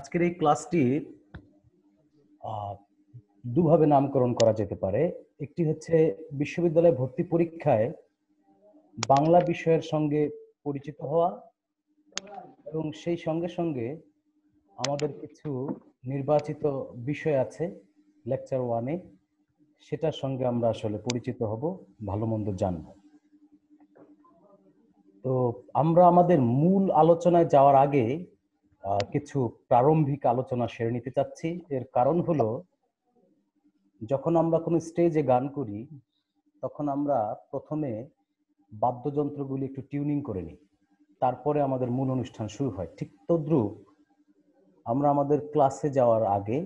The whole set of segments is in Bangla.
আজকের এই ক্লাসটি দুভাবে নামকরণ করা যেতে পারে। একটি হচ্ছে বিশ্ববিদ্যালয় ভর্তি পরীক্ষায় বাংলা বিষয়ের সঙ্গে পরিচিত হওয়া এবং সেই সঙ্গে সঙ্গে আমাদের কিছু নির্বাচিত বিষয় আছে লেকচার 1-এ, সেটার সঙ্গে আমরা আসলে পরিচিত হব, ভালো মন্দ জানব। তো আমরা আমাদের মূল আলোচনায় যাওয়ার আগে কিছু প্রারম্ভিক আলোচনা সেরে নিতে চাচ্ছি। এর কারণ হলো, যখন আমরা কোনো স্টেজে গান করি তখন আমরা প্রথমে বাদ্যযন্ত্রগুলি একটু টিউনিং করে নিই, তারপরে আমাদের মূল অনুষ্ঠান শুরু হয়। ঠিক তদ্রূপ আমরা আমাদের ক্লাসে যাওয়ার আগে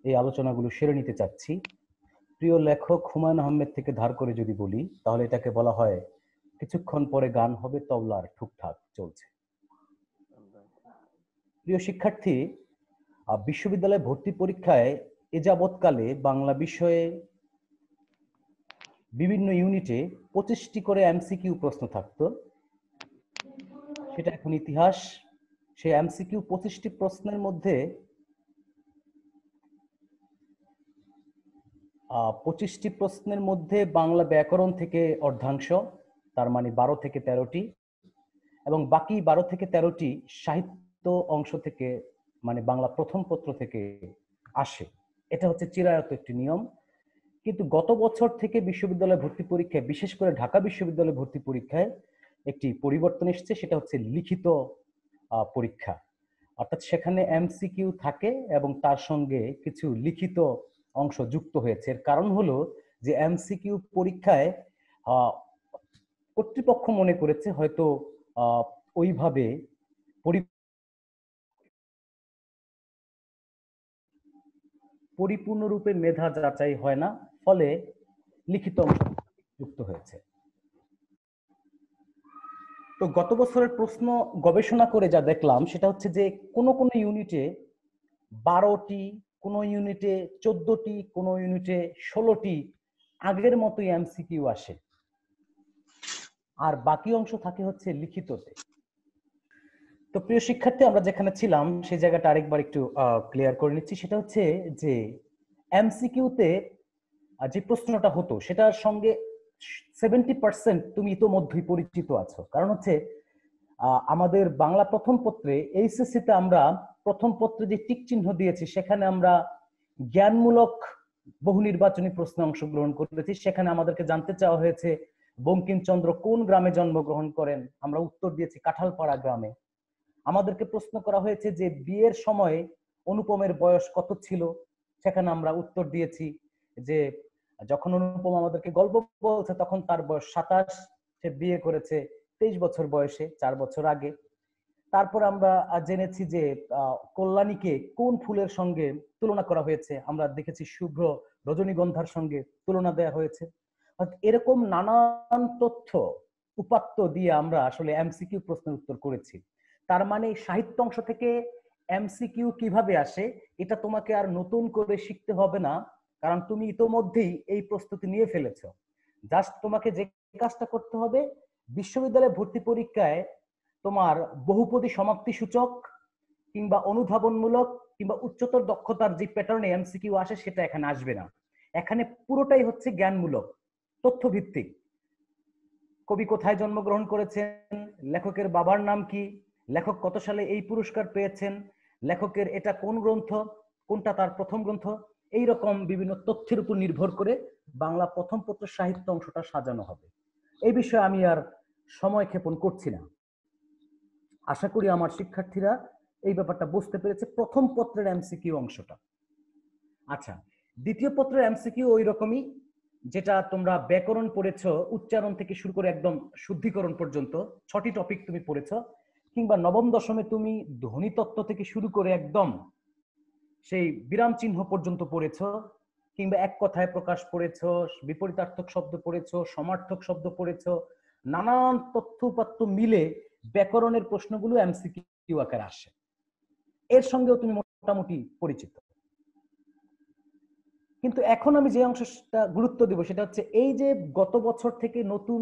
এই আলোচনাগুলো সেরে নিতে চাচ্ছি। প্রিয় লেখক হুমায়ুন আহমেদ থেকে ধার করে যদি বলি, তাহলে এটাকে বলা হয় কিছুক্ষণ পরে গান হবে তবলার ঠুকঠাক চলছে। প্রিয় শিক্ষার্থী, বিশ্ববিদ্যালয়ে ভর্তি পরীক্ষায় এ যাবৎকালে বাংলা বিষয়ে বিভিন্ন ইউনিটে 25টি করে এমসিকিউ প্রশ্ন থাকতো। সেটা এখন ইতিহাস। সেই এমসিকিউ 25টি প্রশ্নের মধ্যে 25টি প্রশ্নের মধ্যে বাংলা ব্যাকরণ থেকে অর্ধাংশ, তার মানে 12 থেকে 13টি, এবং বাকি 12 থেকে 13টি সাহিত্য অংশ থেকে, মানে বাংলা প্রথম পত্র থেকে আসে। এটা হচ্ছে চিরায়ত একটি নিয়ম। কিন্তু গত বছর থেকে বিশ্ববিদ্যালয় ভর্তি পরীক্ষায়, বিশেষ করে ঢাকা বিশ্ববিদ্যালয় ভর্তি পরীক্ষায় একটি পরিবর্তন এসেছে। সেটা হচ্ছে লিখিত পরীক্ষা, অর্থাৎ সেখানে এমসিকিউ থাকে এবং তার সঙ্গে কিছু লিখিত অংশ যুক্ত হয়েছে। এর কারণ হলো যে এমসিকিউ পরীক্ষায় কর্তৃপক্ষ মনে করেছে হয়তো ওইভাবে পরিপূর্ণরূপে মেধা যাচাই হয় না, ফলে লিখিত অংশ যুক্ত হয়েছে। তো গত বছরের প্রশ্ন গবেষণা করে যা দেখলাম সেটা হচ্ছে যে কোনো কোনো ইউনিটে 12টি, কোনো ইউনিটে 14টি, কোনো ইউনিটে 16টি আগের মতোই এমসিকিউ আসে, আর বাকি অংশ থাকে হচ্ছে লিখিততে। তো প্রিয় শিক্ষার্থী, আমরা যেখানে ছিলাম সেই জায়গাটা আরেকবার একটু ক্লিয়ার করে নিচ্ছি। সেটা হচ্ছে যে এমসিকিউতে যে প্রশ্নটা হতো সেটার সঙ্গে 70% তুমি ইতোমধ্যেই পরিচিত আছো। কারণ হচ্ছে আমাদের বাংলা প্রথম পত্রে এইচএসসি তে আমরা প্রথম পত্রে যে টিক চিহ্ন দিয়েছি সেখানে আমরা জ্ঞানমূলক বহু নির্বাচনী প্রশ্নে অংশগ্রহণ করেছি। সেখানে আমাদেরকে জানতে চাওয়া হয়েছে বঙ্কিমচন্দ্র কোন গ্রামে জন্মগ্রহণ করেন, আমরা উত্তর দিয়েছি কাঁঠালপাড়া গ্রামে। আমাদেরকে প্রশ্ন করা হয়েছে যে বিয়ের সময় অনুপমের বয়স কত ছিল, সেখানে আমরা উত্তর দিয়েছি যে যখন অনুপম আমাদেরকে গল্প বলছে তখন তার বয়স 27, সে বিয়ে করেছে 23 বছর বয়সে, 4 বছর আগে। তারপর আমরা জেনেছি যে কল্যাণীকে কোন ফুলের সঙ্গে তুলনা করা হয়েছে, আমরা দেখেছি শুভ্র রজনীগন্ধার সঙ্গে তুলনা দেওয়া হয়েছে। এরকম নানান তথ্য উপাত্ত দিয়ে আমরা আসলে এমসিকিউ প্রশ্নের উত্তর করেছি। তার মানে সাহিত্য অংশ থেকে এমসিকিউ কিভাবে আসে এটা তোমাকে আর নতুন করে শিখতে হবে না, কারণ তুমি ইতোমধ্যেই এই প্রস্তুতি নিয়ে ফেলেছো। জাস্ট তোমাকে যে কাজটা করতে হবে, বিশ্ববিদ্যালয়ে ভর্তি পরীক্ষায় তোমার বহুপদী সমাপ্তি সূচক কিংবা অনুধাবনমূলক কিংবা উচ্চতর দক্ষতার যে প্যাটার্নে এমসিকিউ আসে সেটা এখানে আসবে না। এখানে পুরোটাই হচ্ছে জ্ঞানমূলক, তথ্যভিত্তিক। কবি কোথায় জন্মগ্রহণ করেছেন, লেখকের বাবার নাম কি, লেখক কত সালে এই পুরস্কার পেয়েছেন, লেখকের এটা কোন গ্রন্থ, কোনটা তার প্রথম গ্রন্থ, এই রকম বিভিন্ন তথ্যের উপর নির্ভর করে বাংলা প্রথম পত্র সাহিত্য অংশটা সাজানো হবে। এই বিষয়ে আমি আর সময় ক্ষেপণ করছি না। আশা করি আমার শিক্ষার্থীরা এই ব্যাপারটা বুঝতে পেরেছে, প্রথম পত্রের এমসিকিউ অংশটা। আচ্ছা, দ্বিতীয় পত্রের এমসিকিউ ওই রকমই, যেটা তোমরা ব্যাকরণ পড়েছো উচ্চারণ থেকে শুরু করে একদম শুদ্ধিকরণ পর্যন্ত 6টি টপিক তুমি পড়েছো, কিংবা নবম দশমে তুমি ধ্বনিতত্ত্ব থেকে শুরু করে একদম সেই বিরাম চিহ্ন পর্যন্ত পড়েছো, কিংবা এক কথায় প্রকাশ পড়েছো, বিপরীতার্থক শব্দ পড়েছো, সমার্থক শব্দ পড়েছো, নানান তথ্য উপাত্ত মিলে ব্যাকরণের প্রশ্নগুলো এমসিকিউ আকারে আসে। এর সঙ্গেও তুমি মোটামুটি পরিচিত। কিন্তু এখন আমি যে অংশটা গুরুত্ব দেব সেটা হচ্ছে এই যে গত বছর থেকে নতুন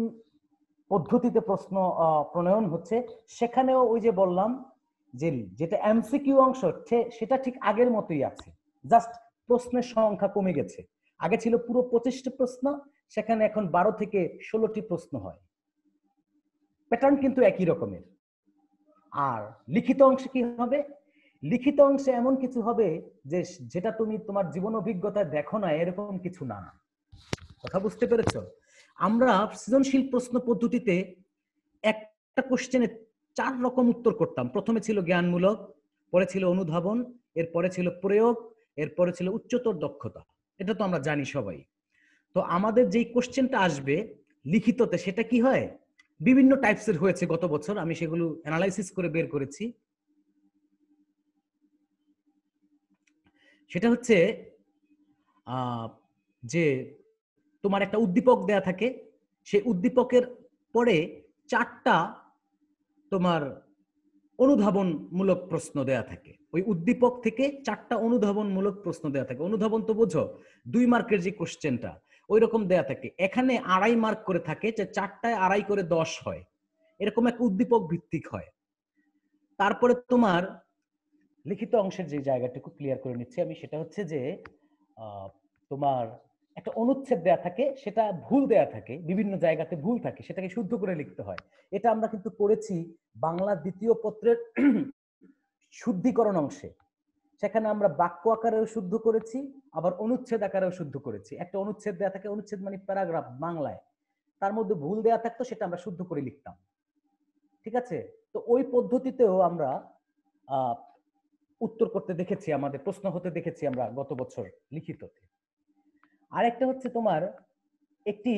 পদ্ধতিতে প্রশ্ন প্রণয়ন হচ্ছে, সেখানেও ওই যে বললাম যে যেটা এমসিকিউ অংশ সেটা ঠিক আগের মতোই আছে, জাস্ট প্রশ্নের সংখ্যা কমে গেছে। আগে ছিল পুরো 25টি প্রশ্ন, সেখানে এখন 12 থেকে 16টি প্রশ্ন হয়। প্যাটার্ন কিন্তু একই রকমের। আর লিখিত অংশে কি হবে? লিখিত অংশে এমন কিছু হবে যে যেটা তুমি তোমার জীবন অভিজ্ঞতায় দেখো না, এরকম কিছু না। কথা বুঝতে পেরেছো? আমরা সৃজনশীল প্রশ্ন পদ্ধতিতে একটা কোশ্চেনে 4 রকম উত্তর করতাম। প্রথমে ছিল জ্ঞানমূলক, পরে ছিল অনুধাবন, এরপরে ছিল প্রয়োগ, এরপরে ছিল উচ্চতর দক্ষতা। এটা তো আমরা জানি সবাই। তো আমাদের যেই কোশ্চেনটা আসবে লিখিততে, সেটা কি হয়? বিভিন্ন টাইপসের হয়েছে গত বছর, আমি সেগুলো অ্যানালাইসিস করে বের করেছি। সেটা হচ্ছে যে তোমার একটা উদ্দীপক দেয়া থাকে, সেই উদ্দীপকের পরে 4টা তোমার অনুধাবনমূলক প্রশ্ন দেয়া থাকে। ওই উদ্দীপক থেকে 4টা অনুধাবনমূলক প্রশ্ন দেয়া থাকে। অনুধাবন তো বোঝো, 2 মার্কের যে কোশ্চেনটা ওই রকম দেয়া থাকে। এখানে 2.5 মার্ক করে থাকে, যে 4টায় 2.5 করে 10 হয়, এরকম এক উদ্দীপক ভিত্তিক হয়। তারপরে তোমার লিখিত অংশের যে জায়গাটুকু ক্লিয়ার করে নিচ্ছি আমি, সেটা হচ্ছে যে তোমার একটা অনুচ্ছেদ দেয়া থাকে, সেটা ভুল দেয়া থাকে, বিভিন্ন জায়গাতে ভুল থাকে, সেটাকে শুদ্ধ করে লিখতে হয়। এটা আমরা কিন্তু করেছি বাংলা দ্বিতীয় পত্রের শুদ্ধিকরণ অংশে। সেখানে আমরা বাক্য আকারেও শুদ্ধ করেছি, আবার অনুচ্ছেদ আকারেও শুদ্ধ করেছি। একটা অনুচ্ছেদ দেয়া থাকে, অনুচ্ছেদ মানে প্যারাগ্রাফ বাংলায়, তার মধ্যে ভুল দেয়া থাকতো, সেটা আমরা শুদ্ধ করে লিখতাম। ঠিক আছে? তো ওই পদ্ধতিতেও আমরা উত্তর করতে দেখেছি, আমাদের প্রশ্ন হতে দেখেছি আমরা গত বছর লিখিততে। আরেকটা হচ্ছে তোমার একটি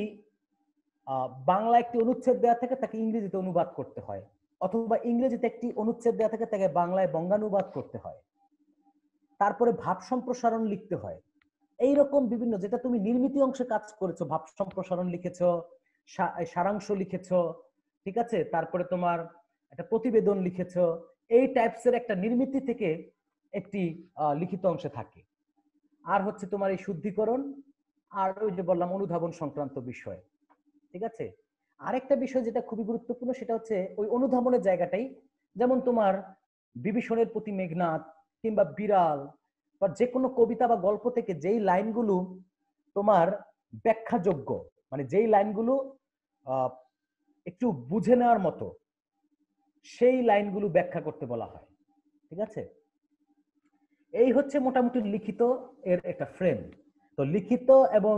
বাংলা একটি অনুচ্ছেদ দেওয়া থাকে, তাকে ইংরেজিতে অনুবাদ করতে হয়, অথবা ইংরেজিতে একটি অনুচ্ছেদ দেওয়া থাকে, তাকে বাংলায় বঙ্গানুবাদ করতে হয়। তারপরে ভাব সম্প্রসারণ লিখতে হয়। এইরকম বিভিন্ন, যেটা তুমি নির্মিতি অংশে কাজ করেছো, ভাব সম্প্রসারণ লিখেছো, সারাংশ লিখেছো, ঠিক আছে, তারপরে তোমার একটা প্রতিবেদন লিখেছো, এই টাইপসের একটা নির্মিতি থেকে একটি লিখিত অংশে থাকে। আর হচ্ছে তোমার এই শুদ্ধিকরণ, আর ওই যে বললাম অনুধাবন সংক্রান্ত বিষয়। ঠিক আছে? আরেকটা বিষয় যেটা খুবই গুরুত্বপূর্ণ, সেটা হচ্ছে ওই অনুধাবনের জায়গাটাই, যেমন তোমার বিভীষণের প্রতি মেঘনাদ কিংবা বিড়াল বা যে কোনো কবিতা বা গল্প থেকে যেই লাইনগুলো তোমার ব্যাখ্যাযোগ্য, মানে যেই লাইনগুলো একটু বুঝে নেওয়ার মতো, সেই লাইনগুলো ব্যাখ্যা করতে বলা হয়। ঠিক আছে? এই হচ্ছে মোটামুটি লিখিত এর একটা ফ্রেম। তো লিখিত এবং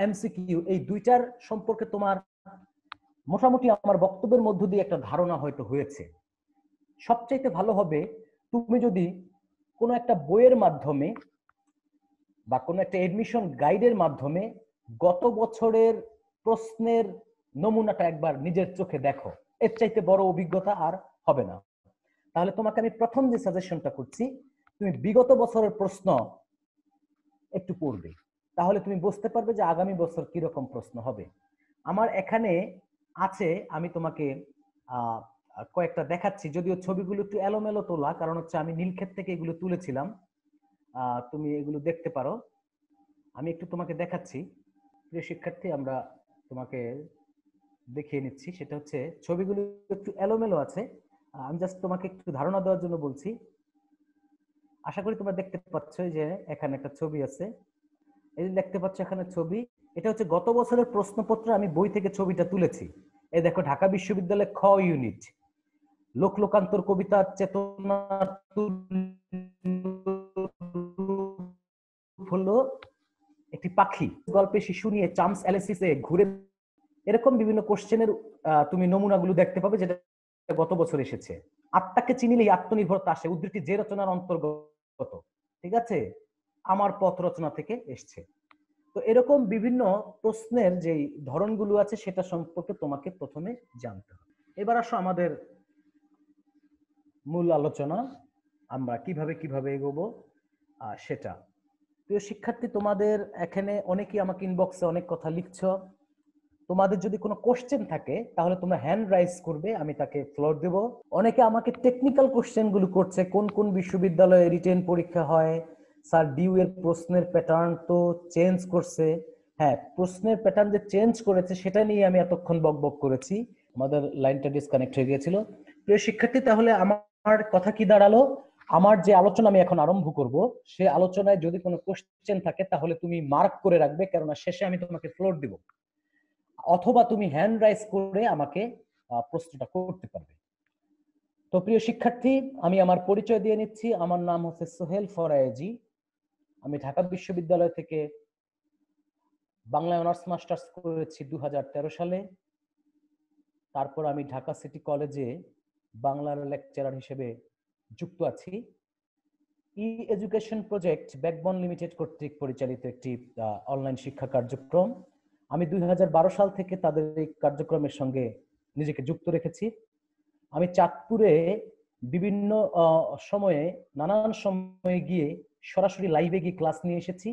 এমসিকিউ এই দুইটার সম্পর্কে তোমার মোটামুটি আমার বক্তব্যের মধ্য দিয়ে একটা ধারণা হয়তো হয়েছে। সবচাইতে ভালো হবে তুমি যদি কোনো একটা বইয়ের মাধ্যমে বা কোনো একটা এডমিশন গাইডের মাধ্যমে গত বছরের প্রশ্নের নমুনাটা একবার নিজের চোখে দেখো। এর চাইতে বড় অভিজ্ঞতা আর হবে না। তাহলে তোমাকে আমি প্রথম যে সাজেশনটা করছি, তুমি বিগত বছরের প্রশ্ন একটু পড়বে, তাহলে তুমি বুঝতে পারবে যে আগামী বছর কিরকম প্রশ্ন হবে। আমার এখানে আছে, আমি তোমাকে কয়েকটা দেখাচ্ছি, যদিও ছবিগুলো একটু এলোমেলো তোলা, কারণ হচ্ছে আমি নীলক্ষেত থেকে এগুলো তুলেছিলাম। তুমি এগুলো দেখতে পারো, আমি একটু তোমাকে দেখাচ্ছি। প্রিয় শিক্ষার্থী, আমরা তোমাকে দেখিয়ে নিচ্ছি। সেটা হচ্ছে ছবিগুলো একটু এলোমেলো আছে, আমি জাস্ট তোমাকে একটু ধারণা দেওয়ার জন্য বলছি। আশা করি তোমরা দেখতে পাচ্ছ যে এখানে একটা ছবি আছে, এই দেখতে পাচ্ছ এখানে ছবি। এটা হচ্ছে গত বছরের প্রশ্নপত্র, আমি বই থেকে ছবিটা তুলেছি। এই দেখো, ঢাকা বিশ্ববিদ্যালয় খ ইউনিট, লোক লোকান্তর কবিতা চেতনা হলো একটি পাখি, গল্পে শিশু নিয়ে চার্লস অ্যালেসিসে ঘুরে, এরকম বিভিন্ন কোশ্চেনের তুমি নমুনাগুলো দেখতে পাবে, যেটা গত বছর এসেছে। আত্মাকে চিনিলেই আত্মনির্ভরতা আসে, উদ্ধৃতি যে রচনার অন্তর্গত। ঠিক আছে? আমার পথ রচনা থেকে এসছে। তো এরকম বিভিন্ন প্রশ্নের যে ধরনগুলো আছে, সেটা সম্পর্কে তোমাকে প্রথমে জানতে হবে। এবার আসো আমাদের মূল আলোচনা, আমরা কিভাবে এগোবো সেটা। প্রিয় শিক্ষার্থী, তোমাদের এখানে অনেকেই আমাকে ইনবক্সে অনেক কথা লিখছো। তোমাদের যদি কোনো কোশ্চেন থাকে তাহলে তোমরা হ্যান্ড রাইজ করবে, আমি তাকে ফ্লোর দেব। অনেকে আমাকে টেকনিক্যাল কোশ্চেন গুলো করছে, কোন কোন বিশ্ববিদ্যালয়ে রিটেন পরীক্ষা হয় স্যার, ডিউ এর প্রশ্নের প্যাটার্ন তো চেঞ্জ করছে। হ্যাঁ, প্রশ্নের প্যাটার্ন যে চেঞ্জ করেছে সেটা নিয়ে আমি এতক্ষণ বকবক করেছি, আমাদের লাইনটা ডিসকানেক্ট হয়ে গিয়েছিল। প্রিয় শিক্ষার্থী, তাহলে আমার আমার কথা কি দাঁড়ালো, আমার যে আলোচনা আমি এখন আরম্ভ করব সে আলোচনায় যদি কোনো কোশ্চেন থাকে তাহলে তুমি মার্ক করে রাখবে, কেননা শেষে আমি তোমাকে ফ্লোর দিব, অথবা তুমি হ্যান্ড রাইজ করে আমাকে প্রশ্নটা করতে পারবে। তো প্রিয় শিক্ষার্থী, আমি আমার পরিচয় দিয়ে নিচ্ছি। আমার নাম হচ্ছে সোহেল ফরায়েজি। আমি ঢাকা বিশ্ববিদ্যালয় থেকে বাংলায় অনার্স মাস্টার্স করেছি 2013 সালে। তারপর আমি ঢাকা সিটি কলেজে বাংলার লেকচারার হিসেবে যুক্ত আছি। ই এডুকেশন প্রজেক্ট ব্যাকবন লিমিটেড কর্তৃক পরিচালিত একটি অনলাইন শিক্ষা কার্যক্রম। আমি 2012 সাল থেকে তাদের এই কার্যক্রমের সঙ্গে নিজেকে যুক্ত রেখেছি। আমি চাঁদপুরে বিভিন্ন সময়ে নানান সময়ে গিয়ে সরাসরি লাইভে গিয়ে ক্লাস নিয়ে এসেছি।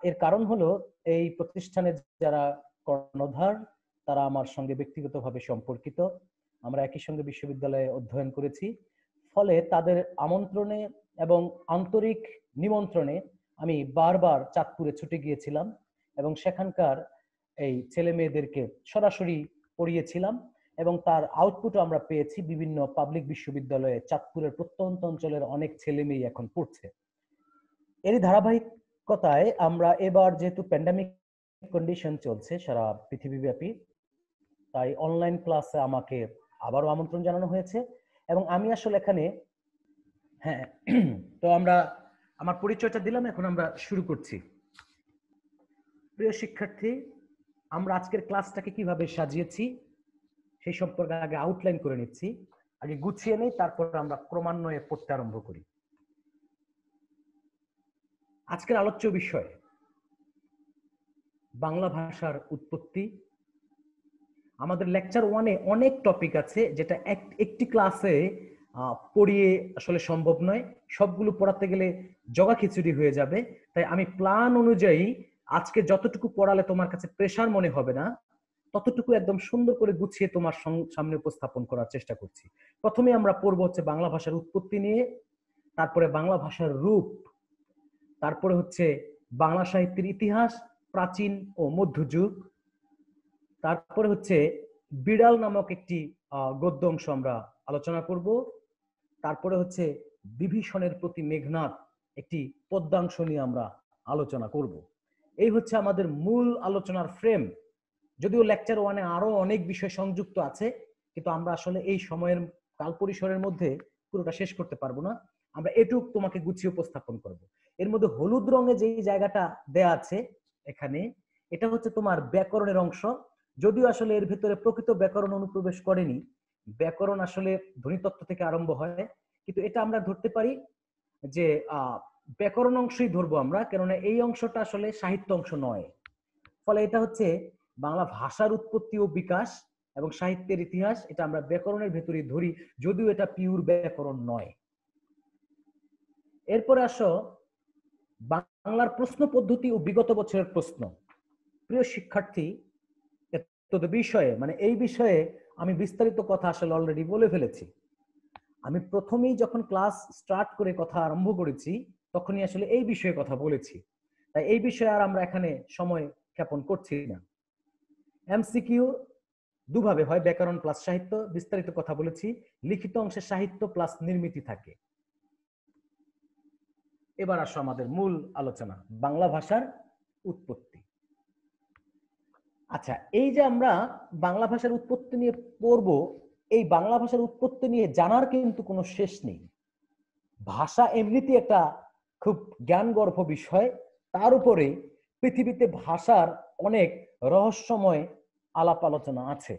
এর কারণ হলো এই প্রতিষ্ঠানের যারা কর্ণধার তারা আমার সঙ্গে ব্যক্তিগতভাবে সম্পর্কিত। আমরা একই সঙ্গে বিশ্ববিদ্যালয়ে অধ্যয়ন করেছি, ফলে তাদের আমন্ত্রণে এবং আন্তরিক নিমন্ত্রণে আমি বারবার চাঁদপুরে ছুটে গিয়েছিলাম এবং সেখানকার এই ছেলে মেয়েদেরকে সরাসরি পড়িয়েছিলাম এবং তার আউটপুট আমরা পেয়েছি বিভিন্ন পাবলিক বিশ্ববিদ্যালয়ে চাঁদপুরের প্রত্যন্ত অঞ্চলের অনেক ছেলে মেয়ে এখন পড়ছে। এরই ধারাবাহিকতায় আমরা এবার যেহেতু প্যান্ডামিক কন্ডিশন চলছে সারা পৃথিবীব্যাপী, তাই অনলাইন ক্লাসে আমাকে আবারও আমন্ত্রণ জানানো হয়েছে এবং আমি আসলে এখানে হ্যাঁ তো আমরা আমার পরিচয়টা দিলাম, এখন আমরা শুরু করছি। প্রিয় শিক্ষার্থী, আমরা আজকের ক্লাসটাকে কিভাবে সাজিয়েছি সেই সম্পর্কে আগে আউটলাইন করে নিচ্ছি, আগে গুছিয়ে নেই, তারপর আমরা ক্রমান্বয়ে পড়তে আরম্ভ করি। আজকের আলোচ্য বিষয় বাংলা ভাষার উৎপত্তি। আমাদের লেকচার 1-এ অনেক টপিক আছে যেটা একটি ক্লাসে পড়িয়ে আসলে সম্ভব নয়, সবগুলো পড়াতে গেলে জগা খিচুড়ি হয়ে যাবে। তাই আমি প্ল্যান অনুযায়ী আজকে যতটুকু পড়ালে তোমার কাছে প্রেশার মনে হবে না ততটুকু একদম সুন্দর করে গুছিয়ে তোমার সামনে উপস্থাপন করার চেষ্টা করছি। প্রথমে আমরা পড়ব হচ্ছে বাংলা ভাষার উৎপত্তি নিয়ে, তারপরে বাংলা ভাষার রূপ, তারপরে হচ্ছে বাংলা সাহিত্যের ইতিহাস, প্রাচীন ও মধ্যযুগ, তারপরে হচ্ছে বিড়াল নামক একটি গদ্য অংশ আমরা আলোচনা করব, তারপরে হচ্ছে বিভীষণের প্রতি মেঘনাদ একটি পদ্যাংশ নিয়ে আমরা আলোচনা করব। এই হচ্ছে আমাদের মূল আলোচনার ফ্রেম। যদিও লেকচার 1-এ আরো অনেক বিষয় সংযুক্ত আছে, কিন্তু আমরা আসলে এই সময়ের কাল পরিসরের মধ্যে পুরোটা শেষ করতে পারবো না। আমরা এটুক তোমাকে গুছিয়ে উপস্থাপন করব। এর মধ্যে হলুদ রঙে যে জায়গাটা দেয়া আছে এখানে, এটা হচ্ছে তোমার ব্যাকরণের অংশ। যদিও আসলে এর ভিতরে প্রকৃত ব্যাকরণ অনুপ্রবেশ করেনি, ব্যাকরণ আসলে ধ্বনিতত্ত্ব থেকে আরম্ভ হয়, কিন্তু এটা আমরা ধরতে পারি যে ব্যাকরণ অংশই ধরবো আমরা, কেননা এই অংশটা আসলে সাহিত্য অংশ নয়। ফলে এটা হচ্ছে বাংলা ভাষার উৎপত্তি ও বিকাশ এবং সাহিত্যের ইতিহাস, এটা আমরা ব্যাকরণের ভেতরে ধরি, যদিও এটা পিওর ব্যাকরণ নয়। এরপরে আসো বাংলার প্রশ্ন পদ্ধতি ও বিগত বছরের প্রশ্ন। প্রিয় শিক্ষার্থী, বিষয়ে মানে এই বিষয়ে আমি বিস্তারিত কথা আসলে অলরেডি বলে ফেলেছি। আমি প্রথমেই যখন ক্লাস স্টার্ট করে কথা আরম্ভ করেছি তখনই আসলে এই বিষয়ে কথা বলেছি, তাই এই বিষয়ে আর আমরা এখানে সময় ক্ষেপণ করছি না। এমসিকিউ দুভাবে হয়, ব্যাকরণ প্লাস সাহিত্য, বিস্তারিত কথা বলেছি। লিখিত অংশে সাহিত্য প্লাস নির্মিতি থাকে। এবার আসো আমাদের মূল আলোচনা, বাংলা ভাষার উৎপত্তি। আচ্ছা, এই যে আমরা বাংলা ভাষার উৎপত্তি নিয়ে পড়ব, এই বাংলা ভাষার উৎপত্তি নিয়ে জানার কিন্তু কোনো শেষ নেই। ভাষা এমনিতে একটা খুব জ্ঞানগর্ভ বিষয়, তার উপরে পৃথিবীতে ভাষার অনেক রহস্যময় আলাপ আলোচনা আছে।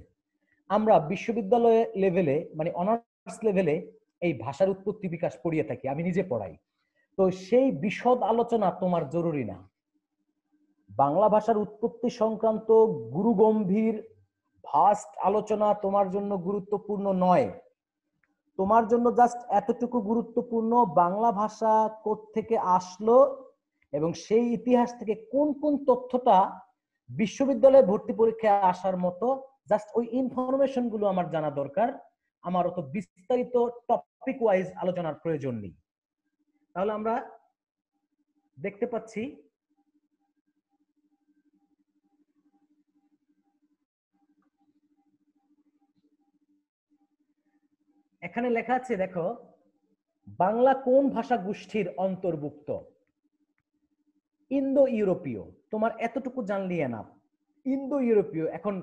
আমরা বিশ্ববিদ্যালয় লেভেলে মানে অনার্স লেভেলে এই ভাষার উৎপত্তি বিকাশ পড়িয়ে থাকি, আমি নিজে পড়াই। তো সেই বিশদ আলোচনা তোমার জরুরি না। বাংলা ভাষার উৎপত্তি সংক্রান্ত গুরুগম্ভীর ভাস্ট আলোচনা তোমার জন্য গুরুত্বপূর্ণ নয়। তোমার জন্য জাস্ট এতটুকু গুরুত্বপূর্ণ, বাংলা ভাষা কোত্থেকে আসলো এবং সেই ইতিহাস থেকে কোন কোন তথ্যটা বিশ্ববিদ্যালয়ে ভর্তি পরীক্ষায় আসার মতো, জাস্ট ওই ইনফরমেশন গুলো আমার জানা দরকার। আমার অত বিস্তারিত টপিক ওয়াইজ আলোচনার প্রয়োজন নেই। তাহলে আমরা দেখতে পাচ্ছি এখানে লেখা আছে দেখো, বাংলা কোন ভাষা গোষ্ঠীর অন্তর্ভুক্ত? ইন্দো ইউরোপীয়। তোমার এতটুকু জানলি না, ইন্দো ইউরোপীয়। এখন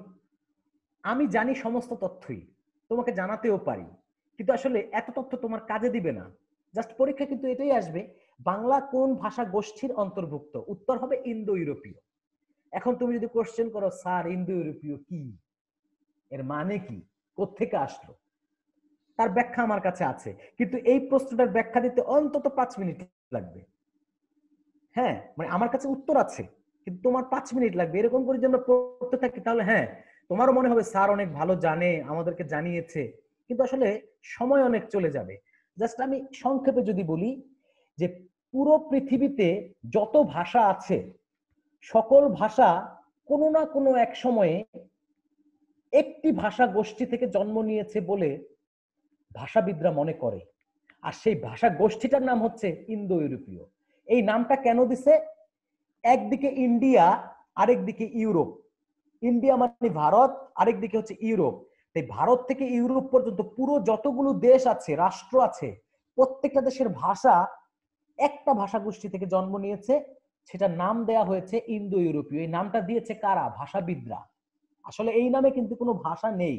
আমি জানি সমস্ত তথ্যই, তোমাকে জানাতেও পারি, কিন্তু আসলে এত তথ্য তোমার কাজে দিবে না। জাস্ট পরীক্ষা কিন্তু এটাই আসবে, বাংলা কোন ভাষা গোষ্ঠীর অন্তর্ভুক্ত? উত্তর হবে ইন্দো ইউরোপীয়। এখন তুমি যদি কোশ্চেন করো, স্যার ইন্দো ইউরোপীয় কি, এর মানে কি, কোত্থেকে আসলো, তার ব্যাখ্যা আমার কাছে আছে, কিন্তু এই প্রশ্নটার ব্যাখ্যা দিতে অন্তত 5 মিনিট লাগবে। হ্যাঁ, মানে আমার কাছে উত্তর আছে, কিন্তু তোমার 5 মিনিট লাগবে। এরকম করে যদি আমরা পড়তে থাকি তাহলে হ্যাঁ, তোমারও মনে হবে স্যার অনেক ভালো জানে, আমাদেরকে জানিয়েছে, কিন্তু আসলে সময় অনেক চলে যাবে। জাস্ট আমি সংক্ষেপে যদি বলি যে পুরো পৃথিবীতে যত ভাষা আছে, সকল ভাষা কোনো না কোনো এক সময়ে একটি ভাষা গোষ্ঠী থেকে জন্ম নিয়েছে বলে ভাষাবিদরা মনে করে। আর সেই ভাষা গোষ্ঠীটার নাম হচ্ছে ইন্দো ইউরোপীয়। এই নামটা কেন দিছে? একদিকে ইন্ডিয়া, আরেকদিকে ইউরোপ। ইন্ডিয়া মানে ভারত, আরেকদিকে হচ্ছে ইউরোপ। তাই ভারত থেকে ইউরোপ পর্যন্ত পুরো যতগুলো দেশ আছে, রাষ্ট্র আছে, প্রত্যেকটা দেশের ভাষা একটা ভাষা গোষ্ঠী থেকে জন্ম নিয়েছে, সেটা নাম দেয়া হয়েছে ইন্দো ইউরোপীয়। এই নামটা দিয়েছে কারা? ভাষাবিদরা। আসলে এই নামে কিন্তু কোনো ভাষা নেই,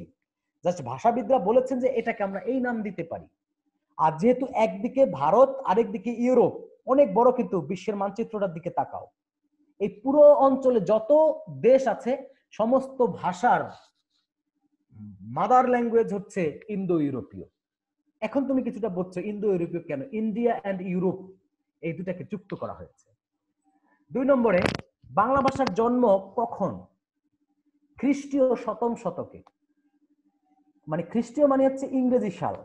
জাস্ট ভাষাবিদরা বলেছেন যে এটাকে আমরা এই নাম দিতে পারি। আর যেহেতু একদিকে ভারত, আরেকদিকে ইউরোপ, অনেক বড়, কিন্তু বিশ্বের মানচিত্রটার দিকে তাকাও, এই পুরো অঞ্চলে যত দেশ আছে সমস্ত ভাষার মাদার ল্যাঙ্গুয়েজ হচ্ছে ইন্দো ইউরোপীয়। এখন তুমি কিছুটা বলছো ইন্দো ইউরোপীয় কেন? ইন্ডিয়া অ্যান্ড ইউরোপ এই দুটাকে যুক্ত করা হয়েছে। 2 নম্বরে, বাংলা ভাষার জন্ম কখন? খ্রিস্টীয় 7ম শতকে। মানে খ্রিস্টীয় মানে হচ্ছে ইংরেজি সাল,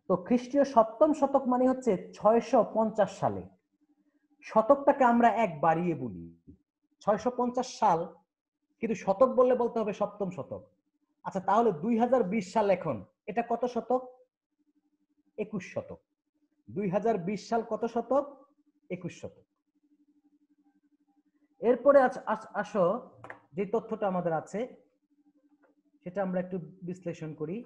তো খ্রিস্টীয় 7ম শতক মানে হচ্ছে 650 সালে। শতকটাকে আমরা এক বাড়িয়ে বলি, 650 সাল, কিন্তু শতক বললে বলতে হবে 7ম শতক। আচ্ছা, তাহলে 2020 সাল, এখন এটা কত শতক? 21 শতক। 2020 সাল কত শতক? 21 শতক। এরপরে আসো, যে তথ্যটা আমাদের আছে সেটা আমরা একটু বিশ্লেষণ করি।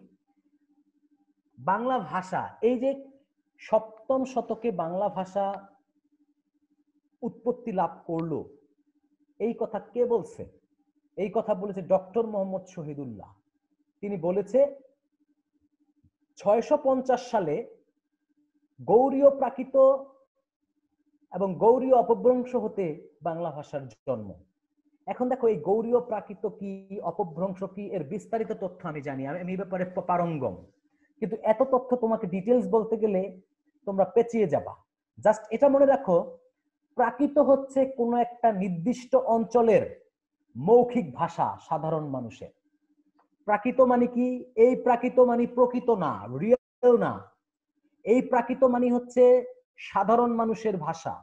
বাংলা ভাষা, এই যে 7ম শতকে বাংলা ভাষা উৎপত্তি লাভ করলো, এই কথা কে বলছে? এই কথা বলেছে ডক্টর মোহাম্মদ শহীদুল্লাহ। তিনি বলেছে 650 সালে গৌড়ীয় প্রাকৃত এবং গৌড়ীয় অপভ্রংশ হতে বাংলা ভাষার জন্ম। এখন দেখো, এই গৌড়ীয় প্রাকৃত কি, অপভ্রংশ কি, এর বিস্তারিত তথ্য আমি জানি, আমি এই ব্যাপারে পারঙ্গম, কিন্তু এত তথ্য তোমাকে ডিটেলস বলতে গেলে তোমরা পেঁচিয়ে যাবা। জাস্ট এটা মনে রাখো, প্রাকৃত হচ্ছে কোনো একটা নির্দিষ্ট অঞ্চলের মৌখিক ভাষা সাধারণ মানুষের। প্রাকৃত মানে কি? এই প্রাকৃত মানে প্রকৃত না, রিয়েল না। এই প্রাকৃত মানে হচ্ছে সাধারণ মানুষের ভাষা।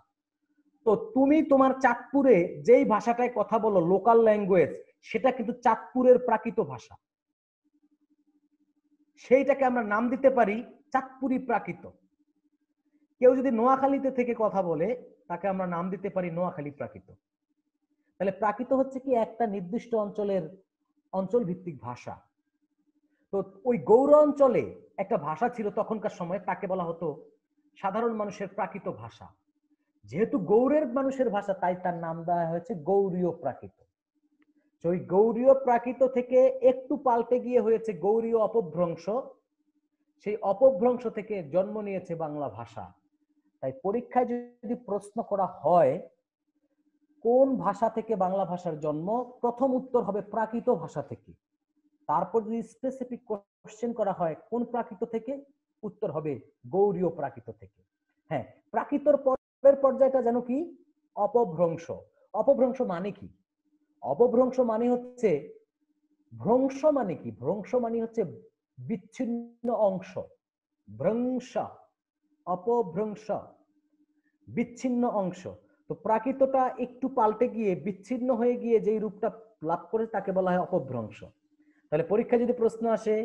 তো তুমি তোমার চাঁদপুরে যেই ভাষাটায় কথা বলো, লোকাল ল্যাঙ্গুয়েজ, সেটা কিন্তু চাঁদপুরের প্রাকৃত ভাষা। সেইটাকে আমরা নাম দিতে পারি চাঁদপুরি প্রাকৃত। কেউ যদি নোয়াখালীতে থেকে কথা বলে, তাকে আমরা নাম দিতে পারি নোয়াখালী প্রাকৃত। তাহলে প্রাকৃত হচ্ছে কি একটা নির্দিষ্ট অঞ্চলের অঞ্চল ভিত্তিক ভাষা। তো ওই গৌড় অঞ্চলে একটা ভাষা ছিল তখনকার সময়, তাকে বলা হতো সাধারণ মানুষের প্রাকৃত ভাষা। যেহেতু গৌড়ের মানুষের ভাষা, তাই তার নাম দেওয়া হয়েছে গৌড়ীয় প্রাকৃত। ওই গৌড়ীয় প্রাকৃত থেকে একটু পাল্টে গিয়ে হয়েছে গৌড়ীয় অপভ্রংশ, সেই অপভ্রংশ থেকে জন্ম নিয়েছে বাংলা ভাষা। তাই পরীক্ষায় যদি প্রশ্ন করা হয় কোন ভাষা থেকে বাংলা ভাষার জন্ম, প্রথম উত্তর হবে প্রাকৃত ভাষা থেকে। তারপর যদি স্পেসিফিক কোশ্চেন করা হয় কোন প্রাকৃত থেকে, উত্তর হবে গৌড়ীয় প্রাকৃত থেকে। হ্যাঁ, প্রাকৃতর পরের পর্যায়টা জানো কি? অপভ্রংশ। অপভ্রংশ মানে কি? অপভ্রংশ মানে হচ্ছে, ভ্রংশ মানে কি? ভ্রংশ মানে হচ্ছে বিচ্ছিন্ন অংশ। ভ্রংশ, অপভ্রংশ, বিচ্ছিন্ন অংশ। তো প্রাকৃতটা একটু পাল্টে গিয়ে বিচ্ছিন্ন হয়ে গিয়ে যেই রূপটা লাভ করে তাকে বলা হয় অপভ্রংশ। তাহলে পরীক্ষা যদি প্রশ্ন আসে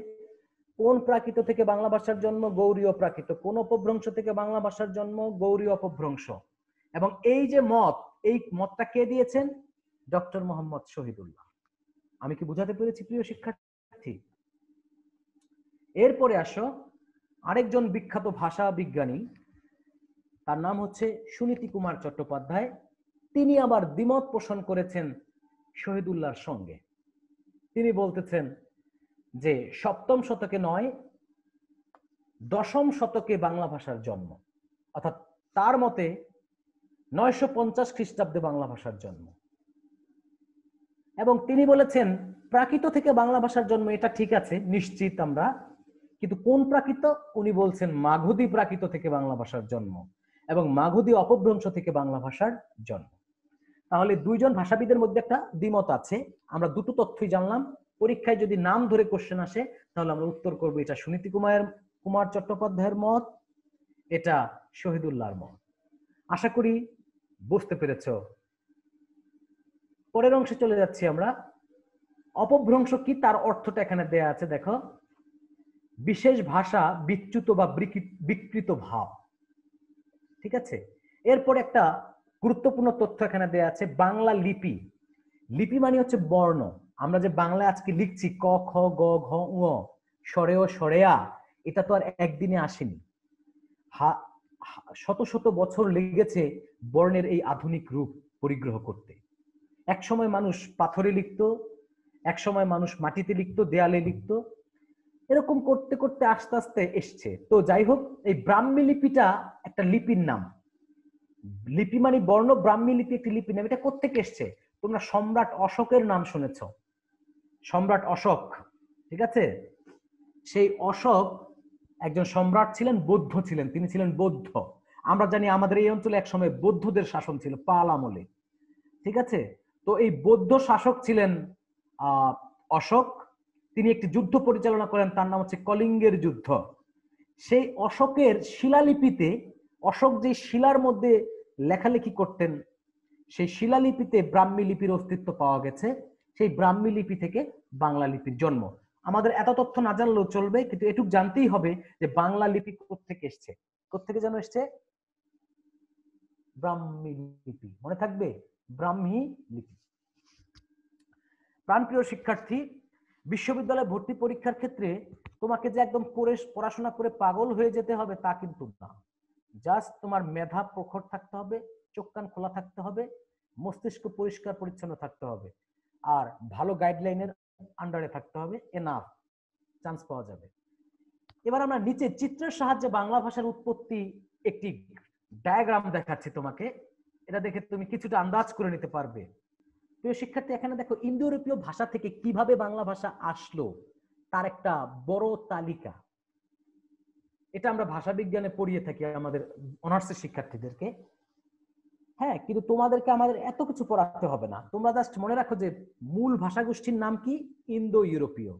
কোন প্রাকৃত থেকে বাংলা ভাষার জন্ম, গৌড়ীয় প্রাকৃত। কোন অপভ্রংশ থেকে বাংলা ভাষার জন্ম, গৌড়ীয় অপভ্রংশ। এবং এই যে মত, এই মতটা কে দিয়েছেন? ডক্টর মোহাম্মদ শহীদুল্লাহ। আমি কি বুঝাতে পেরেছি প্রিয় শিক্ষার্থী? এরপরে আসো, আরেকজন বিখ্যাত ভাষা বিজ্ঞানী, তার নাম হচ্ছে সুনীতি কুমার চট্টোপাধ্যায়। তিনি আবার দ্বিমত পোষণ করেছেন শহীদুল্লাহর সঙ্গে। তিনি বলতেছেন যে সপ্তম শতকে নয়, দশম শতকে বাংলা ভাষার জন্ম, অর্থাৎ তার মতে 950 খ্রিস্টাব্দে বাংলা ভাষার জন্ম। এবং তিনি বলেছেন প্রাকৃত থেকে বাংলা ভাষার জন্ম, এটা ঠিক আছে, নিশ্চিত আমরা, কিন্তু কোন প্রাকৃত? উনি বলছেন মাগধী প্রাকৃত থেকে বাংলা ভাষার জন্ম এবং মাগধী অপভ্রংশ থেকে বাংলা ভাষার জন্ম। তাহলে দুইজন ভাষাবিদের মধ্যে একটা দ্বিমত আছে। আমরা দুটো তথ্যই জানলাম। পরীক্ষায় যদি নাম ধরে কোশ্চেন আসে তাহলে আমরা উত্তর করব এটা সুনীতি কুমার চট্টোপাধ্যায়ের মত, এটা শহীদুল্লাহর মত। আশা করি বুঝতে পেরেছ। পরের অংশে চলে যাচ্ছি আমরা। অপভ্রংশ কি তার অর্থটা এখানে দেয়া আছে, দেখো। বিশেষ ভাষা বিচ্যুত বা বিকৃত ভাব, ঠিক আছে। এরপর একটা গুরুত্বপূর্ণ তথ্য এখানে দেয়া আছে, বাংলা লিপি। লিপি মানে হচ্ছে বর্ণ। আমরা যে বাংলায় আজকে লিখছি ক খ গ ঘ ঙ, স্বরেয় স্বরেয়া, এটা তো আর একদিনে আসেনি। শত শত বছর লেগেছে বর্ণের এই আধুনিক রূপ পরিগ্রহ করতে। এক সময় মানুষ পাথরে লিখতো, এক সময় মানুষ মাটিতে লিখতো, দেয়ালে লিখতো, এরকম করতে করতে আস্তে আস্তে এসছে। তো যাই হোক, এই ব্রাহ্মী লিপিটা একটা লিপির নাম। লিপি মানে বর্ণ, ব্রাহ্মী লিপি একটি লিপির নাম। এটা কোত্থেকে এসছে? তোমরা সম্রাট অশোকের নাম শুনেছ, সম্রাট অশোক, ঠিক আছে। সেই অশোক একজন সম্রাট ছিলেন, বৌদ্ধ ছিলেন, তিনি ছিলেন বৌদ্ধ। আমরা জানি আমাদের এই অঞ্চলে একসময় বৌদ্ধদের শাসন ছিল পাল আমলে, ঠিক আছে। তো এই বৌদ্ধ শাসক ছিলেন অশোক। তিনি একটি যুদ্ধ পরিচালনা করেন, তার নাম হচ্ছে কলিঙ্গের যুদ্ধ। সেই অশোকের শিলালিপিতে, অশোক যে শিলার মধ্যে লেখালেখি করতেন, সেই শিলালিপিতে ব্রাহ্মী লিপির অস্তিত্ব পাওয়া গেছে। সেই ব্রাহ্মী লিপি থেকে বাংলা লিপির জন্ম। আমাদের এত তথ্য না জানলেও চলবে, কিন্তু এটুকু জানতেই হবে যে বাংলা লিপি কোত্থেকে এসছে। কোত্থেকে যেন এসছে? ব্রাহ্মী লিপি, মনে থাকবে, ব্রাহ্মী লিপি। প্রাণপ্রিয় শিক্ষার্থী, বিশ্ববিদ্যালয়ে ভর্তি পরীক্ষার ক্ষেত্রে তোমাকে যে একদম পড়াশোনা করে পাগল হয়ে যেতে হবে তা কিন্তু না। জাস্ট তোমার মেধা প্রখর থাকতে হবে, চোখ কান খোলা থাকতে হবে, মস্তিষ্ক পরিষ্কার পরিচ্ছন্ন থাকতে হবে, আর ভালো গাইডলাইনের আন্ডারে থাকতে হবে, এনাফ, চান্স পাওয়া যাবে। এবার আমরা নিচে চিত্রের সাহায্যে বাংলা ভাষার উৎপত্তি একটি ডায়াগ্রাম দেখাচ্ছি তোমাকে। এটা দেখে তুমি কিছুটা আন্দাজ করে নিতে পারবে। প্রিয় শিক্ষার্থী, এখানে দেখো ইন্দো ইউরোপীয় ভাষা থেকে কিভাবে বাংলা ভাষা আসলো তার একটা বড় তালিকা। এটা আমরা ভাষা বিজ্ঞানে পড়িয়ে থাকি আমাদের অনার্সের শিক্ষার্থীদেরকে। হ্যাঁ, কিন্তু তোমাদেরকে আমাদের এত কিছু পড়াতে হবে না। তোমরা জাস্ট মনে রাখো যে মূল ভাষাগোষ্ঠীর নাম কি? ইন্দো ইউরোপীয়।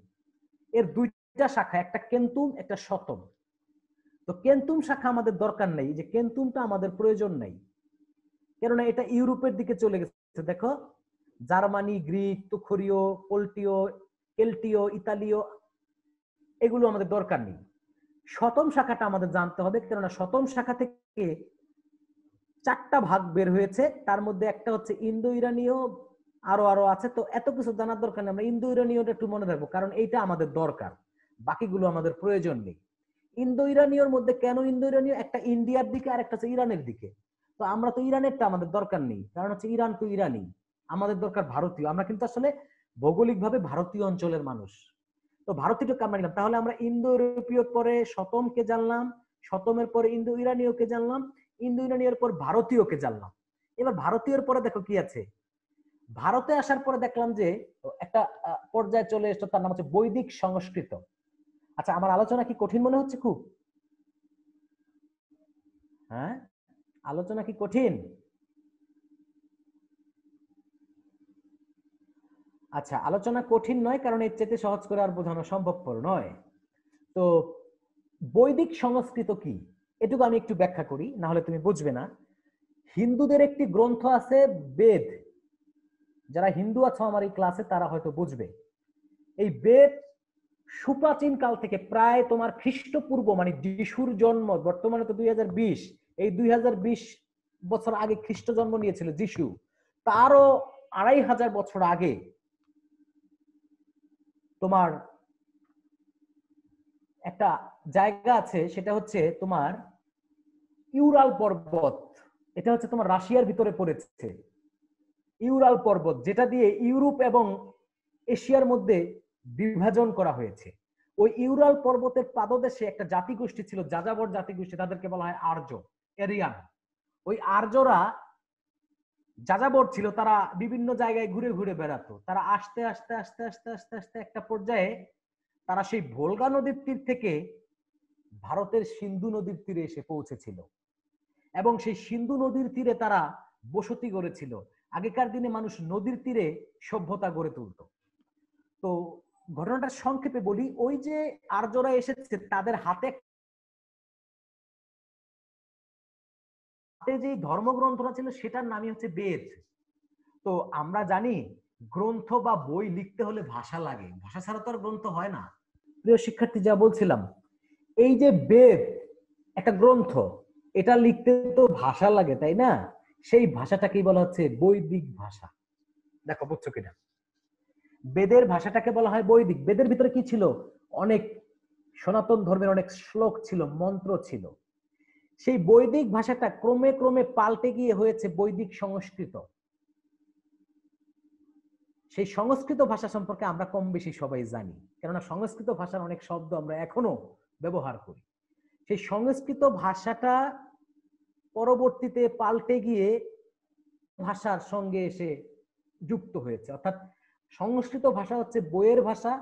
এর দুইটা শাখা, একটা কেন্তুম, একটা শতম। তো কেন্তুম শাখা আমাদের দরকার নেই, যে কেন্তুমটা আমাদের প্রয়োজন নেই, কেননা এটা ইউরোপের দিকে চলে গেছে। দেখো, জার্মানি, গ্রিক, তুখরীয়, পোল্টীয়, কেল্টীয়, ইতালীয়, এগুলো আমাদের দরকার নেই। শতম শাখাটা আমাদের জানতে হবে, কেননা শতম শাখা থেকে 4টা ভাগ বের হয়েছে। তার মধ্যে একটা হচ্ছে ইন্দো ইরানীয়, আরো আছে। তো এত কিছু জানার দরকার নেই, আমরা ইন্দো ইরানীয়টা একটু মনে রাখবো, কারণ এইটা আমাদের দরকার, বাকিগুলো আমাদের প্রয়োজন নেই। ইন্দো ইরানীয়র মধ্যে কেন ইন্দো ইরানীয়? একটা ইন্ডিয়ার দিকে আর একটা হচ্ছে ইরানের দিকে। তো আমরা তো ইরানেরটা আমাদের দরকার নেই, কারণ হচ্ছে ইরান তো ইরানি, আমাদের দরকার ভারতীয়। আমরা কিন্তু আসলে ভৌগোলিকভাবে ভারতীয় অঞ্চলের মানুষ, তো ভারতীয়কে আমরা নিলাম। তাহলে আমরা ইন্দো ইউরোপীয় পরে শতমকে জানলাম, শতমের পরে ইন্দো ইরানীয়কে জানলাম, ইন্দো ইরানীয়র পর ভারতীয়কে জানলাম। এবার ভারতীয়র পরে দেখো কি আছে। ভারতে আসার পরে দেখলাম যে একটা পর্যায়ে চলে এসেছে, তার নাম হচ্ছে বৈদিক সংস্কৃত। আচ্ছা, আমার আলোচনা কি কঠিন মনে হচ্ছে খুব? হ্যাঁ, আলোচনা কি কঠিন? আচ্ছা, আলোচনা কঠিন নয়, কারণ এর চেয়ে সহজ করে আর বোঝানো সম্ভবপর নয়। তো বৈদিক সংস্কৃত কি, এটুকু আমি একটু ব্যাখ্যা করি, না হলে তুমি বুঝবে না। হিন্দুদের একটি গ্রন্থ আছে বেদ, যারা হিন্দু আছো আমার এই ক্লাসে তারা হয়তো বুঝবে। এই বেদ সুপ্রাচীন কাল থেকে, প্রায় তোমার খ্রিস্টপূর্ব, মানে যিশুর জন্ম, বর্তমানে তো 2020, এই 2020 বছর আগে খ্রিস্ট জন্ম নিয়েছিল যিশু, তারও 2500 বছর আগে তোমার একটা জায়গা আছে, সেটা হচ্ছে তোমার ইউরাল পর্বত। এটা হচ্ছে তোমার রাশিয়ার ভিতরে পড়েছে, ইউরাল পর্বত, যেটা দিয়ে ইউরোপ এবং এশিয়ার মধ্যে বিভাজন করা হয়েছে। ওই ইউরাল পর্বতের পাদদেশে একটা জাতিগোষ্ঠী ছিল, যাযাবর জাতিগোষ্ঠী, তাদেরকে বলা হয় আর্য, এরিয়ান। ওই আর্যরা যাযাবর ছিল, তারা বিভিন্ন জায়গায় ঘুরে ঘুরে বেড়াতো। তারা আস্তে আস্তে আস্তে আস্তে আস্তে আস্তে একটা পর্যায়ে তারা সেই ভোলগা নদীর তীর থেকে ভারতের সিন্ধু নদীর তীরে এসে পৌঁছেছিল এবং সেই সিন্ধু নদীর তীরে তারা বসতি গড়েছিল। আগেকার দিনে মানুষ নদীর তীরে সভ্যতা গড়ে তুলত। তো ঘটনাটা সংক্ষেপে বলি, ওই যে আর্যরা এসেছে, তাদের হাতে যে ধর্মগ্রন্থটা ছিল সেটার নামই হচ্ছে বেদ। তো আমরা জানি গ্রন্থ বা বই লিখতে হলে ভাষা লাগে, ভাষা ছাড়া তো আর গ্রন্থ হয় না। প্রিয় শিক্ষার্থী, যা বলছিলাম, এই যে বেদ একটা গ্রন্থ, এটা লিখতে তো ভাষা লাগে, তাই না? সেই ভাষাটাকেই বলা হচ্ছে বৈদিক ভাষা। দেখো বুঝছো কিনা, বেদের ভাষাটাকে বলা হয় বৈদিক। বেদের ভিতরে কি ছিল? অনেক সনাতন ধর্মের অনেক শ্লোক ছিল, মন্ত্র ছিল। সেই বৈদিক ভাষাটা ক্রমে ক্রমে পাল্টে গিয়ে হয়েছে বৈদিক সংস্কৃত। সেই সংস্কৃত ভাষা সম্পর্কে আমরা কম বেশি সবাই জানি, কেননা সংস্কৃত ভাষার অনেক শব্দ আমরা এখনো ব্যবহার করি। সেই সংস্কৃত ভাষাটা পরবর্তীতে পাল্টে গিয়ে ভাষার সঙ্গে এসে যুক্ত হয়েছে। অর্থাৎ সংস্কৃত ভাষা হচ্ছে বইয়ের ভাষা,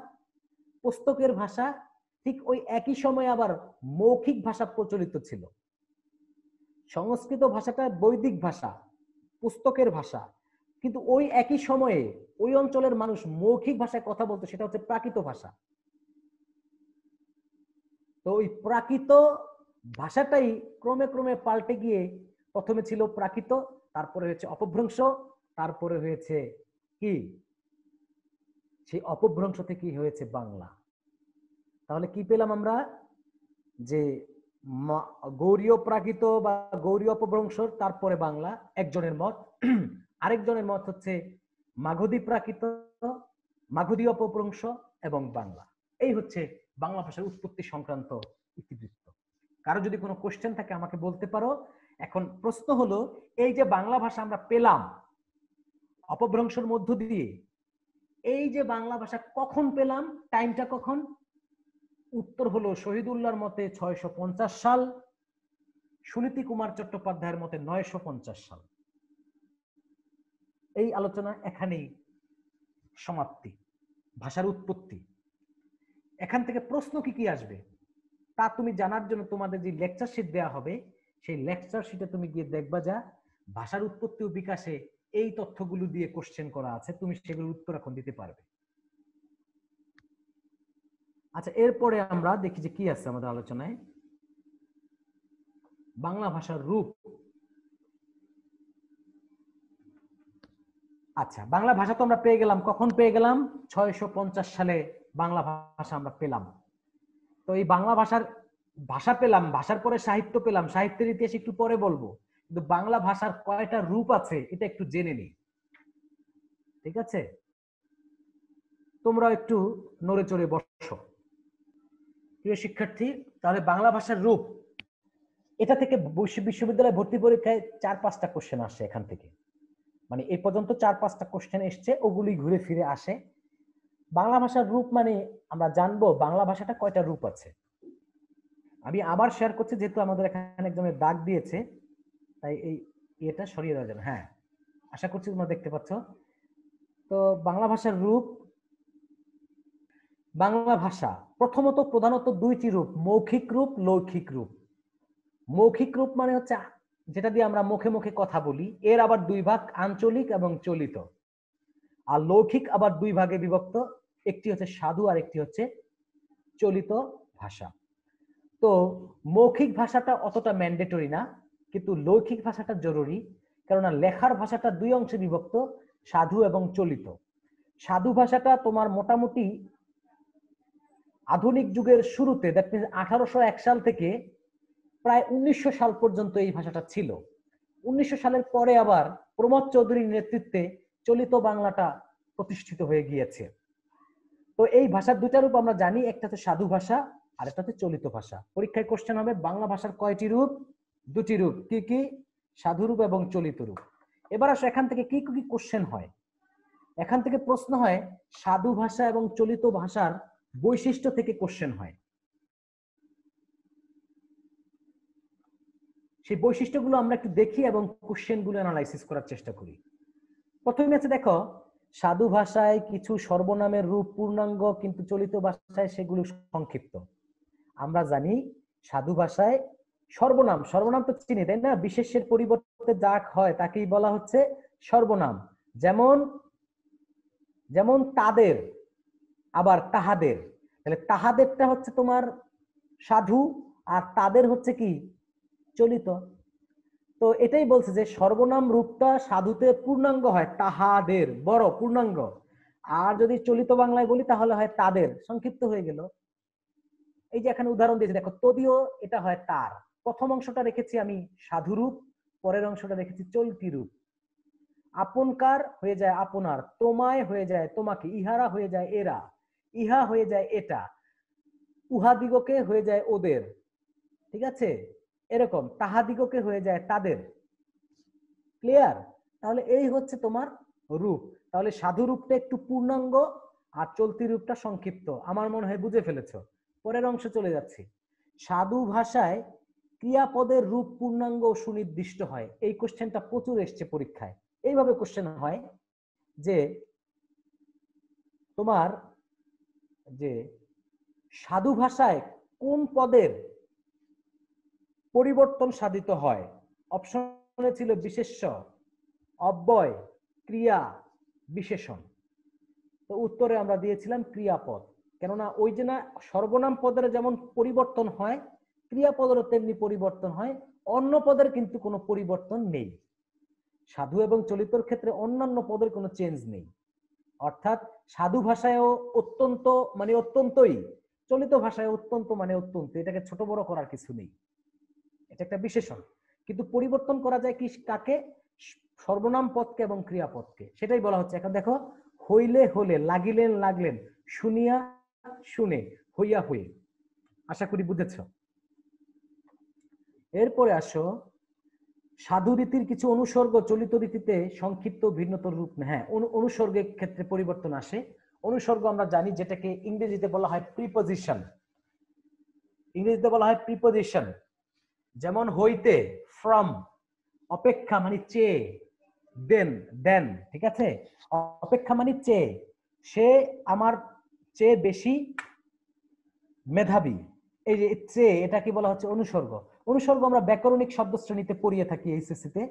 পুস্তকের ভাষা। ঠিক ওই একই সময় আবার মৌখিক ভাষা প্রচলিত ছিল। সংস্কৃত ভাষাটা বৈদিক ভাষা, পুস্তকের ভাষা, কিন্তু ওই একই সময়ে ওই অঞ্চলের মানুষ মৌখিক ভাষায় কথা বলতো, সেটা হচ্ছে প্রাকৃত ভাষা। তো ওই প্রাকৃত ভাষাটাই ক্রমে ক্রমে পাল্টে গিয়ে প্রথমে ছিল প্রাকৃত, তারপরে হয়েছে অপভ্রংশ, তারপরে হয়েছে কি, সেই অপভ্রংশ থেকে হয়েছে বাংলা। তাহলে কি পেলাম আমরা? যে গৌরীয় প্রাকৃত বা গৌরীয় অপভ্রংশ, তারপরে বাংলা একজনের মত। আরেকজনের মত হচ্ছে মাগধী প্রাকৃত, মাগধী অপভ্রংশ এবং বাংলা। এই হচ্ছে বাংলা ভাষার উৎপত্তি সংক্রান্ত ইতিবৃত্ত। কারো যদি কোনো কোশ্চেন থাকে আমাকে বলতে পারো। এখন প্রশ্ন হলো, এই যে বাংলা ভাষা আমরা পেলাম অপভ্রংশের মধ্য দিয়ে, এই যে বাংলা ভাষা কখন পেলাম, টাইমটা কখন? উত্তর হলো শহীদুল্লাহর মতে 650 সাল, সুনীতি কুমার চট্টোপাধ্যায়ের মতে 950 সাল। এই আলোচনা এখানেই সমাপ্তি। ভাষার উৎপত্তি। এখান থেকে প্রশ্ন কি কি আসবে তা তুমি জানার জন্য তোমাদের যে লেকচার শিট দেওয়া হবে, সেই লেকচার শিটে তুমি গিয়ে দেখবা যা ভাষার উৎপত্তি ও বিকাশে এই তথ্যগুলো দিয়ে কোশ্চেন করা আছে, তুমি সেগুলোর উত্তর এখন দিতে পারবে। আচ্ছা, এরপরে আমরা দেখি যে কি আছে আমাদের আলোচনায়। বাংলা ভাষার রূপ। আচ্ছা, বাংলা ভাষা তো আমরা পেয়ে গেলাম, কখন পেয়ে গেলাম? 650 সালে বাংলা ভাষা আমরা পেলাম। তো এই বাংলা ভাষা পেলাম, ভাষার পরে সাহিত্য পেলাম, সাহিত্যের ইতিহাস একটু পরে বলবো, কিন্তু বাংলা ভাষার কয়টা রূপ আছে এটা একটু জেনে নিই, ঠিক আছে? তোমরা একটু নড়ে চড়ে বসো, প্রিয় শিক্ষার্থী। তাহলে বাংলা ভাষার রূপ, এটা থেকে বিশ্ববিদ্যালয়ে ভর্তি পরীক্ষায় 4-5টা কোশ্চেন আসে এখান থেকে। মানে এই পর্যন্ত 4-5টা কোশ্চেন এসছে, ওগুলি ঘুরে ফিরে আসে। বাংলা ভাষার রূপ মানে আমরা জানবো বাংলা ভাষাটা কয়টা রূপ আছে। আমি আবার শেয়ার করছি, যেহেতু আমাদের এখানে একজনের দাগ দিয়েছে, তাই এই এটা সরিয়ে দেওয়া যাবে। হ্যাঁ, আশা করছি তোমরা দেখতে পাচ্ছ। তো বাংলা ভাষার রূপ, বাংলা ভাষা প্রথমত প্রধানত দুইটি রূপ, মৌখিক রূপ, লৌকিক রূপ। মৌখিক রূপ মানে হচ্ছে যেটা দিয়ে আমরা মুখে মুখে কথা বলি, এর আবার দুই ভাগ, আঞ্চলিক এবং চলিত। আর লৌকিক আবার দুই ভাগে বিভক্ত, একটি হচ্ছে সাধু আর একটি হচ্ছে চলিত ভাষা। তো মৌখিক ভাষাটা অতটা ম্যান্ডেটরি না, কিন্তু লৌকিক ভাষাটা জরুরি, কেননা লেখার ভাষাটা দুই অংশে বিভক্ত, সাধু এবং চলিত। সাধু ভাষাটা তোমার মোটামুটি আধুনিক যুগের শুরুতে, দ্যাট মিনস 1801 সাল থেকে প্রায় 1900 সাল পর্যন্ত এই ভাষাটা ছিল। 1900 সালের পরে আবার প্রমোদ চৌধুরীর নেতৃত্বে চলিত বাংলাটা প্রতিষ্ঠিত হয়ে গিয়েছে। তো এই ভাষার দুইটা রূপ আমরা জানি, একটা হচ্ছে সাধু ভাষা, আর একটা হচ্ছে চলিত ভাষা। পরীক্ষায় কোশ্চেন হবে বাংলা ভাষার কয়টি রূপ? দুটি রূপ। কি কি? সাধু রূপ এবং চলিত রূপ। এবার আসো এখান থেকে কি কি কোশ্চেন হয়। এখান থেকে প্রশ্ন হয় সাধু ভাষা এবং চলিত ভাষার বৈশিষ্ট্য থেকে কোশ্চেন হয়। সেই বৈশিষ্ট্যগুলো আমরা একটু দেখি এবং কোশ্চেন গুলো অ্যানালাইসিস করার চেষ্টা করি। প্রথমে আছে দেখো, সাধু ভাষায় কিছু সর্বনামের রূপ পূর্ণাঙ্গ, কিন্তু চলিত ভাষায় সেগুলো সংক্ষিপ্ত। আমরা জানি সাধু ভাষায় সর্বনাম, সর্বনাম তো চিনি তাই না? বিশেষ্যের পরিবর্তে যা হয় তাকেই বলা হচ্ছে সর্বনাম। যেমন যেমন তাদের, আবার তাহাদের। তাহলে তাহাদেরটা হচ্ছে তোমার সাধু, আর তাদের হচ্ছে কি? চলিত। তো এটাই বলছে যে সর্বনাম রূপটা সাধুতে পূর্ণাঙ্গ হয়, তাহাদের বড় পূর্ণাঙ্গ, আর যদি চলিত বাংলায় বলি তাহলে হয় তাদের, সংক্ষিপ্ত হয়ে গেল। এই যে এখানে উদাহরণ দিয়েছে দেখো, তদীয় এটা হয় তার। প্রথম অংশটা রেখেছি আমি সাধু রূপ, পরের অংশটা রেখেছি চলতি রূপ। আপনকার হয়ে যায় আপনার, তোমায় হয়ে যায় তোমাকে, ইহারা হয়ে যায় এরা, ইহা হয়ে যায় এটা, উহাদিগকে হয়ে যায় ওদের। ঠিক আছে? এরকম তাহাদিগকে হয়ে যায় তাদের। ক্লিয়ার? তাহলে এই হচ্ছে তোমার রূপ। তাহলে সাধু রূপটা একটু পূর্ণাঙ্গ আর চলতি রূপটা সংক্ষিপ্ত। আমার মনে হয় বুঝে ফেলেছো। পরের অংশ চলে যাচ্ছি। সাধু ভাষায় ক্রিয়াপদের রূপ পূর্ণাঙ্গ ও সুনির্দিষ্ট হয়। এই কোশ্চেনটা প্রচুর এসছে পরীক্ষায়। এইভাবে কোশ্চেন হয় যে তোমার যে সাধু ভাষায় কোন পদের পরিবর্তন সাধিত হয়। অপশনে ছিল বিশেষ্য, অব্যয়, ক্রিয়া, বিশেষণ। তো উত্তরে আমরা দিয়েছিলাম ক্রিয়াপদ। কেননা ওই যে না সর্বনাম পদের যেমন পরিবর্তন হয়, ক্রিয়াপদেরও তেমনি পরিবর্তন হয়, অন্য পদের কিন্তু কোনো পরিবর্তন নেই। সাধু এবং চলিতর ক্ষেত্রে অন্যান্য পদের কোনো চেঞ্জ নেই। অর্থাৎ সাধু ভাষায়ও অত্যন্ত মানে অত্যন্তই, চলিত ভাষায় অত্যন্ত মানে অত্যন্ত, এটাকে ছোট বড় করার কিছু নেই। এটা একটা বিশেষণ। কিন্তু পরিবর্তন করা যায় কি কাকে? সর্বনাম পদকে এবং ক্রিয়াপদকে। সেটাই বলা হচ্ছে। এখন দেখো, হইলে হলে, লাগিলেন লাগলেন, শুনিয়া শুনে, হইয়া হয়ে। আশা করি বুঝেছ। এরপরে আসো, সাধু রীতির কিছু অনুসর্গ চলিত রীতিতে সংক্ষিপ্ত ভিন্নতর রূপ। হ্যাঁ, অনুসর্গের ক্ষেত্রে পরিবর্তন আসে। অনুসর্গ আমরা জানি যেটাকে ইংরেজিতে বলা হয় প্রিপজিশন। ইংরেজিতে বলা হয় প্রিপজিশন। যেমন হইতে ফ্রম, অপেক্ষা মানে চেয়ে, দেন দেন। ঠিক আছে? অপেক্ষা মানে চেয়ে, সে আমার চেয়ে বেশি মেধাবী। এই যে চেয়ে, এটা কি বলা হচ্ছে? অনুসর্গ। অনুসর্গ আমরা ব্যাকরণিক শব্দ শ্রেণীতে পড়িয়ে থাকি এইচএসসি তে।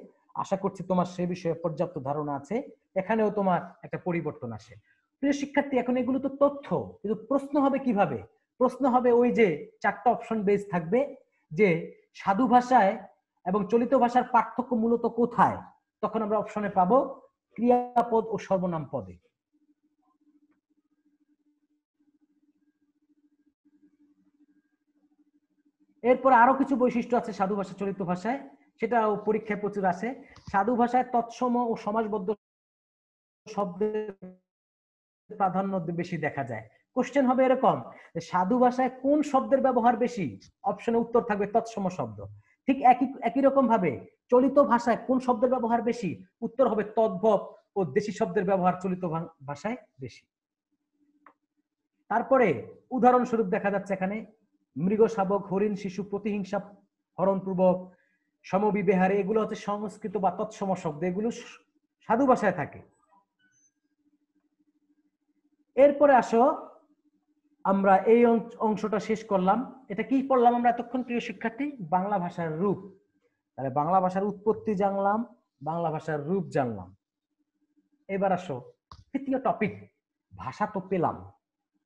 আশা করছি তোমার সে বিষয়ে পর্যাপ্ত ধারণা আছে। এখানেও তোমার একটা পরিবর্তন আসে। প্রিয় শিক্ষার্থী, এখন এগুলো তো তথ্য, কিন্তু প্রশ্ন হবে কিভাবে? প্রশ্ন হবে ওই যে চারটা অপশন বেস থাকবে, যে সাধু ভাষায় এবং চলিত ভাষার পার্থক্য মূলত কোথায়। তখন আমরা অপশনে পাবো ক্রিয়াপদ ও সর্বনাম পদে। এরপর আরো কিছু বৈশিষ্ট্য আছে সাধু ভাষা চলিত ভাষায়, সেটাও পরীক্ষায় প্রচুর আসে। সাধু ভাষায় তৎসম ও সমাসবদ্ধ শব্দের প্রাধান্য বেশি দেখা যায়। কোশ্চেন হবে এরকম, সাধু ভাষায় কোন শব্দের ব্যবহার বেশি? অপশনে উত্তর থাকবে তৎসম শব্দ। ঠিক একই রকম ভাবে চলিত ভাষায় কোন শব্দের ব্যবহার বেশি? উত্তর হবে তদ্ভব ও দেশি শব্দের ব্যবহার চলিত ভাষায় বেশি। তারপরে উদাহরণস্বরূপ দেখা যাচ্ছে এখানে, মৃগ শাবক, হরিণ শিশু, প্রতিহিংসা, হরণপূর্বক, সমবিবেহারে, এগুলো হচ্ছে সংস্কৃত বা তৎসম শব্দ, এগুলো সাধু ভাষায় থাকে। এরপরে আসো, আমরা এই অংশটা শেষ করলাম। এটা কি পড়লাম আমরা এতক্ষণ প্রিয় শিক্ষার্থী? বাংলা ভাষার রূপ। তাহলে বাংলা ভাষার উৎপত্তি জানলাম, বাংলা ভাষার রূপ জানলাম। এবার আসো তৃতীয় টপিক, ভাষা তো পেলাম।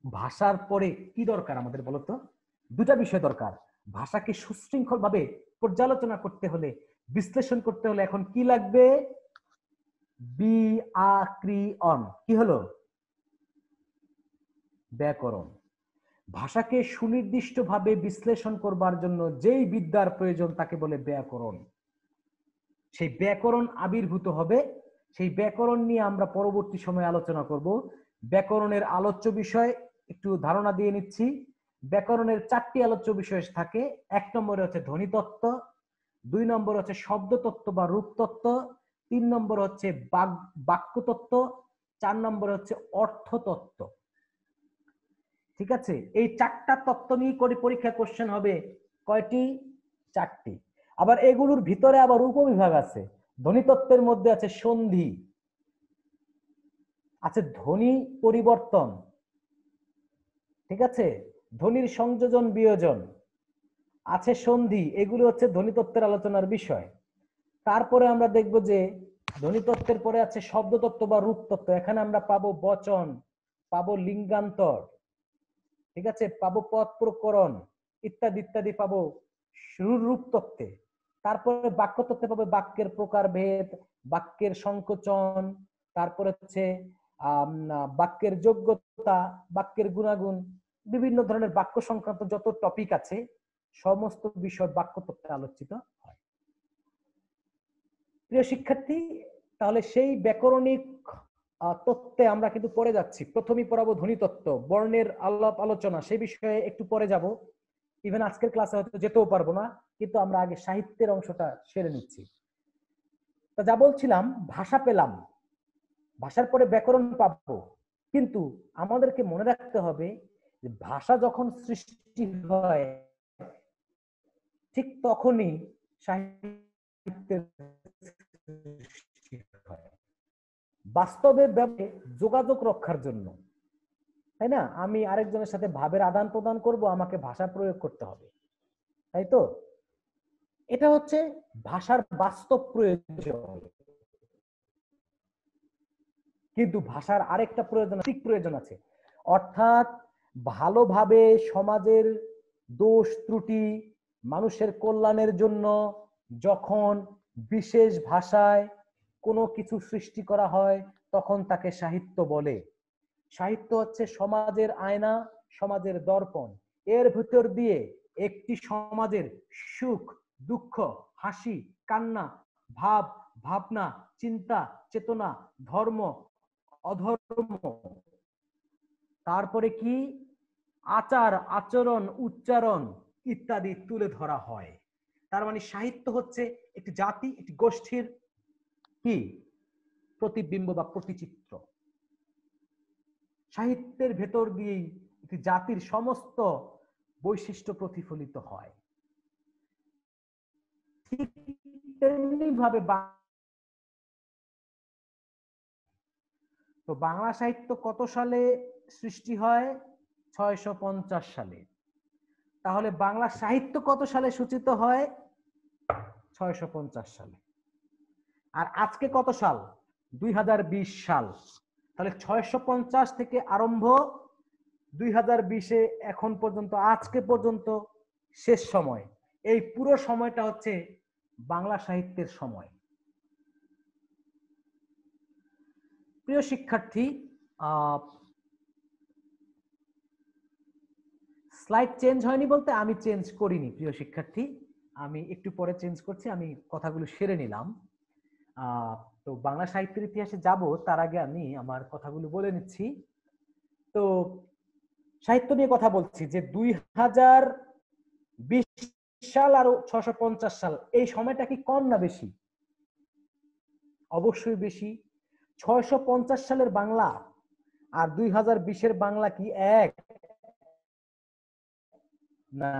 ভাষার পরে কি দরকার আমাদের বলতো? দুটা বিষয় দরকার। ভাষাকে সুশৃঙ্খল ভাবে পর্যালোচনা করতে হলে, বিশ্লেষণ করতে হলে এখন কি লাগবে? ব্যাকরণ। কি হলো? ব্যাকরণ। ভাষাকে সুনির্দিষ্টভাবে বিশ্লেষণ করবার জন্য যেই বিদ্যার প্রয়োজন তাকে বলে ব্যাকরণ। সেই ব্যাকরণ আবির্ভূত হবে, সেই ব্যাকরণ নিয়ে আমরা পরবর্তী সময়ে আলোচনা করব। ব্যাকরণের আলোচ্য বিষয় একটু ধারণা দিয়ে নিচ্ছি। ব্যাকরণের 4টি আলোচ্য বিষয় থাকে। 1 নম্বরে হচ্ছে ধ্বনিতত্ত্ব, 2 নম্বর হচ্ছে শব্দতত্ত্ব বা রূপতত্ত্ব, 3 নম্বর হচ্ছে বাক্যতত্ত্ব, 4 নম্বর হচ্ছে অর্থতত্ত্ব। ঠিক আছে, এই 4টা তত্ত্ব নিয়ে করে পরীক্ষা কোশ্চেন হবে কয়টি? 4টি। আবার এগুলোর ভিতরে আবার উপবিভাগ আছে। ধ্বনিতত্ত্বের মধ্যে আছে সন্ধি, আছে ধ্বনি পরিবর্তন, ঠিক আছে, ধ্বনির সংযোজন বিয়োজন, আছে সন্ধি, এগুলো হচ্ছে ধ্বনিতত্ত্বের আলোচনার বিষয়। তারপরে আমরা দেখব যে ধ্বনিতত্ত্বের পরে আছে শব্দতত্ত্ব বা রূপতত্ত্ব। এখানে আমরা পাবো বচন, পাবো লিঙ্গান্তর, ঠিক আছে, পাবো পদ প্রকরণ ইত্যাদি ইত্যাদি পাবো রূপতত্ত্বে। তারপরে বাক্যতত্ত্বে পাবো বাক্যের প্রকারভেদ, বাক্যের সংকোচন, তারপরে হচ্ছে বাক্যের যোগ্যতা, বাক্যের গুণাগুণ, বিভিন্ন ধরনের বাক্য সংক্রান্ত যত টপিক আছে সমস্ত বিষয় বাক্যতত্ত্বে আলোচিত হয়। প্রিয় শিক্ষার্থী, তাহলে সেই ব্যাকরণিক তত্ত্বে আমরা কিন্তু পড়ে যাচ্ছি। প্রথমেই পড়াবো ধ্বনিতত্ত্ব, বর্ণের আলাপ আলোচনা, সেই বিষয়ে একটু পরে যাব। ইভেন আজকের ক্লাসে হয়তো যেতেও পারবো না, কিন্তু আমরা আগে সাহিত্যের অংশটা সেরে নিচ্ছি। তা যা বলছিলাম, ভাষা পেলাম, ভাষার পরে ব্যাকরণ পাবো, কিন্তু আমাদেরকে মনে রাখতে হবে যে ভাষা যখন সৃষ্টি হয় ঠিক তখনই সাহিত্যের সৃষ্টি হয়, বাস্তবে যোগাযোগ রক্ষার জন্য, তাই না? আমি আরেকজনের সাথে ভাবের আদান প্রদান করব, আমাকে ভাষা প্রয়োগ করতে হবে, তাই তো? এটা হচ্ছে ভাষার বাস্তব প্রয়োজন। কিন্তু ভাষার আরেকটা প্রয়োজন আছে, অর্থাৎ ভালোভাবে সমাজের দোষ ত্রুটি মানুষের কল্যাণের জন্য যখন বিশেষ ভাষায় কোনো কিছু সৃষ্টি করা হয় তখন তাকে সাহিত্য বলে। সাহিত্য হচ্ছে সমাজের আয়না, সমাজের দর্পণ। এর ভিতর দিয়ে একটি সমাজের সুখ দুঃখ, হাসি কান্না, ভাব ভাবনা, চিন্তা চেতনা, ধর্ম অধর্ম, তারপরে কি আচার আচরণ উচ্চারণ ইত্যাদি তুলে ধরা হয়। তার মানে সাহিত্য হচ্ছে একটি জাতি, একটি গোষ্ঠীর কি প্রতিবিম্ব বা প্রতিচিত্র। সাহিত্যের ভেতর দিয়েই একটি জাতির সমস্ত বৈশিষ্ট্য প্রতিফলিত হয়। ঠিক তেমনি ভাবে তো বাংলা সাহিত্য কত সালে সৃষ্টি হয়? 650 সালে। তাহলে বাংলা সাহিত্য কত সালে সূচিত হয়? 650 সালে। আর আজকে কত সাল? 2020 সাল। তাহলে 650 থেকে আরম্ভ 2020-এ এখন পর্যন্ত, আজকে পর্যন্ত শেষ সময়, এই পুরো সময়টা হচ্ছে বাংলা সাহিত্যের সময়। প্রিয় শিক্ষার্থী, স্লাইড চেঞ্জ হয়নি বলতে আমি চেঞ্জ করিনি প্রিয় শিক্ষার্থী, আমি একটু পরে চেঞ্জ করছি, আমি কথাগুলো সেরে নিলাম। তো বাংলা সাহিত্যের ইতিহাসে যাব তার আগে আমি আমার কথাগুলো বলে নিচ্ছি। তো সাহিত্য নিয়ে কথা বলছি যে 2020 সাল আর 650 সাল, এই সময়টা কি কম না বেশি? অবশ্যই বেশি। 650 সালের বাংলা আর 2020-এর বাংলা কি এক? না,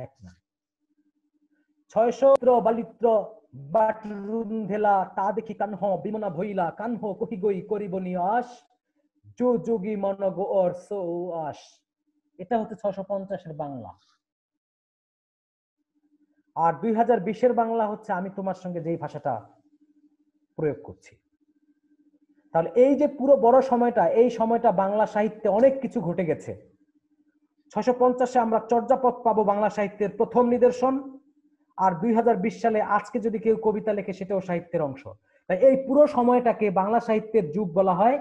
এক না। 600 বালিত্র বাটরুন্ধেলা তা দেখি কানহ বিমনা ভইলা কানহ কহি গই করিব নিয়াস জো যোগী মনগ ওর সো আস। এটা হচ্ছে 650-এর বাংলা। আর 2020-এর বাংলা হচ্ছে আমি তোমার সঙ্গে যেই ভাষাটা প্রয়োগ করছি। তাহলে এই যে পুরো বড় সময়টা, এই সময়টা বাংলা সাহিত্যে অনেক কিছু ঘটে গেছে। 650-এ আমরা চর্যাপদ পাবো বাংলা সাহিত্যের প্রথম নিদর্শন, আর 2020 সালে আজকে যদি কেউ কবিতা লেখে সেটাও সাহিত্যের অংশ। তাই এই পুরো সময়টাকে বাংলা সাহিত্যের যুগ বলা হয়।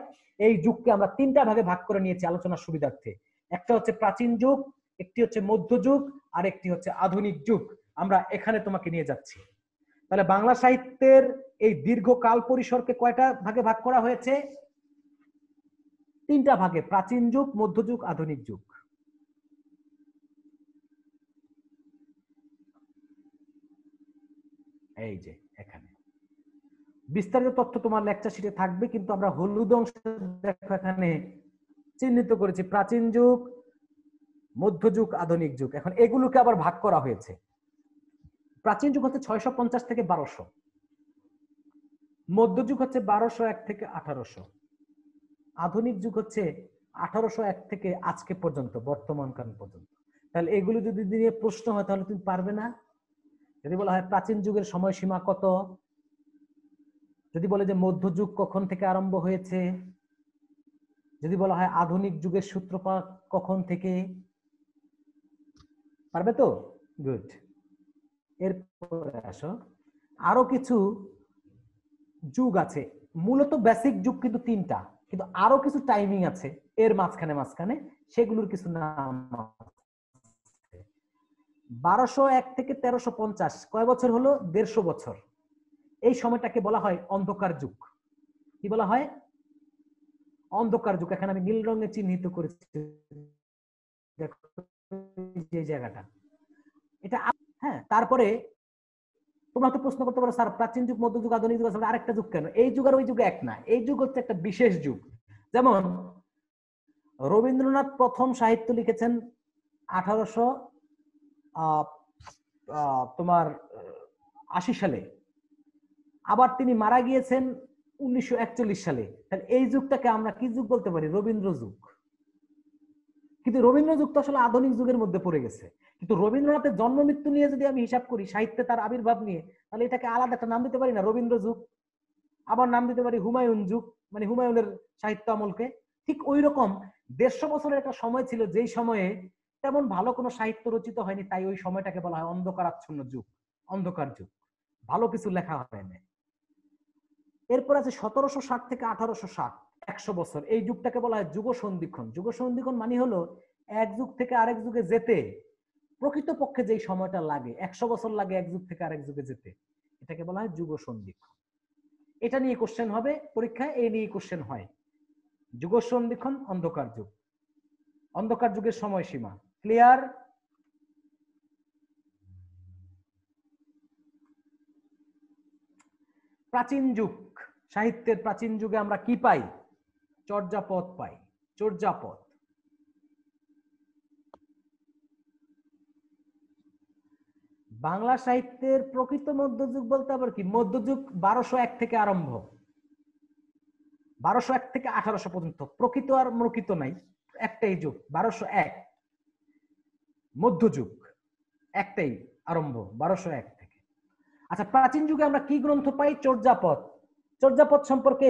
এই যুগকে আমরা 3টা ভাগে ভাগ করে নিয়েছি আলোচনার সুবিধার্থে। একটা হচ্ছে প্রাচীন যুগ, একটি হচ্ছে মধ্যযুগ, আর একটি হচ্ছে আধুনিক যুগ। আমরা এখানে তোমাকে নিয়ে যাচ্ছি। তাহলে বাংলা সাহিত্যের এই দীর্ঘ কাল পরিসরকে কয়টা ভাগে ভাগ করা হয়েছে? 3টা ভাগে, প্রাচীন যুগ, মধ্যযুগ, আধুনিক যুগ। এই যে এখানে বিস্তারিত তথ্য তোমার লেকচার শিটে থাকবে, কিন্তু আমরা হলুদ অংশ দেখো এখানে চিহ্নিত করেছি প্রাচীন যুগ, মধ্যযুগ, আধুনিক যুগ। এখন এগুলোকে আবার ভাগ করা হয়েছে। প্রাচীন যুগ হচ্ছে 650 থেকে 1200, মধ্যযুগ হচ্ছে 1201 থেকে 1800, আধুনিক যুগ হচ্ছে 1801 থেকে আজকে পর্যন্ত, বর্তমান কাল পর্যন্ত। তাহলে এগুলো যদি দিয়ে প্রশ্ন হয় তাহলে তুমি পারবে না। যদি বলা হয় প্রাচীন যুগের সময়সীমা কত, যদি বলে যে মধ্যযুগ কখন থেকে আরম্ভ হয়েছে, যদি বলা হয় আধুনিক যুগের সূত্রপাত কখন থেকে, পারবে তো? গুড। এরপরে আসো, আরো কিছু যুগ আছে। মূলত বেসিক যুগ কিন্তু 3টা, কিন্তু আরো কিছু টাইমিং আছে এর মাঝখানে মাঝখানে, সেগুলোর কিছু নাম আছে। 1201 থেকে 1350 কয় বছর হলো? 150 বছর। এই সময়টাকে বলা হয় অন্ধকার যুগ। কি বলা হয়? অন্ধকার যুগ। এখানে আমি নীল রঙে চিহ্নিত করেছি, দেখো যে জায়গাটা এটা। হ্যাঁ, তারপরে তোমরা তো প্রশ্ন করতে পারো স্যার প্রাচীন যুগ, মধ্যযুগ, আধুনিক যুগ আছে, আরেকটা যুগ কেন? এই যুগ আর ওই যুগ এক না, এই যুগ হচ্ছে একটা বিশেষ যুগ। যেমন রবীন্দ্রনাথ প্রথম সাহিত্য লিখেছেন 1800 তোমার 80 সালে, আবার তিনি মারা গিয়েছেন 1941 সালে। তাহলে এই যুগটাকে আমরা কি যুগ বলতে পারি? রবীন্দ্র যুগ। কিন্তু রবীন্দ্র যুগ তো আসলে আধুনিক যুগের মধ্যে পড়ে গেছে। কিন্তু রবীন্দ্রনাথের জন্ম মৃত্যু নিয়ে যদি আমি হিসাব করি, সাহিত্যে তার আবির্ভাব নিয়ে, তাহলে এটাকে আলাদা একটা নাম দিতে পারি না? রবীন্দ্র যুগ। আবার নাম দিতে পারি হুমায়ুন যুগ, মানে হুমায়ুনের সাহিত্য আমলকে। ঠিক ওই রকম 150 বছরের একটা সময় ছিল যেই সময়ে তেমন ভালো কোনো সাহিত্য রচিত হয়নি, তাই ওই সময়টাকে বলা হয় অন্ধকারাচ্ছন্ন যুগ, অন্ধকার যুগ। ভালো কিছু লেখা হয়নি। এরপর আছে 1760 থেকে 1860, 100 বছর। এই যুগটাকে বলা হয় যুগ সন্ধিক্ষণ। যুগ সন্ধিক্ষণ মানে হলো এক যুগ থেকে আরেক যুগে যেতে প্রকৃতপক্ষে যেই সময়টা লাগে, 100 বছর লাগে এক যুগ থেকে আরেক যুগে যেতে, এটাকে বলা হয় যুগ সন্ধিক্ষণ। এটা নিয়ে কোশ্চেন হবে পরীক্ষায়, এই নিয়ে কোশ্চেন হয়। যুগ সন্ধিক্ষণ, অন্ধকার যুগ, অন্ধকার যুগের সময়সীমা। ক্লিয়ার? প্রাচীন যুগ, সাহিত্যের প্রাচীন যুগে আমরা কি পাই? চর্যাপদ পাই। চর্যাপদ বাংলা সাহিত্যের প্রকৃত মধ্যযুগ বলতে আবার কি? মধ্যযুগ 1201 থেকে আরম্ভ, 1201 থেকে 1800 পর্যন্ত। প্রকৃত আর প্রকৃত নাই, একটাই যুগ 1201। মধ্যযুগ একটাই, আরম্ভ 1201 থেকে। আচ্ছা, প্রাচীন যুগে আমরা কি গ্রন্থ পাই? চর্যাপদ। চর্যাপদ সম্পর্কে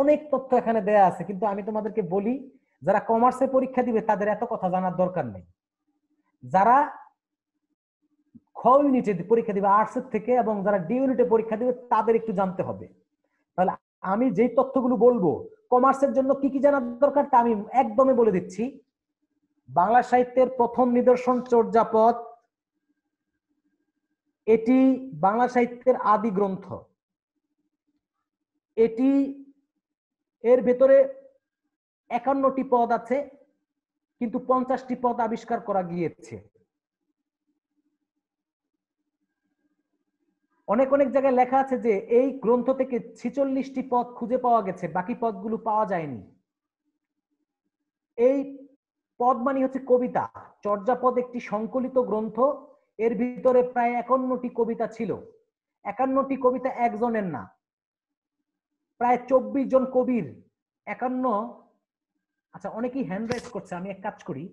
অনেক তথ্য এখানে দেয়া আছে, কিন্তু আমি তোমাদেরকে বলি, যারা কমার্সে পরীক্ষা দিবে তাদের এত কথা জানার দরকার নেই। যারা খ ইউনিটে পরীক্ষা দিবে আর্টসের থেকে, এবং যারা ডি ইউনিটে পরীক্ষা দিবে তাদের একটু জানতে হবে। তাহলে আমি যেই তথ্যগুলো বলবো কমার্সের জন্য কি কি জানার দরকার তা আমি একদমই বলে দিচ্ছি। বাংলা সাহিত্যের প্রথম নিদর্শন চর্যাপদ। এটি বাংলা সাহিত্যের আদি গ্রন্থ। এটি, এর ভেতরে 51টি পদ আছে, কিন্তু 50টি পদ আবিষ্কার করা গিয়েছে। অনেক অনেক জায়গায় লেখা আছে যে এই গ্রন্থ থেকে 46টি পদ খুঁজে পাওয়া গেছে, বাকি পদগুলো পাওয়া যায়নি। এই পদ মানে হচ্ছে কবিতা। চর্যাপদ একটি সংকলিত গ্রন্থ, এর ভিতরে প্রায় 51টি কবিতা ছিল। 51টি কবিতা একজনের না, প্রায় 24 জন কবির 51। আচ্ছা, অনেকেই হ্যান্ড রাইজ করছে, আমি এক কাজ করি,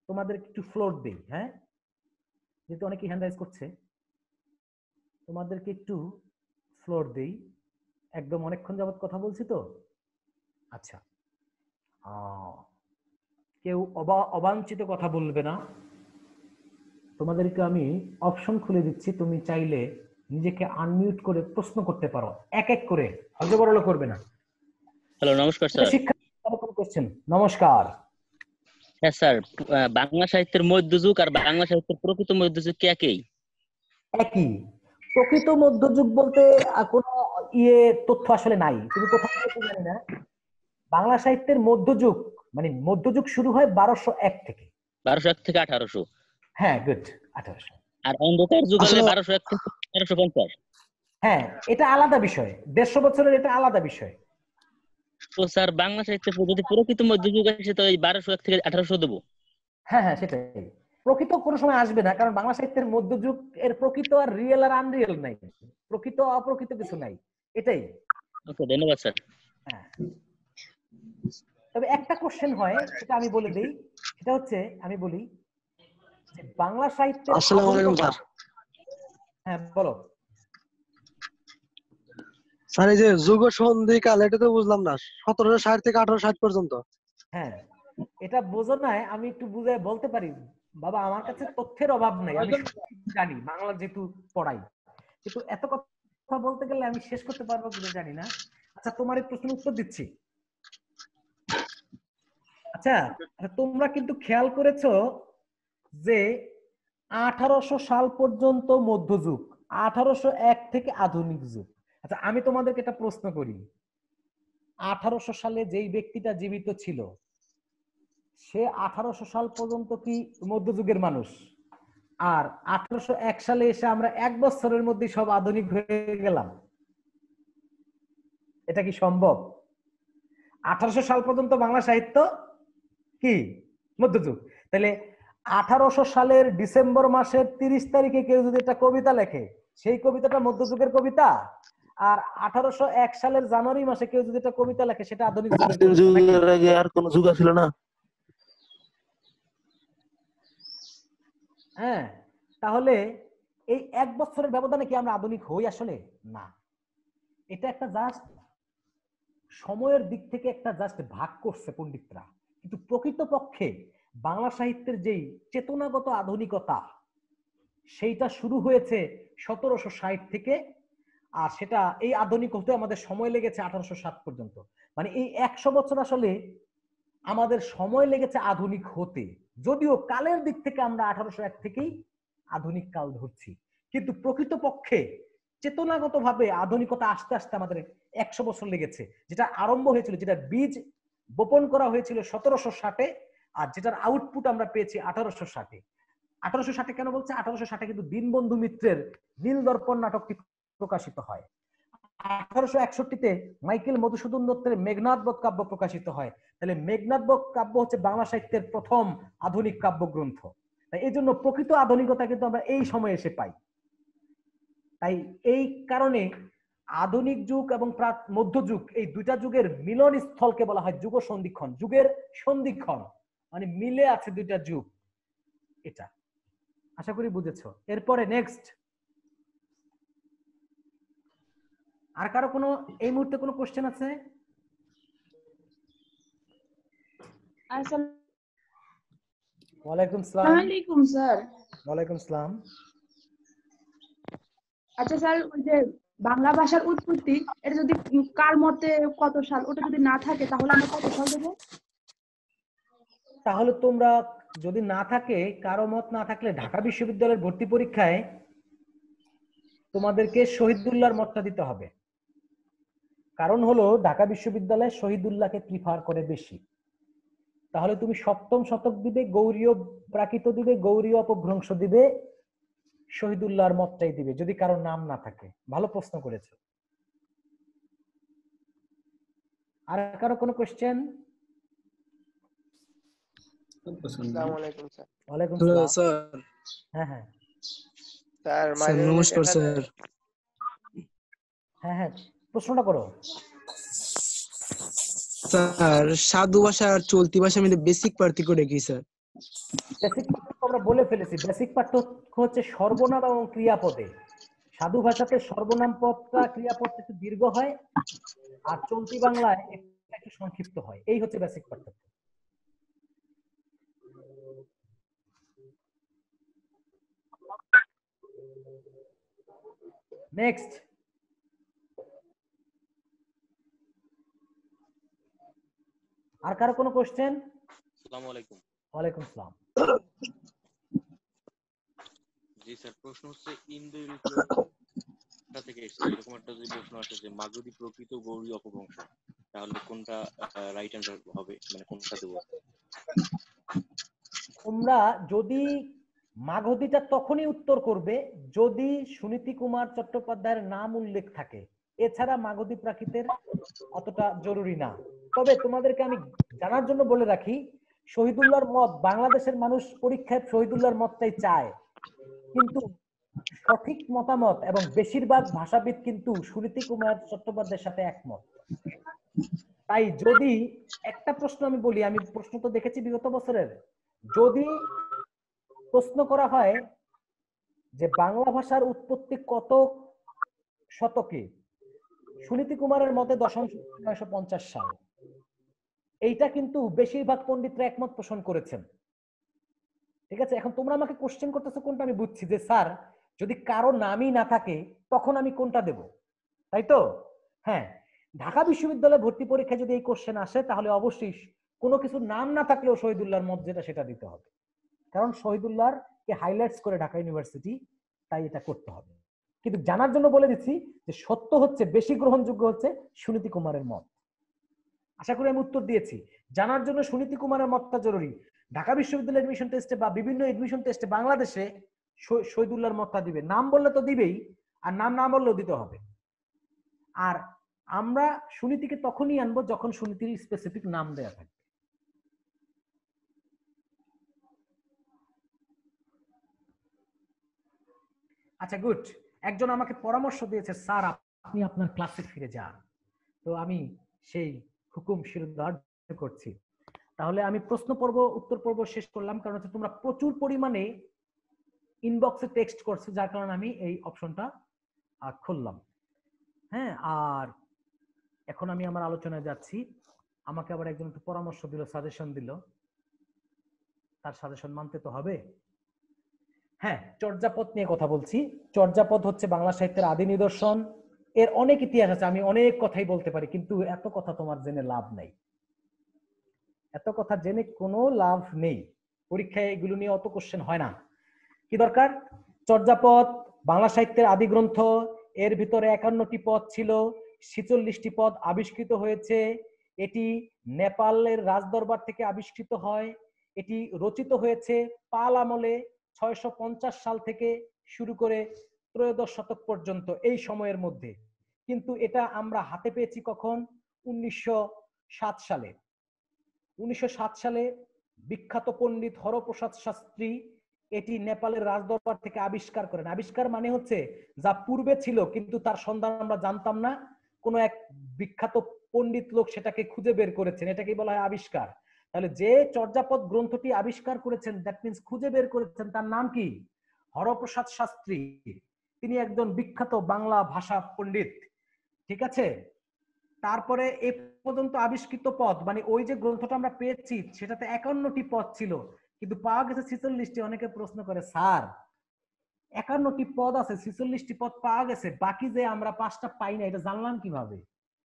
তোমাদের একটু ফ্লোর দেই। হ্যাঁ, যেহেতু অনেকেই হ্যান্ড রাইজ করছে, তোমাদেরকে একটু ফ্লোর দেই। একদম অনেকক্ষণ যাবত কথা বলছি তো। আচ্ছা, কেউ অবাঞ্ছিত কথা বলবে না। তোমাদেরকে আমি অপশন খুলে দিচ্ছি, তুমি চাইলে নিজেকে আনমিউট করে প্রশ্ন করতে পারো, এক এক করে, হজবরল করবে না। হ্যালো, নমস্কার স্যার। শিক্ষা কোশ্চেন। নমস্কার। হ্যাঁ স্যার, বাংলা সাহিত্যের মধ্যযুগ আর বাংলা সাহিত্যের প্রকৃত মধ্যযুগ কি একই? একই। প্রকৃত মধ্যযুগ বলতে কোনো তথ্য আসলে নাই, তুমি কোথাও পেয়েছো জানি না। বাংলা সাহিত্যের মধ্যযুগ মানে মধ্যযুগ শুরু হয় 1201 থেকে। 1201 থেকে 1800। হ্যাঁ, গুড, 1800। আর অন্ধকার যুগ হলে 1201 থেকে 1350। হ্যাঁ, এটা আলাদা বিষয়, 150 বছরের এটা আলাদা বিষয়। তো স্যার বাংলা সাহিত্যে যদি প্রকৃত মধ্যযুগ আসে তো এই 1201 থেকে 1800 দেবো। হ্যাঁ হ্যাঁ, সেটাই। প্রকৃত কোনো সময় আসবে না, কারণ বাংলা সাহিত্যের মধ্যযুগ এর প্রকৃত আর রিয়েল আর আনরিয়েল নাই, প্রকৃত অপ্রকৃত কিছু নাই, এটাই। ওকে, ধন্যবাদ স্যার। হ্যাঁ, তবে একটা কোশ্চেন হয়, সেটা আমি বলে দিই, সেটা হচ্ছে আমি বলি যে বাংলা সাহিত্যের আসসালামু আলাইকুম আধুনিকতা। স্যার। হ্যাঁ বলো। স্যার এই যে যুগ সন্ধিকাল এটা তো বুঝলাম না, 1760 থেকে 1860 পর্যন্ত। হ্যাঁ, এটা বোঝো না, আমি একটু বুঝে বলতে পারি বাবা, আমার কাছে তথ্যের অভাব নাই, আমি জানি বাংলা যেহেতু পড়াই, কিন্তু এত কথা বলতে গেলে আমি শেষ করতে পারবো কিনা জানি না। আচ্ছা, তোমার এই প্রশ্নের উত্তর দিচ্ছি। আচ্ছা, তোমরা কিন্তু খেয়াল করেছো যে 1800 সাল পর্যন্ত মধ্যযুগ, 1801 থেকে আধুনিক যুগ। আচ্ছা, আমি তোমাদেরকে একটা প্রশ্ন করি, 1800 সালে যেই ব্যক্তিটা জীবিত ছিল, সে 1800 সাল পর্যন্ত কি মধ্যযুগের মানুষ? আর 1801 সালে এসে আমরা 1 বছরের মধ্যে সব আধুনিক হয়ে গেলাম, এটা কি সম্ভব? 1800 সাল পর্যন্ত বাংলা সাহিত্য কি মধ্যযুগ। তাহলে 1800 সালের ডিসেম্বর মাসের 30 তারিখে কেউ যদি একটা কবিতা লেখে, সেই কবিতাটা মধ্যযুগের কবিতা। আর 1801 সালের জানুয়ারি মাসে কেউ যদি একটা কবিতা লেখে, সেটা আধুনিক যুগের কবিতা, নাকি? যুগের আগে আর কোন যুগ ছিল না। হ্যাঁ, তাহলে এই 1 বছরের ব্যবধানে কি আমরা আধুনিক হই আসলে? না, এটা একটা জাস্ট সময়ের দিক থেকে একটা জাস্ট ভাগ করছে পণ্ডিতরা, কিন্তু প্রকৃতপক্ষে বাংলা সাহিত্যের যেই চেতনাগত আধুনিকতা, সেইটা শুরু হয়েছে 1760 থেকে। আর সেটা এই আধুনিক হতে আমাদের সময় লেগেছে 1807 পর্যন্ত। মানে এই 100 বছর আসলে আমাদের সময় লেগেছে আধুনিক হতে, যদিও কালের দিক থেকে আমরা 1801 থেকেই আধুনিক কাল ধরছি, কিন্তু প্রকৃতপক্ষে চেতনাগত ভাবে আধুনিকতা আসতে আসতে আমাদের 100 বছর লেগেছে। যেটা আরম্ভ হয়েছিল, যেটা বীজ বপন করা হয়েছিল 1760-এ, আর যেটার আউটপুট আমরা পেয়েছি 1860-এ। 1860 কেন বলছে? 1860 কিন্তু দীনবন্ধু মিত্রের নীল দর্পণ নাটকটি প্রকাশিত হয়। 1861-তে মাইকেল মধুসূদন দত্তের মেঘনাদ বধ কাব্য প্রকাশিত হয়। তাহলে মেঘনাদ বধ কাব্য হচ্ছে বাংলা সাহিত্যের প্রথম আধুনিক কাব্যগ্রন্থ। তাই এই জন্য প্রকৃত আধুনিকতা কিন্তু আমরা এই সময়ে এসে পাই। তাই এই কারণে আধুনিক যুগ এবং মধ্যযুগ, এই দুইটা যুগের মিলন স্থলকে বলা হয় যুগ সন্ধিক্ষণ, যুগের সন্ধিক্ষণ, মানে মিলে আছে দুইটা যুগ। এটা আশা করি বুঝেছো। এরপরে নেক্সট, আর কারো কোনো এই মুহূর্তে কোনো কোশ্চেন আছে? ওয়ালাইকুম আসসালাম। ওয়ালাইকুম স্যার। ওয়ালাইকুম আসসালাম। আচ্ছা স্যার, ওই যে বাংলা ভাষার উৎপত্তি, এটা যদি কার মতে কত সাল, ওটা যদি না থাকে তাহলে আমরা কত সাল দেবো? তাহলে তোমরা যদি না থাকে, কারো মত না থাকলে ঢাকা বিশ্ববিদ্যালয়ের ভর্তি পরীক্ষায় তোমাদেরকে শহীদুল্লাহর মতটা দিতে হবে। কারণ হলো ঢাকা বিশ্ববিদ্যালয় শহীদুল্লাহকে প্রিফার করে বেশি। তাহলে তুমি সপ্তম শতক দিবে, গৌরীয় প্রাকৃত দিবে, গৌরীয় অপভ্রংশ দিবে, শহীদুল্লাহর মতটাই দিবে যদি কারো নাম না থাকে। ভালো প্রশ্ন করেছো। আর কারো কোনো কোশ্চেন? আসসালামু আলাইকুম স্যার। ওয়ালাইকুম হ্যালো আসসালাম। স্যার। হ্যাঁ হ্যাঁ স্যার স্যার মাঝে মাঝে নমস্কার দেখা স্যার। হ্যাঁ হ্যাঁ, প্রশ্নটা করো। স্যার সাধু ভাষা আর চলতি ভাষার মধ্যে বেসিক পার্থক্য কি স্যার? বেসিক পার্থক্য আমরা বলে ফেলেছি। বেসিক পার্থক্য হচ্ছে সর্বনাম এবং ক্রিয়াপদে। সাধু ভাষাতে সর্বনাম পদটা, ক্রিয়াপদটা একটু দীর্ঘ হয়, আর চলতি বাংলায় একটু সংক্ষিপ্ত হয়। এই হচ্ছে বেসিক পার্থক্য। নেক্সট, আর কারো কোনো কোশ্চেন? আসসালামু আলাইকুম। ওয়ালাইকুম আসসালাম। জি স্যার, প্রশ্ন হচ্ছে ইন্দো ইউরোপীয় থেকে এসেছে, এরকম একটা যদি প্রশ্ন আসে যে মাগধী প্রকৃত গৌরী অপভ্রংশ, তাহলে কোনটা রাইট অ্যান্সার হবে, মানে কোনটা দেবো? তোমরা যদি মাগধীটা তখনই উত্তর করবে যদি সুনীতি কুমার চট্টোপাধ্যায়ের নাম উল্লেখ থাকে, এছাড়া মাগধী প্রাকৃতের অতটা জরুরি না। তবে তোমাদেরকে আমি জানার জন্য বলে রাখি, শহীদুল্লাহর মত, বাংলাদেশের মানুষ পরীক্ষায় শহীদুল্লাহর মতটাই চায়, কিন্তু সঠিক মতামত এবং বেশিরভাগ ভাষাবিদ কিন্তু সুনীতি কুমার চট্টোপাধ্যায়ের সাথে একমত। তাই যদি একটা প্রশ্ন আমি বলি, আমি প্রশ্ন তো দেখেছি বিগত বছরের, যদি প্রশ্ন করা হয় যে বাংলা ভাষার উৎপত্তি কত শতকে, সুনীতি কুমারের মতে দশম শতকে 950 সাল, এইটা কিন্তু বেশিরভাগ পণ্ডিতরা একমত পোষণ করেছেন। ঠিক আছে, এখন তোমরা আমাকে কোশ্চেন করতেছো কোনটা, আমি বুঝছি যে স্যার যদি কারো নামই না থাকে তখন আমি কোনটা দেব, তাই তো? হ্যাঁ, ঢাকা বিশ্ববিদ্যালয়ে ভর্তি পরীক্ষায় যদি এই কোশ্চেন আসে তাহলে অবশ্যই কোনো কিছু নাম না থাকলেও শহীদুল্লাহর মত যেটা সেটা দিতে হবে, কারণ শহীদুল্লাহর কে হাইলাইটস করে ঢাকা ইউনিভার্সিটি, তাই এটা করতে হবে। কিন্তু জানার জন্য বলে দিচ্ছি যে সত্য হচ্ছে, বেশি গ্রহণযোগ্য হচ্ছে সুনীতি কুমারের মত। আশা করি আমি উত্তর দিয়েছি। জানার জন্য সুনীতি কুমারের মতটা জরুরি। ঢাকা বিশ্ববিদ্যালয় এডমিশন টেস্টে বা বিভিন্ন এডমিশন টেস্টে বাংলাদেশে শহীদুল্লাহর মতটা দিবে, নাম বললে তো দিবেই, আর নাম না বললেও দিতে হবে। আর আমরা সুনীতিকে তখনই আনবো যখন সুনীতির স্পেসিফিক নাম দেয়া থাকবে। আচ্ছা, গুড। একজন আমাকে পরামর্শ দিয়েছে, স্যার আপনি আপনার ক্লাসে ফিরে যান, তো আমি সেই হুকুম শিরদার করছি। তাহলে আমি প্রশ্ন পর্ব উত্তর পর্ব শেষ করলাম, কারণ হচ্ছে তোমরা প্রচুর পরিমাণে ইনবক্সে টেক্সট করছো, যার কারণে আমি এই অপশনটা খুললাম। হ্যাঁ, আর এখন আমি আমার আলোচনায় যাচ্ছি। আমাকে আবার একজন একটু পরামর্শ দিল, সাজেশন দিল, তার সাজেশন মানতে তো হবে। হ্যাঁ, চর্যাপদ নিয়ে কথা বলছি। চর্যাপদ হচ্ছে বাংলা সাহিত্যের আদি নিদর্শন। এর অনেক ইতিহাস আছে, আমি অনেক কথাই বলতে পারি, কিন্তু এত কথা তোমার জেনে লাভ নেই, এত কথা জেনে কোনো লাভ নেই। পরীক্ষায় এগুলো নিয়ে অত কোশ্চেন হয় না। কি দরকার? চর্যাপদ বাংলা সাহিত্যের আদি গ্রন্থ। এর ভিতরে 51টি পদ ছিল, 46টি পদ আবিষ্কৃত হয়েছে। এটি নেপালের রাজদরবার থেকে আবিষ্কৃত হয়। এটি রচিত হয়েছে পাল আমলে 650 সাল থেকে শুরু করে ত্রয়োদশ শতক পর্যন্ত, এই সময়ের মধ্যে। কিন্তু এটা আমরা হাতে পেয়েছি কখন? 1907 সালে। 1907 সালে বিখ্যাত পণ্ডিত হরপ্রসাদ শাস্ত্রী এটি নেপালের রাজদরবার থেকে আবিষ্কার করেন। আবিষ্কার মানে হচ্ছে যা পূর্বে ছিল কিন্তু তার সন্ধান আমরা জানতাম না, কোন এক বিখ্যাত পণ্ডিত লোক সেটাকে খুঁজে বের করেছেন, এটাকে বলা হয় আবিষ্কার। তাহলে যে চর্যাপদ গ্রন্থটি আবিষ্কার করেছেন, দ্যাট মিন্স খুঁজে বের করেছেন, তার নাম কি? হরপ্রসাদ শাস্ত্রী। তিনি একজন বিখ্যাত বাংলা ভাষা পণ্ডিত। ঠিক আছে, তারপরে এ পর্যন্ত আবিষ্কৃত পদ, মানে ওই যে গ্রন্থটা আমরা পেয়েছি সেটাতে 51টি পদ ছিল, কিন্তু পাওয়া গেছে 46টি। অনেকে প্রশ্ন করে, স্যার 51টি পদ আছে, 46টি পদ পাওয়া গেছে, বাকি যে আমরা 5টা পাই না, এটা জানলাম কিভাবে?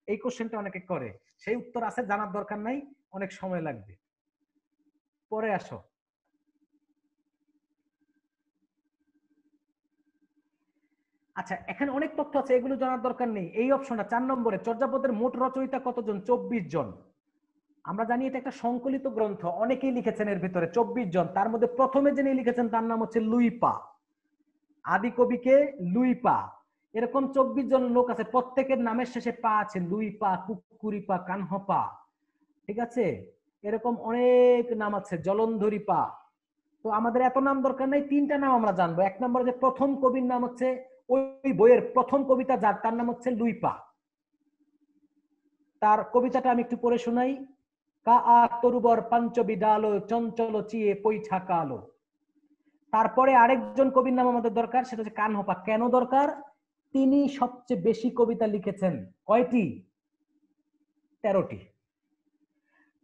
এই কোশ্চেনটা অনেকে করে। সেই উত্তর আছে, জানার দরকার নাই, অনেক সময় লাগবে, পরে আসো। আচ্ছা, এখানে অনেক তথ্য আছে, এগুলো জানার দরকার নেই। এই অপশনটা 4 নম্বরে, চর্যাপদের মোট রচয়িতা কতজন? 24 জন। আমরা জানি এটা একটা সংকলিত গ্রন্থ, অনেকেই লিখেছেন এর ভিতরে 24 জন। তার মধ্যে প্রথমে যিনি লিখেছেন তার নাম হচ্ছে লুইপা, আদি কবিকে লুইপা। এরকম 24 জন লোক আছে, প্রত্যেকের নামের শেষে পা আছে, লুইপা, কুকুরিপা, কানহপা। ঠিক আছে, এরকম অনেক নাম আছে, জলন্ধরি পা। তো আমাদের এত নাম দরকার নাই, 3টা নাম আমরা জানবো। 1 নম্বরে যে প্রথম কবির নাম হচ্ছে, ওই বইয়ের প্রথম কবিতা যার, তার নাম হচ্ছে লুইপা। তার কবিতাটা আমি একটু পড়ে শোনাই। কা আ তরুবর পাঞ্চবিডালো চঞ্চল চিয়ে পৈঠা কালো। তারপরে আরেকজন কবির নাম আমাদের দরকার, সেটা হচ্ছে কানহপা। কেন দরকার? তিনি সবচেয়ে বেশি কবিতা লিখেছেন। কয়টি? 13টি।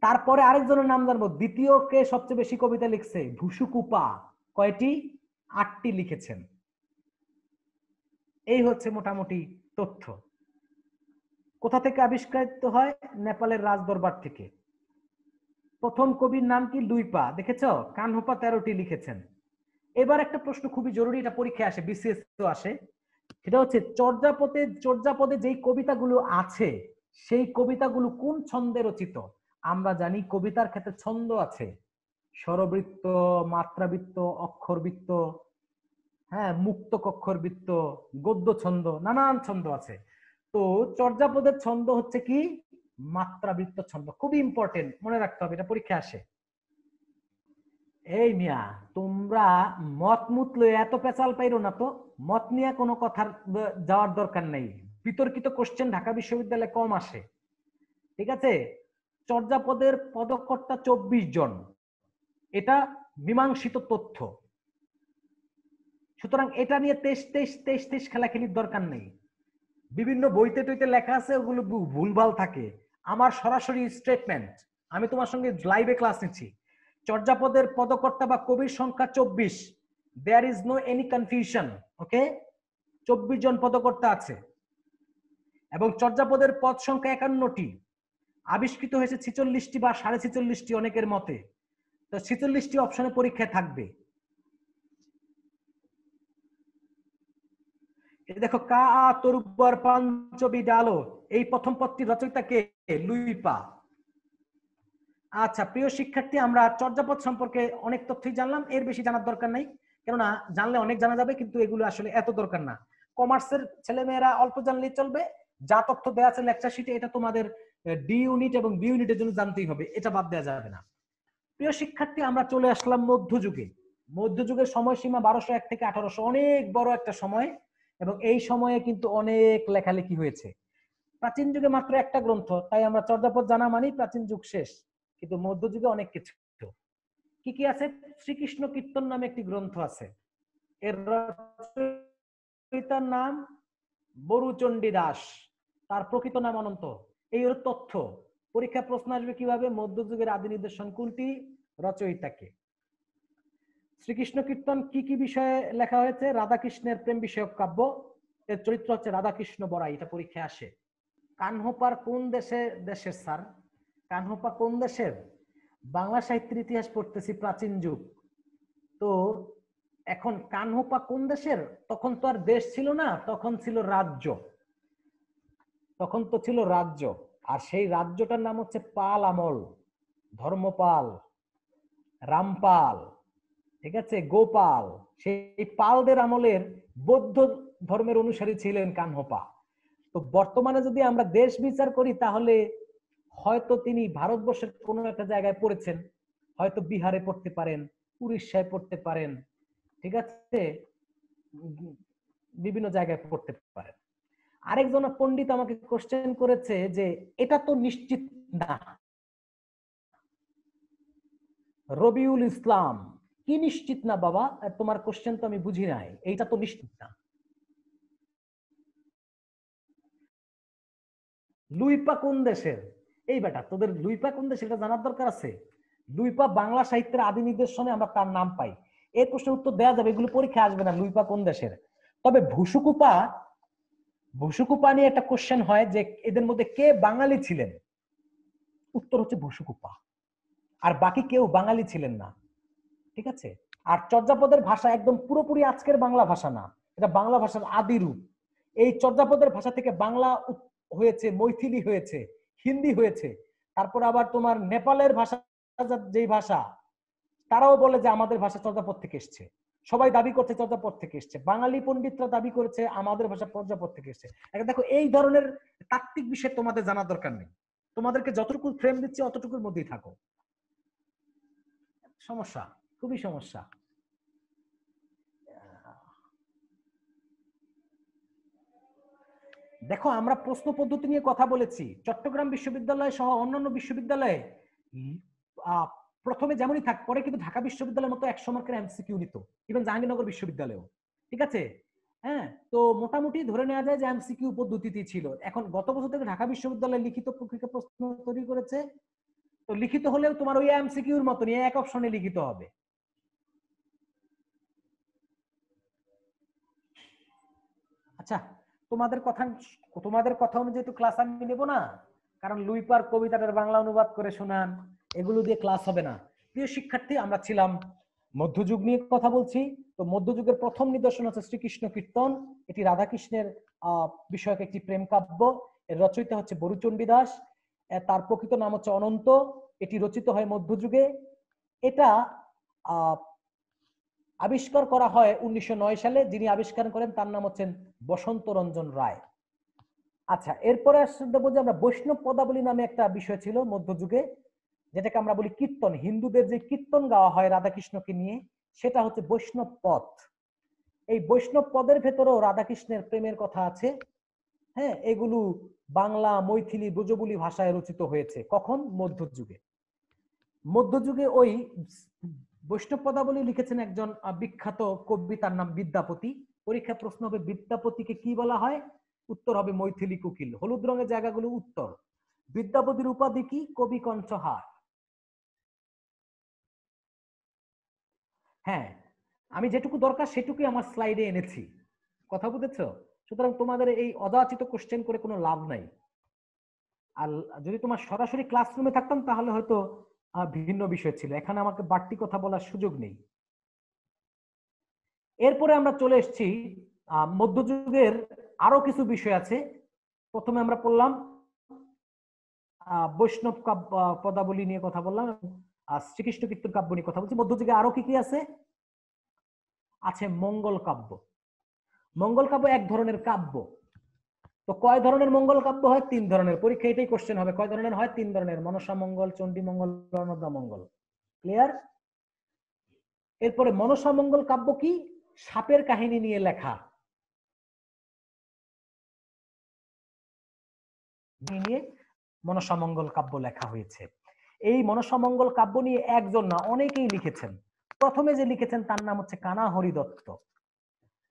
তারপরে আরেকজনের নাম জানবো, দ্বিতীয় কে সবচেয়ে বেশি কবিতা লিখছে? ভুসুকুপা। কয়টি? 8টি লিখেছেন। এই হচ্ছে মোটামুটি তথ্য। কোথা থেকে আবিষ্কৃত হয়? নেপালের রাজদরবার থেকে। প্রথম কবির নাম কি? লুইপা। দেখেছো, কানহপা 13টি লিখেছেন। এবার একটা প্রশ্ন খুবই জরুরি, এটা পরীক্ষায় আসে, বিসিএস তো আসে। সেটা হচ্ছে চর্যাপদে যেই কবিতাগুলো আছে সেই কবিতাগুলো কোন ছন্দে রচিত? আমরা জানি কবিতার ক্ষেত্রে ছন্দ আছে, স্বরবৃত্ত, মাত্রাবৃত্ত, অক্ষরবৃত্ত, হ্যাঁ, মুক্ত কক্ষর বৃত্ত, গদ্য ছন্দ, নানান ছন্দ আছে। তো চর্যাপদের ছন্দ হচ্ছে কি মাত্রাবৃত্ত ছন্দ। খুবই ইম্পর্টেন্ট, মনে রাখতে হবে, এটা পরীক্ষা আসে। এই মিয়া, তোমরা মত মুতলে এত পেঁচাল পাইরো না তো। মত নিয়ে কোনো কথার যাওয়ার দরকার নেই। বিতর্কিত কোশ্চেন ঢাকা বিশ্ববিদ্যালয়ে কম আসে, ঠিক আছে। চর্যাপদের পদকর্তা 24 জন, এটা মীমাংসিত তথ্য। সুতরাং এটা নিয়ে 23 খেলাখেলির দরকার নেই। বিভিন্ন বইতে টইতে লেখা আছে, ওগুলো ভুলভাল থাকে। আমার সরাসরি স্টেটমেন্ট, আমি তোমার সঙ্গে লাইভে ক্লাস নিচ্ছি। চর্যাপদের পদকর্তা বা কবির সংখ্যা 24। There is no any confusion, okay. 24 জন পদকর্তা আছে এবং চর্যাপদের পদ সংখ্যা 51টি। আবিষ্কৃত হয়েছে 46টি বা 46.5টি অনেকের মতে। তো 46টি অপশনে পরীক্ষায় থাকবে। দেখো, কা তরুবর পাঞ্চবি ডালো, এই প্রথম পদটির রচয়িতা কে? লুইপা। আচ্ছা প্রিয় শিক্ষার্থী, আমরা চর্যাপদ সম্পর্কে অনেক তথ্যই জানলাম, এর বেশি জানার দরকার নেই, কেননা জানলে অনেক জানা যাবে, কিন্তু এগুলো আসলে এত দরকার না। কমার্সের ছেলেমেয়েরা অল্প জানলেই চলবে। যা তথ্য দেওয়া আছে লেকচার শিটে, এটা তোমাদের ডি ইউনিট এবং বি ইউনিটের জন্য জানতেই হবে, এটা বাদ দেওয়া যাবে না। প্রিয় শিক্ষার্থী, আমরা চলে আসলাম মধ্যযুগে। মধ্যযুগের সময়সীমা 1201 থেকে 1800, অনেক বড় একটা সময়, এবং এই সময়ে কিন্তু অনেক লেখালেখি হয়েছে। প্রাচীন যুগে মাত্র একটা গ্রন্থ, তাই আমরা চর্যাপদ জানা মানি প্রাচীন যুগ শেষ, কিন্তু মধ্যযুগে অনেক কিছু। কি কি আছে? শ্রীকৃষ্ণ কীর্তন নামে একটি গ্রন্থ আছে, এর রচয়িতার নাম বরুচণ্ডী দাস, তার প্রকৃত নাম অনন্ত। এই হলো তথ্য। পরীক্ষা প্রশ্ন আসবে কিভাবে, মধ্যযুগের আদি নিদর্শন কোনটি, রচয়িতাকে। শ্রীকৃষ্ণ কীর্তন কি কি বিষয়ে লেখা হয়েছে? রাধাকৃষ্ণের প্রেম বিষয়ক কাব্য, এর চরিত্র হচ্ছে রাধাকৃষ্ণ বড়াই, এটা পরীক্ষায় আসে। কানহোপার কোন দেশের স্যার? কানহোপা কোন দেশের? বাংলা সাহিত্যের ইতিহাস পড়তেছি, প্রাচীন যুগ। তো এখন কানহোপা কোন দেশের? তখন তো আর দেশ ছিল না, তখন ছিল রাজ্য। তখন তো ছিল রাজ্য, আর সেই রাজ্যটার নাম হচ্ছে পাল আমল। ধর্মপাল, রামপাল, ঠিক আছে, গোপাল, সেই পালদের আমলের বৌদ্ধ ধর্মের অনুসারী ছিলেন কানহোপা। তো বর্তমানে যদি আমরা দেশ বিচার করি, তাহলে হয়তো তিনি ভারতবর্ষের কোনো একটা জায়গায় পড়েছেন, হয়তো বিহারে পড়তে পারেন, উড়িষ্যায় পড়তে পারেন, ঠিক আছে, বিভিন্ন জায়গায় পড়তে পারেন। আরেকজন পণ্ডিত আমাকে কোশ্চেন করেছে যে এটা তো নিশ্চিত না। রবিউল ইসলাম, কি নিশ্চিত না বাবা? তোমার কোশ্চেন তো আমি বুঝি নাই, এইটা তো নিশ্চিত না। লুইপা কোন দেশের? এই বেটা, তোদের লুইপা কোন দেশের এটা জানার দরকার আছে। লুইপা বাংলা সাহিত্যের আদি নিদর্শনে আমরা তার নাম পাই, এই প্রশ্নের উত্তর দেওয়া যাবে, এগুলো পরীক্ষা আসবে না লুইপা কোন দেশের। তবে ভুসুকুপা নিয়ে একটা কোশ্চেন হয় যে এদের মধ্যে কে বাঙালি ছিলেন? উত্তর হচ্ছে ভুসুকুপা, আর বাকি কেউ বাঙালি ছিলেন না, ঠিক আছে। আর চর্যাপদের ভাষা একদম পুরোপুরি আজকের বাংলা ভাষা না, এটা বাংলা ভাষার আদি রূপ। এই চর্যাপদের ভাষা থেকে বাংলা হয়েছে, মৈথিলি হয়েছে, হিন্দি হয়েছে, তারপর আবার তোমার নেপালের ভাষা, যেই ভাষা, তারাও বলে যে আমাদের ভাষা চর্যাপদ থেকে এসছে। সবাই দাবি করছে চর্যাপদ থেকে এসছে, বাঙালি পণ্ডিতরা দাবি করেছে আমাদের ভাষা চর্যাপদ থেকে এসছে। এখন দেখো, এই ধরনের তাত্ত্বিক বিষয় তোমাদের জানার দরকার নেই, তোমাদেরকে যতটুকু ফ্রেম দিচ্ছি অতটুকুর মধ্যেই থাকো। সমস্যা, খুবই সমস্যা। দেখো, আমরা প্রশ্ন পদ্ধতি নিয়ে কথা বলেছি। চট্টগ্রাম বিশ্ববিদ্যালয় সহ অন্যান্য বিশ্ববিদ্যালয়ে প্রথমে যেমনই থাক, পরে কিন্তু ঢাকা বিশ্ববিদ্যালয়ের মতো 100 মার্কের এমসিকিউ নিত, ইভেন জাহাঙ্গীরনগর বিশ্ববিদ্যালয়েও, ঠিক আছে। হ্যাঁ, তো মোটামুটি ধরে নেওয়া যায় যে এমসিকিউ পদ্ধতিতে ছিল। এখন গত বছর থেকে ঢাকা বিশ্ববিদ্যালয় লিখিত পরীক্ষা প্রশ্ন তৈরি করেছে, তো লিখিত হলেও তোমার ওই এমসিকিউর মতনই এক অপশনে লিখিত হবে। আচ্ছা, তোমাদের কথা অনুযায়ী তো ক্লাস আমি নেব না, কারণ লুইপার কবিতাটার বাংলা অনুবাদ করে শোনান, এগুলো দিয়ে ক্লাস হবে না। প্রিয় শিক্ষার্থী, আমরা ছিলাম মধ্যযুগ নিয়ে কথা বলছি। তো মধ্যযুগের প্রথম নিদর্শন হচ্ছে শ্রীকৃষ্ণ কীর্তন, এটি রাধাকৃষ্ণের বিষয়ক একটি প্রেম কাব্য। এর রচয়িতা হচ্ছে বরুচণ্ডী দাস, তার প্রকৃত নাম হচ্ছে অনন্ত। এটি রচিত হয় মধ্যযুগে। এটা আবিষ্কার করা হয় 1909 সালে। যিনি আবিষ্কার করেন তার নাম হচ্ছেন বসন্ত রঞ্জন রায়। আচ্ছা, এরপরে আসলে বলছি আমরা বৈষ্ণব পদাবলী নামে একটা বিষয় ছিল মধ্যযুগে, যেটাকে আমরা বলি কীর্তন। হিন্দুদের যে কীর্তন গাওয়া হয় রাধাকৃষ্ণকে নিয়ে, সেটা হচ্ছে বৈষ্ণব পদ। এই বৈষ্ণব পদের ভেতরেও রাধাকৃষ্ণের প্রেমের কথা আছে। হ্যাঁ, এগুলো বাংলা, মৈথিলি, ব্রজবুলি ভাষায় রচিত হয়েছে। কখন? মধ্যযুগে। মধ্যযুগে ওই বৈষ্ণব পদাবলী লিখেছেন একজন বিখ্যাত কবি, তার নাম বিদ্যাপতি। পরীক্ষা প্রশ্ন হবে বিদ্যাপতিকে কি বলা হয়? উত্তর হবে মৈথিলি কোকিল। হলুদ রঙের জায়গাগুলো উত্তর। বিদ্যাপতির উপাধি কি? কবি কণ্ঠহার। হ্যাঁ, আমি যেটুকু দরকার সেটুকুই আমার স্লাইডে এনেছি। কথা বুঝেছো? সুতরাং তোমাদের এই অযাচিত কোশ্চেন করে কোনো লাভ নাই। আর যদি তোমার সরাসরি ক্লাসরুমে থাকতাম তাহলে হয়তো ভিন্ন বিষয় ছিল। এখানে আমাকে বাড়তি কথা বলার সুযোগ নেই। এরপরে আমরা চলে এসেছি মধ্যযুগের আরো কিছু বিষয় আছে। প্রথমে আমরা পড়লাম বৈষ্ণব কাব্য পদাবলী নিয়ে কথা বললাম, শ্রীকৃষ্ণ কীর্তন কাব্য নিয়ে কথা বলছি। মধ্যযুগে আরো কি কি আছে? আছে মঙ্গল কাব্য। মঙ্গল কাব্য এক ধরনের কাব্য। তো কয় ধরনের মঙ্গল কাব্য হয়? 3 ধরনের। পরীক্ষা এটাই কোশ্চেন হবে, কয় ধরনের হয়? 3 ধরনের। মনসা মঙ্গল, চণ্ডী মঙ্গল, অন্নদা মঙ্গল। ক্লিয়ার? এরপরে মনসা মঙ্গল কাব্য কি? সাপের কাহিনী নিয়ে লেখা। নিয়ে মনসা মঙ্গল কাব্য লেখা হয়েছে। এই মনসা মঙ্গল কাব্য নিয়ে একজন না, অনেকেই লিখেছেন। প্রথমে যে লিখেছেন তার নাম হচ্ছে কানা হরিদত্ত।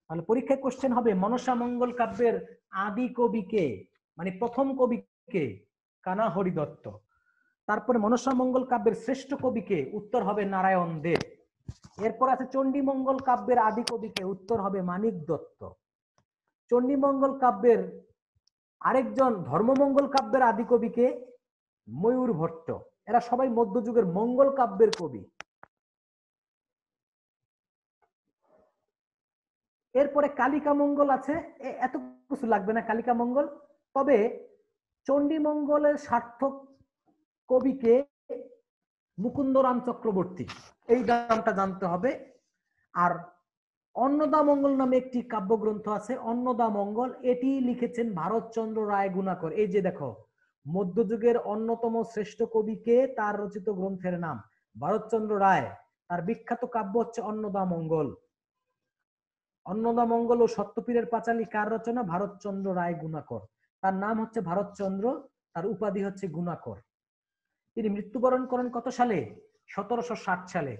তাহলে পরীক্ষায় কোশ্চেন হবে মনসা মঙ্গল কাব্যের আদি কবি কে, মানে প্রথম কবি কে? কানা হরিদত্ত। তারপরে মনসা মঙ্গল কাব্যের শ্রেষ্ঠ কবি কে? উত্তর হবে নারায়ণ দেব। এরপর আছে চণ্ডী মঙ্গল কাব্যের আদি কবি কে? উত্তর হবে মানিক দত্ত। চণ্ডী মঙ্গল কাব্যের আরেকজন ধর্মমঙ্গল কাব্যের আদি কবি কে? ময়ূর ভট্ট। এরা সবাই মধ্যযুগের মঙ্গল কাব্যের কবি। এরপরে কালিকা মঙ্গল আছে। এত কিছু লাগবে না কালিকা মঙ্গল। তবে চণ্ডী মঙ্গলের সার্থক কবিকে মুকুন্দরাম চক্রবর্তী, এই নামটা জানতে হবে। আর অন্নদা মঙ্গল নামে একটি কাব্যগ্রন্থ আছে, অন্নদা মঙ্গল। এটি লিখেছেন ভারতচন্দ্র রায় গুণাকর। এই যে দেখো, মধ্যযুগের অন্যতম শ্রেষ্ঠ কবিকে, তার রচিত গ্রন্থের নাম ভারতচন্দ্র রায়। তার বিখ্যাত কাব্য হচ্ছে অন্নদা মঙ্গল। অন্নদা মঙ্গল ও সত্যপীরের পাঁচালী কার রচনা? ভারতচন্দ্র রায় গুণাকর। তার নাম হচ্ছে ভারতচন্দ্র, তার উপাধি হচ্ছে গুণাকর। তিনি মৃত্যুবরণ করেন কত সালে? 1760 সালে।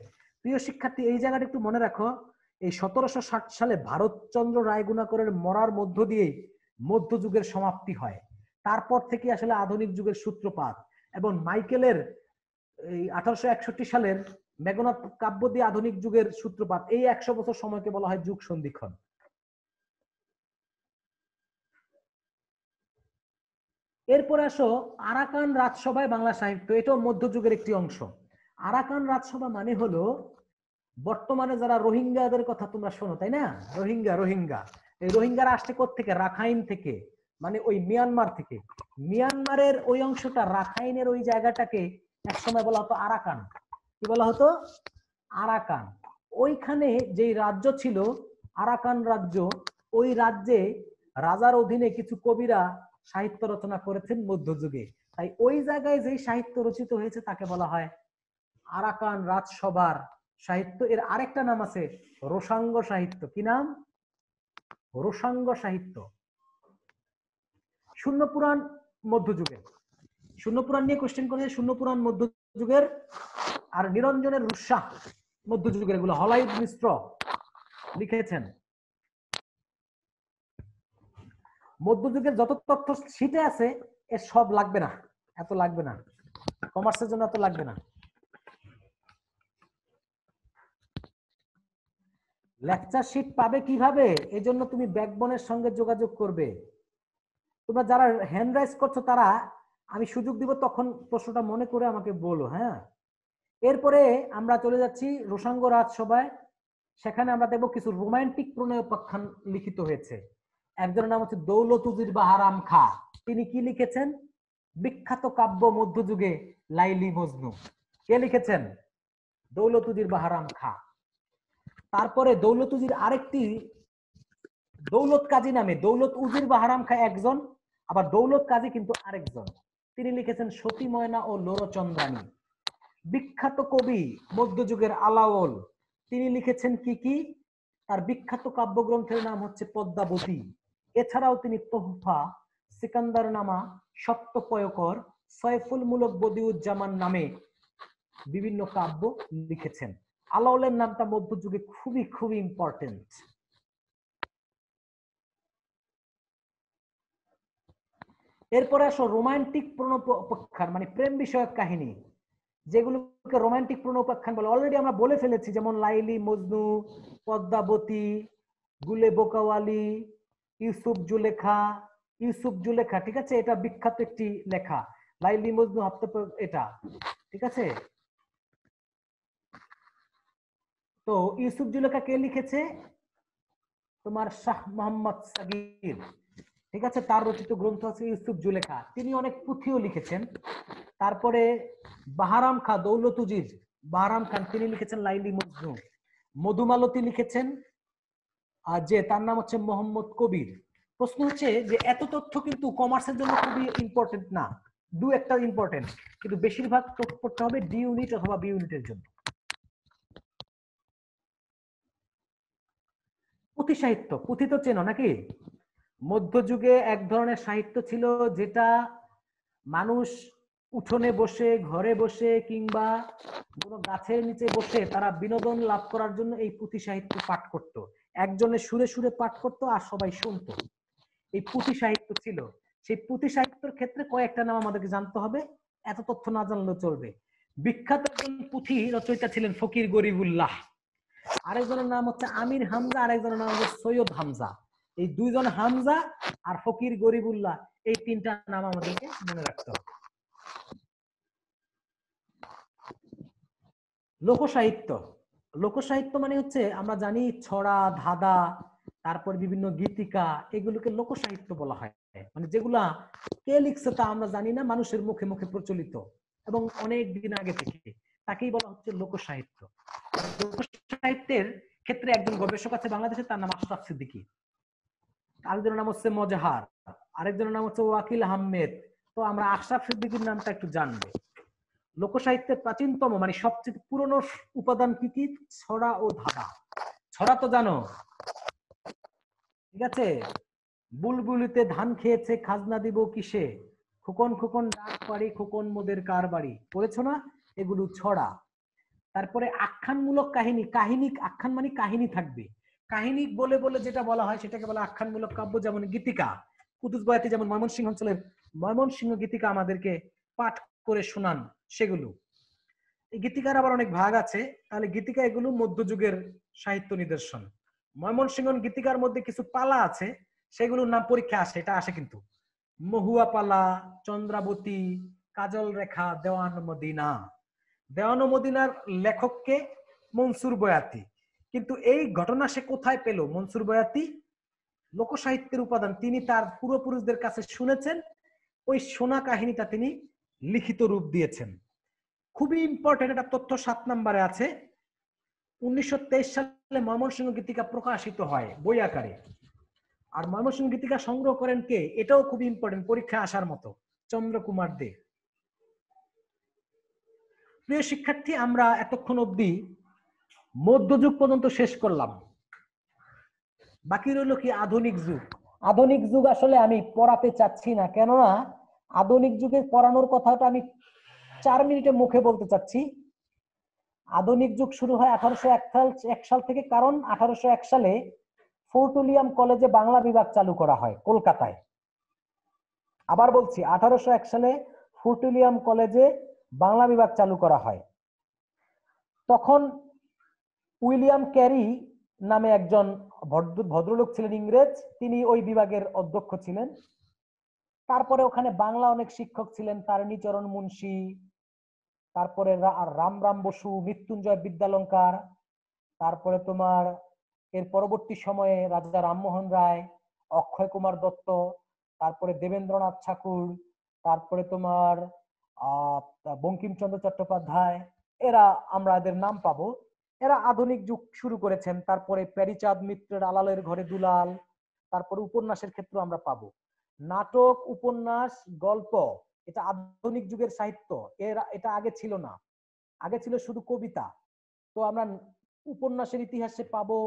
প্রিয় শিক্ষার্থী, এই জায়গাটা একটু মনে রাখো। এই 1760 সালে ভারতচন্দ্র রায় গুণাকরের মরার মধ্য দিয়ে মধ্যযুগের সমাপ্তি হয়। তারপর থেকে আসলে আধুনিক যুগের সূত্রপাত। এবং মাইকেলের এই 1861 সালের মেঘনাদ কাব্য দিয়ে আধুনিক যুগের সূত্রপাত। এই 100 বছর সময়কে বলা হয় যুগ সন্ধিক্ষণ। এরপরে আসো আরাকান রাজসভায় বাংলা সাহিত্য। এটাও মধ্যযুগের একটি অংশ। আরাকান রাজসভা মানে হলো বর্তমানে যারা রোহিঙ্গাদের কথা তোমরা শোনো, তাই না? রোহিঙ্গা এই রোহিঙ্গারা আসছে কোত্থেকে? রাখাইন থেকে, মানে ওই মিয়ানমার থেকে। মিয়ানমারের ওই অংশটা, রাখাইনের ওই জায়গাটাকে একসময় বলা হতো আরাকান। কি বলা হতো? আরাকান। ওইখানে যে রাজ্য ছিল আরাকান রাজ্য, ওই রাজ্যে রাজার অধীনে কিছু কবিরা সাহিত্য রচনা করেছেন মধ্যযুগে। তাই ওই জায়গায় যে সাহিত্য রচিত হয়েছে তাকে বলা হয় আরাকান রাজসভার সাহিত্য। এর আরেকটা নাম আছে রোসাঙ্গ সাহিত্য। কি নাম? রোসাঙ্গ সাহিত্য। শূন্য পুরাণ মধ্যযুগের। শূন্য পুরাণ নিয়ে কোশ্চেন করেছে। শূন্য পুরাণ মধ্যযুগের। আর নিরঞ্জনের রুষা মধ্যযুগের। এগুলো হলাইদ মিশ্র লিখেছেন। মধ্যযুগের যত তথ্য শীটে আছে এর সব লাগবে না, এত লাগবে না, কমার্সের জন্য এত লাগবে না। লেকচার শীট পাবে কিভাবে? এজন্য তুমি ব্যাকবোনের সঙ্গে যোগাযোগ করবে। তোমরা যারা হ্যান্ড রাইজ করছো তারা, আমি সুযোগ দিব তখন প্রশ্নটা মনে করে আমাকে বলো। হ্যাঁ, এরপরে আমরা চলে যাচ্ছি রোসাঙ্গ রাজসভায়। সেখানে আমরা দেখবো কিছু রোমান্টিক প্রণয় উপাখ্যান লিখিত হয়েছে। একজনের নাম হচ্ছে দৌলতুজির বাহারাম খা। তিনি কি লিখেছেন? বিখ্যাত কাব্য মধ্যযুগে লাইলি মজনু। কে লিখেছেন? দৌলত উজির বাহারাম খা। তারপরে দৌলত উজির আরেকটি দৌলত কাজী নামে, দৌলত উজির বাহারাম খা একজন, আবার দৌলত কাজী কিন্তু আরেকজন। তিনি লিখেছেন সতী ময়না ও লোরচন্দ্রানী। বিখ্যাত কবি মধ্যযুগের আলাওল, তিনি লিখেছেন কি কি? তার বিখ্যাত কাব্যগ্রন্থের নাম হচ্ছে পদ্মাবতী। এছাড়াও তিনি তোহফা, সিকান্দার নামা, সপ্তপয়কর, সয়ফুল মুলক বদিউজ্জামান নামে বিভিন্ন কাব্য লিখেছেন। আলাওলের নামটা মধ্যযুগে খুবই খুবই ইম্পর্টেন্ট। এরপরে আসো রোমান্টিক প্রণোপাখ্যান, মানে প্রেম বিষয়ক কাহিনী, যেগুলোকে রোমান্টিক প্রণোপাখ্যান বলে। অলরেডি আমরা বলে ফেলেছি, যেমন লাইলি মজনু, পদ্মাবতী, গুলে বোকাওয়ালি, ইউসুফ জুলেখা। ইউসুফ জুলেখা, ঠিক আছে, এটা বিখ্যাত একটি লেখা। লাইলি মজনু এটা, ঠিক আছে। তো ইউসুফ জুলেখা কে লিখেছে? তোমার শাহ মোহাম্মদ সাগির, ঠিক আছে, তার রচিত গ্রন্থ আছে ইউসুফ জুলেখা। তিনি অনেক পুঁথিও লিখেছেন। তারপরে বাহারাম খা, দৌলত উজির বাহারাম খান, তিনি লিখেছেন লাইলি মজনু। মধুমালতী লিখেছেন আর যে তার নাম হচ্ছে মোহাম্মদ কবির। প্রশ্ন হচ্ছে যে এত তথ্য কিন্তু কমার্সের জন্য খুবই ইম্পর্টেন্ট না, দু একটা ইম্পর্টেন্ট, কিন্তু বেশিরভাগ তথ্য পড়তে হবে ডি ইউনিট অথবা বি ইউনিটের জন্য। পুঁথি সাহিত্য, পুঁথি তো চেনো নাকি? মধ্যযুগে এক ধরনের সাহিত্য ছিল যেটা মানুষ উঠোনে বসে, ঘরে বসে কিংবা কোনো গাছের নিচে বসে তারা বিনোদন লাভ করার জন্য এই পুঁথি সাহিত্য পাঠ করত। একজনের সুরে সুরে পাঠ করত আর সবাই শুনতো। এই পুঁথি সাহিত্য ছিল। সেই পুঁথি সাহিত্যের ক্ষেত্রে কয়েকটা নাম আমাদেরকে জানতে হবে, এত তথ্য না জানলেও চলবে। বিখ্যাত একজন পুঁথি রচয়িতা ছিলেন ফকির গরিবুল্লাহ, আরেকজনের নাম হচ্ছে আমির হামজা, আরেকজনের নাম হচ্ছে সৈয়দ হামজা। এই দুইজন হামজা আর ফকির গরিবুল্লাহ, এই তিনটা নাম আমাদেরকে মনে রাখতে হবে। লোকসাহিত্য, লোকসাহিত্য মানে হচ্ছে আমরা জানি ছড়া, ধাঁধা, তারপর বিভিন্ন গীতিকা, এগুলোকে লোকসাহিত্য বলা হয়। মানে যেগুলা কে লিখছে তা আমরা জানি না, মানুষের মুখে মুখে প্রচলিত এবং অনেক দিন আগে থেকে, তাকেই বলা হচ্ছে লোকসাহিত্য। লোকসাহিত্যের ক্ষেত্রে একজন গবেষক আছে বাংলাদেশে, তার নাম আশরাফ সিদ্দিকী। আরেকজনের নাম হচ্ছে মজাহার, আরেকজনের নাম হচ্ছে ওয়াকিল আহমেদ। তো আমরা আশরাফ সিদ্দিকীর নামটা একটু জানবো। লোকসাহিত্যের প্রাচীনতম মানে সবচেয়ে পুরনো উপাদান কি কি? ছড়া ও ধাঁধা। ছড়া তো জানো, ঠিক আছে, বুলবুলিতে ধান খেয়েছে খাজনা দিব কিসে, খোকন খোকন ডাক পারি খোকন মোদের কার বাড়ি, পড়েছো না? এগুলো ছড়া। তারপরে আখ্যানমূলক কাহিনী, কাহিনী আখ্যান মানে কাহিনী থাকবে, কাহিনী বলে বলে যেটা বলা হয় সেটাকে বলা আখ্যানমূলক কাব্য। যেমন গীতিকা, কুতুস বয়াতি যেমন ময়মনসিংহ অঞ্চলের ময়মনসিংহ গীতিকা আমাদেরকে পাঠ করে শোনান, সেগুলো। এই গীতিকার আবার অনেক ভাগ আছে, তাহলে গীতিকা এগুলো মধ্যযুগের সাহিত্য নিদর্শন। ময়মনসিংহ গীতিকার মধ্যে কিছু পালা আছে, সেগুলোর নাম পরীক্ষা আসে, এটা আসে কিন্তু। মহুয়া পালা, চন্দ্রাবতী, কাজল রেখা, দেওয়ান মদিনা। দেওয়ান মদিনার লেখককে মনসুর বয়াতি, কিন্তু এই ঘটনা সে কোথায় পেল? মনসুর বয়াতি লোকসাহিত্যের উপাদান, তিনি তার পূর্বপুরুষদের কাছে শুনেছেন, ওই শোনা কাহিনীটা তিনি লিখিত রূপ দিয়েছেন। খুবই ইম্পর্টেন্ট একটা তথ্য 7 নম্বরে আছে। 1923 সালে ময়মনসিংহ গীতিকা প্রকাশিত হয় বই আকারে। আর ময়মনসিংহ গীতিকা সংগ্রহ করেন কে? এটাও খুব ইম্পর্টেন্ট, পরীক্ষা আসার মতো, চন্দ্রকুমার দে। প্রিয় শিক্ষার্থী, আমরা এতক্ষণ অবধি মধ্যযুগ পর্যন্ত শেষ করলাম। বাকি রইল কি আধুনিক যুগ। আধুনিক যুগ আসলে আমি পড়াতে চাচ্ছি না, কেননা আধুনিক যুগে পড়ানোর কথাটা আমি 4 মিনিটে মুখে বলতে চাচ্ছি। আধুনিক যুগ শুরু হয় 1801 সাল থেকে, কারণ 1801 সালে ফোর্ট উইলিয়াম কলেজে বাংলা বিভাগ চালু করা হয় কলকাতায়। আবার বলছি, 1801 সালে ফোর্ট উইলিয়াম কলেজে বাংলা বিভাগ চালু করা হয়। তখন উইলিয়াম ক্যারি নামে একজন ভদ্রলোক ছিলেন, ইংরেজ, তিনি ওই বিভাগের অধ্যক্ষ ছিলেন। তারপরে ওখানে বাংলা অনেক শিক্ষক ছিলেন, তারিণীচরণ মুন্সী, তারপরে রামরাম বসু, মৃত্যুঞ্জয় বিদ্যালঙ্কার, তারপরে তোমার এর পরবর্তী সময়ে রাজা রামমোহন রায়, অক্ষয় কুমার দত্ত, তারপরে দেবেন্দ্রনাথ ঠাকুর, তারপরে তোমার বঙ্কিমচন্দ্র চট্টোপাধ্যায়, এরা আমরা এদের নাম পাবো। এরা আধুনিক যুগ শুরু করেছেন। তারপরে প্যারীচাঁদ মিত্রের আলালের ঘরে দুলাল, তারপরে উপন্যাসের ক্ষেত্রে আমরা পাবো। নাটক, উপন্যাস, গল্প এটা আধুনিক যুগের সাহিত্য। এটা আগে ছিল না, আগে ছিল শুধু কবিতা। তো আমরা উপন্যাসের ইতিহাসে পাবো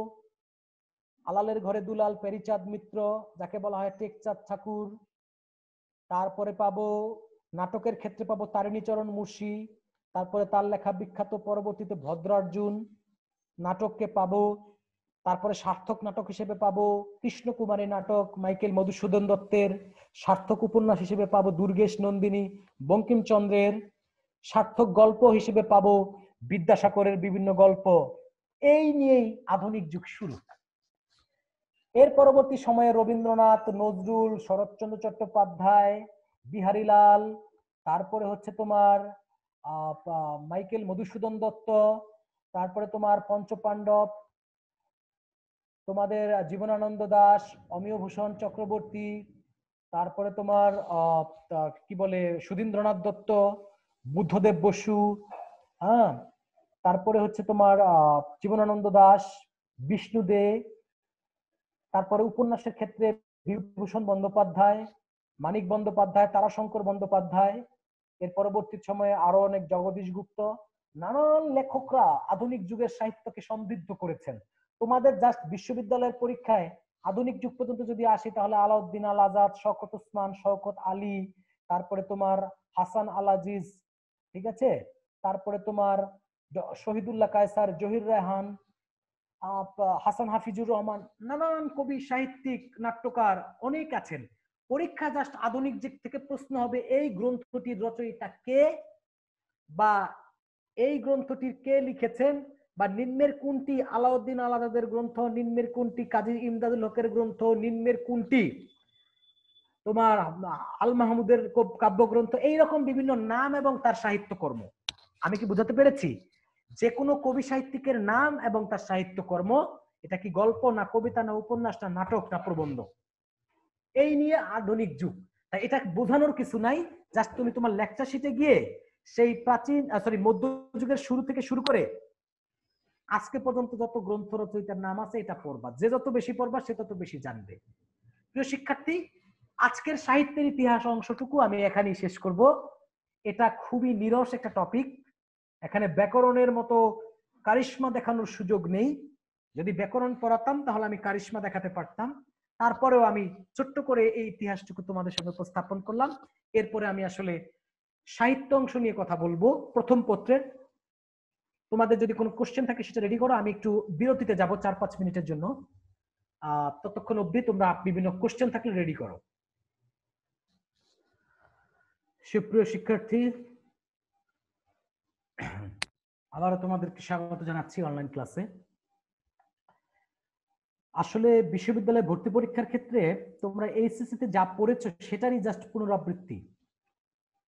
আলালের ঘরে দুলাল, প্যারীচাঁদ মিত্র যাকে বলা হয় টেকচাঁদ ঠাকুর। তারপরে পাবো নাটকের ক্ষেত্রে পাবো তারিণীচরণ মুর্শি, তারপরে তার লেখা বিখ্যাত পরবর্তীতে ভদ্রার্জুন নাটককে পাবো। তারপরে সার্থক নাটক হিসেবে পাবো কৃষ্ণকুমারী নাটক মাইকেল মধুসূদন দত্তের, সার্থক উপন্যাস হিসেবে পাবো দুর্গেশ নন্দিনী বঙ্কিমচন্দ্রের, সার্থক গল্প হিসেবে পাবো বিদ্যাসাগরের বিভিন্ন গল্প। এই নিয়েই আধুনিক যুগ শুরু। এর পরবর্তী সময়ে রবীন্দ্রনাথ, নজরুল, শরৎচন্দ্র চট্টোপাধ্যায়, বিহারীলাল, তারপরে হচ্ছে তোমার মাইকেল মধুসূদন দত্ত, তারপরে তোমার পঞ্চপাণ্ডব, তোমাদের জীবনানন্দ দাশ, অমিয়ভূষণ চক্রবর্তী, তারপরে তোমার কি বলে সুধীন্দ্রনাথ দত্ত, বুদ্ধদেব বসু, হ্যাঁ, তারপরে হচ্ছে তোমার জীবনানন্দ দাশ, বিষ্ণু দে, তারপরে উপন্যাসের ক্ষেত্রে বিভূতিভূষণ বন্দ্যোপাধ্যায়, মানিক বন্দ্যোপাধ্যায়, তারাশঙ্কর বন্দ্যোপাধ্যায়। এর পরবর্তী সময়ে আরো অনেক জগদীশ গুপ্ত, নানান লেখকরা আধুনিক যুগের সাহিত্যকে সমৃদ্ধ করেছেন। তোমাদের জাস্ট বিশ্ববিদ্যালয়ের পরীক্ষায় আধুনিক যুগ পর্যন্ত যদি আসি তাহলে আলাউদ্দিন আল আজাদ, শওকত ওসমান, শওকত আলী, তারপরে তোমার হাসান আল আজিজ, ঠিক আছে, তারপরে তোমার শহীদুল্লাহ কায়সার, জহির রেহান, হাসান হাফিজুর রহমান, নানান কবি, সাহিত্যিক, নাট্যকার অনেক আছেন। পরীক্ষা জাস্ট আধুনিক যুগ থেকে প্রশ্ন হবে এই গ্রন্থটির রচয়িতা কে, বা এই গ্রন্থটির কে লিখেছেন, বা নিম্নের কোনটি আলাউদ্দিন আল আজাদের গ্রন্থ, নিম্নের কোনটি কাজী ইমদাদুল হকের গ্রন্থ, নিম্নের কোনটি তোমার আল মাহমুদের কাব্যগ্রন্থ, এইরকম বিভিন্ন নাম এবং তার সাহিত্যকর্ম। আমি কি বুঝাতে পেরেছি? যে কোনো কবি সাহিত্যিকের নাম এবং তার সাহিত্যকর্ম, এটা কি গল্প না কবিতা না উপন্যাস না নাটক না প্রবন্ধ, এই নিয়ে আধুনিক যুগ। তাই এটা বোঝানোর কিছু নাই, জাস্ট তুমি তোমার লেকচার শিটে গিয়ে সেই প্রাচীন মধ্যযুগের শুরু থেকে শুরু করে আজকে পর্যন্ত যত গ্রন্থ রচয়িতার নাম আছে এটা পড়বা। যে যত বেশি পড়বা সে তত বেশি জানবে। প্রিয় শিক্ষার্থী, আজকের সাহিত্যের ইতিহাস অংশটুকু আমি এখানেই শেষ করব। এটা খুবই নিরস একটা টপিক, এখানে ব্যাকরণের মতো কারিশমা দেখানোর সুযোগ নেই। যদি ব্যাকরণ পড়াতাম তাহলে আমি কারিশমা দেখাতে পারতাম। তারপরেও আমি ছোট্ট করে এই ইতিহাসটুকু তোমাদের সামনে উপস্থাপন করলাম। এরপরে আমি আসলে সাহিত্য অংশ নিয়ে কথা বলবো প্রথম পত্রের। তোমাদের যদি কোনো কোশ্চেন থাকে সেটা রেডি করো, আমি একটু বিরতিতে যাব 4-5 মিনিটের জন্য। ততক্ষণ অবধি তোমরা বিভিন্ন কোশ্চেন থাকলে রেডি করো। সুপ্রিয় শিক্ষার্থী, আবারও তোমাদেরকে স্বাগত জানাচ্ছি অনলাইন ক্লাসে। আসলে বিশ্ববিদ্যালয়ে ভর্তি পরীক্ষার ক্ষেত্রে তোমরা এইচএসসি তে যা পড়েছো সেটারই জাস্ট পুনরাবৃত্তি।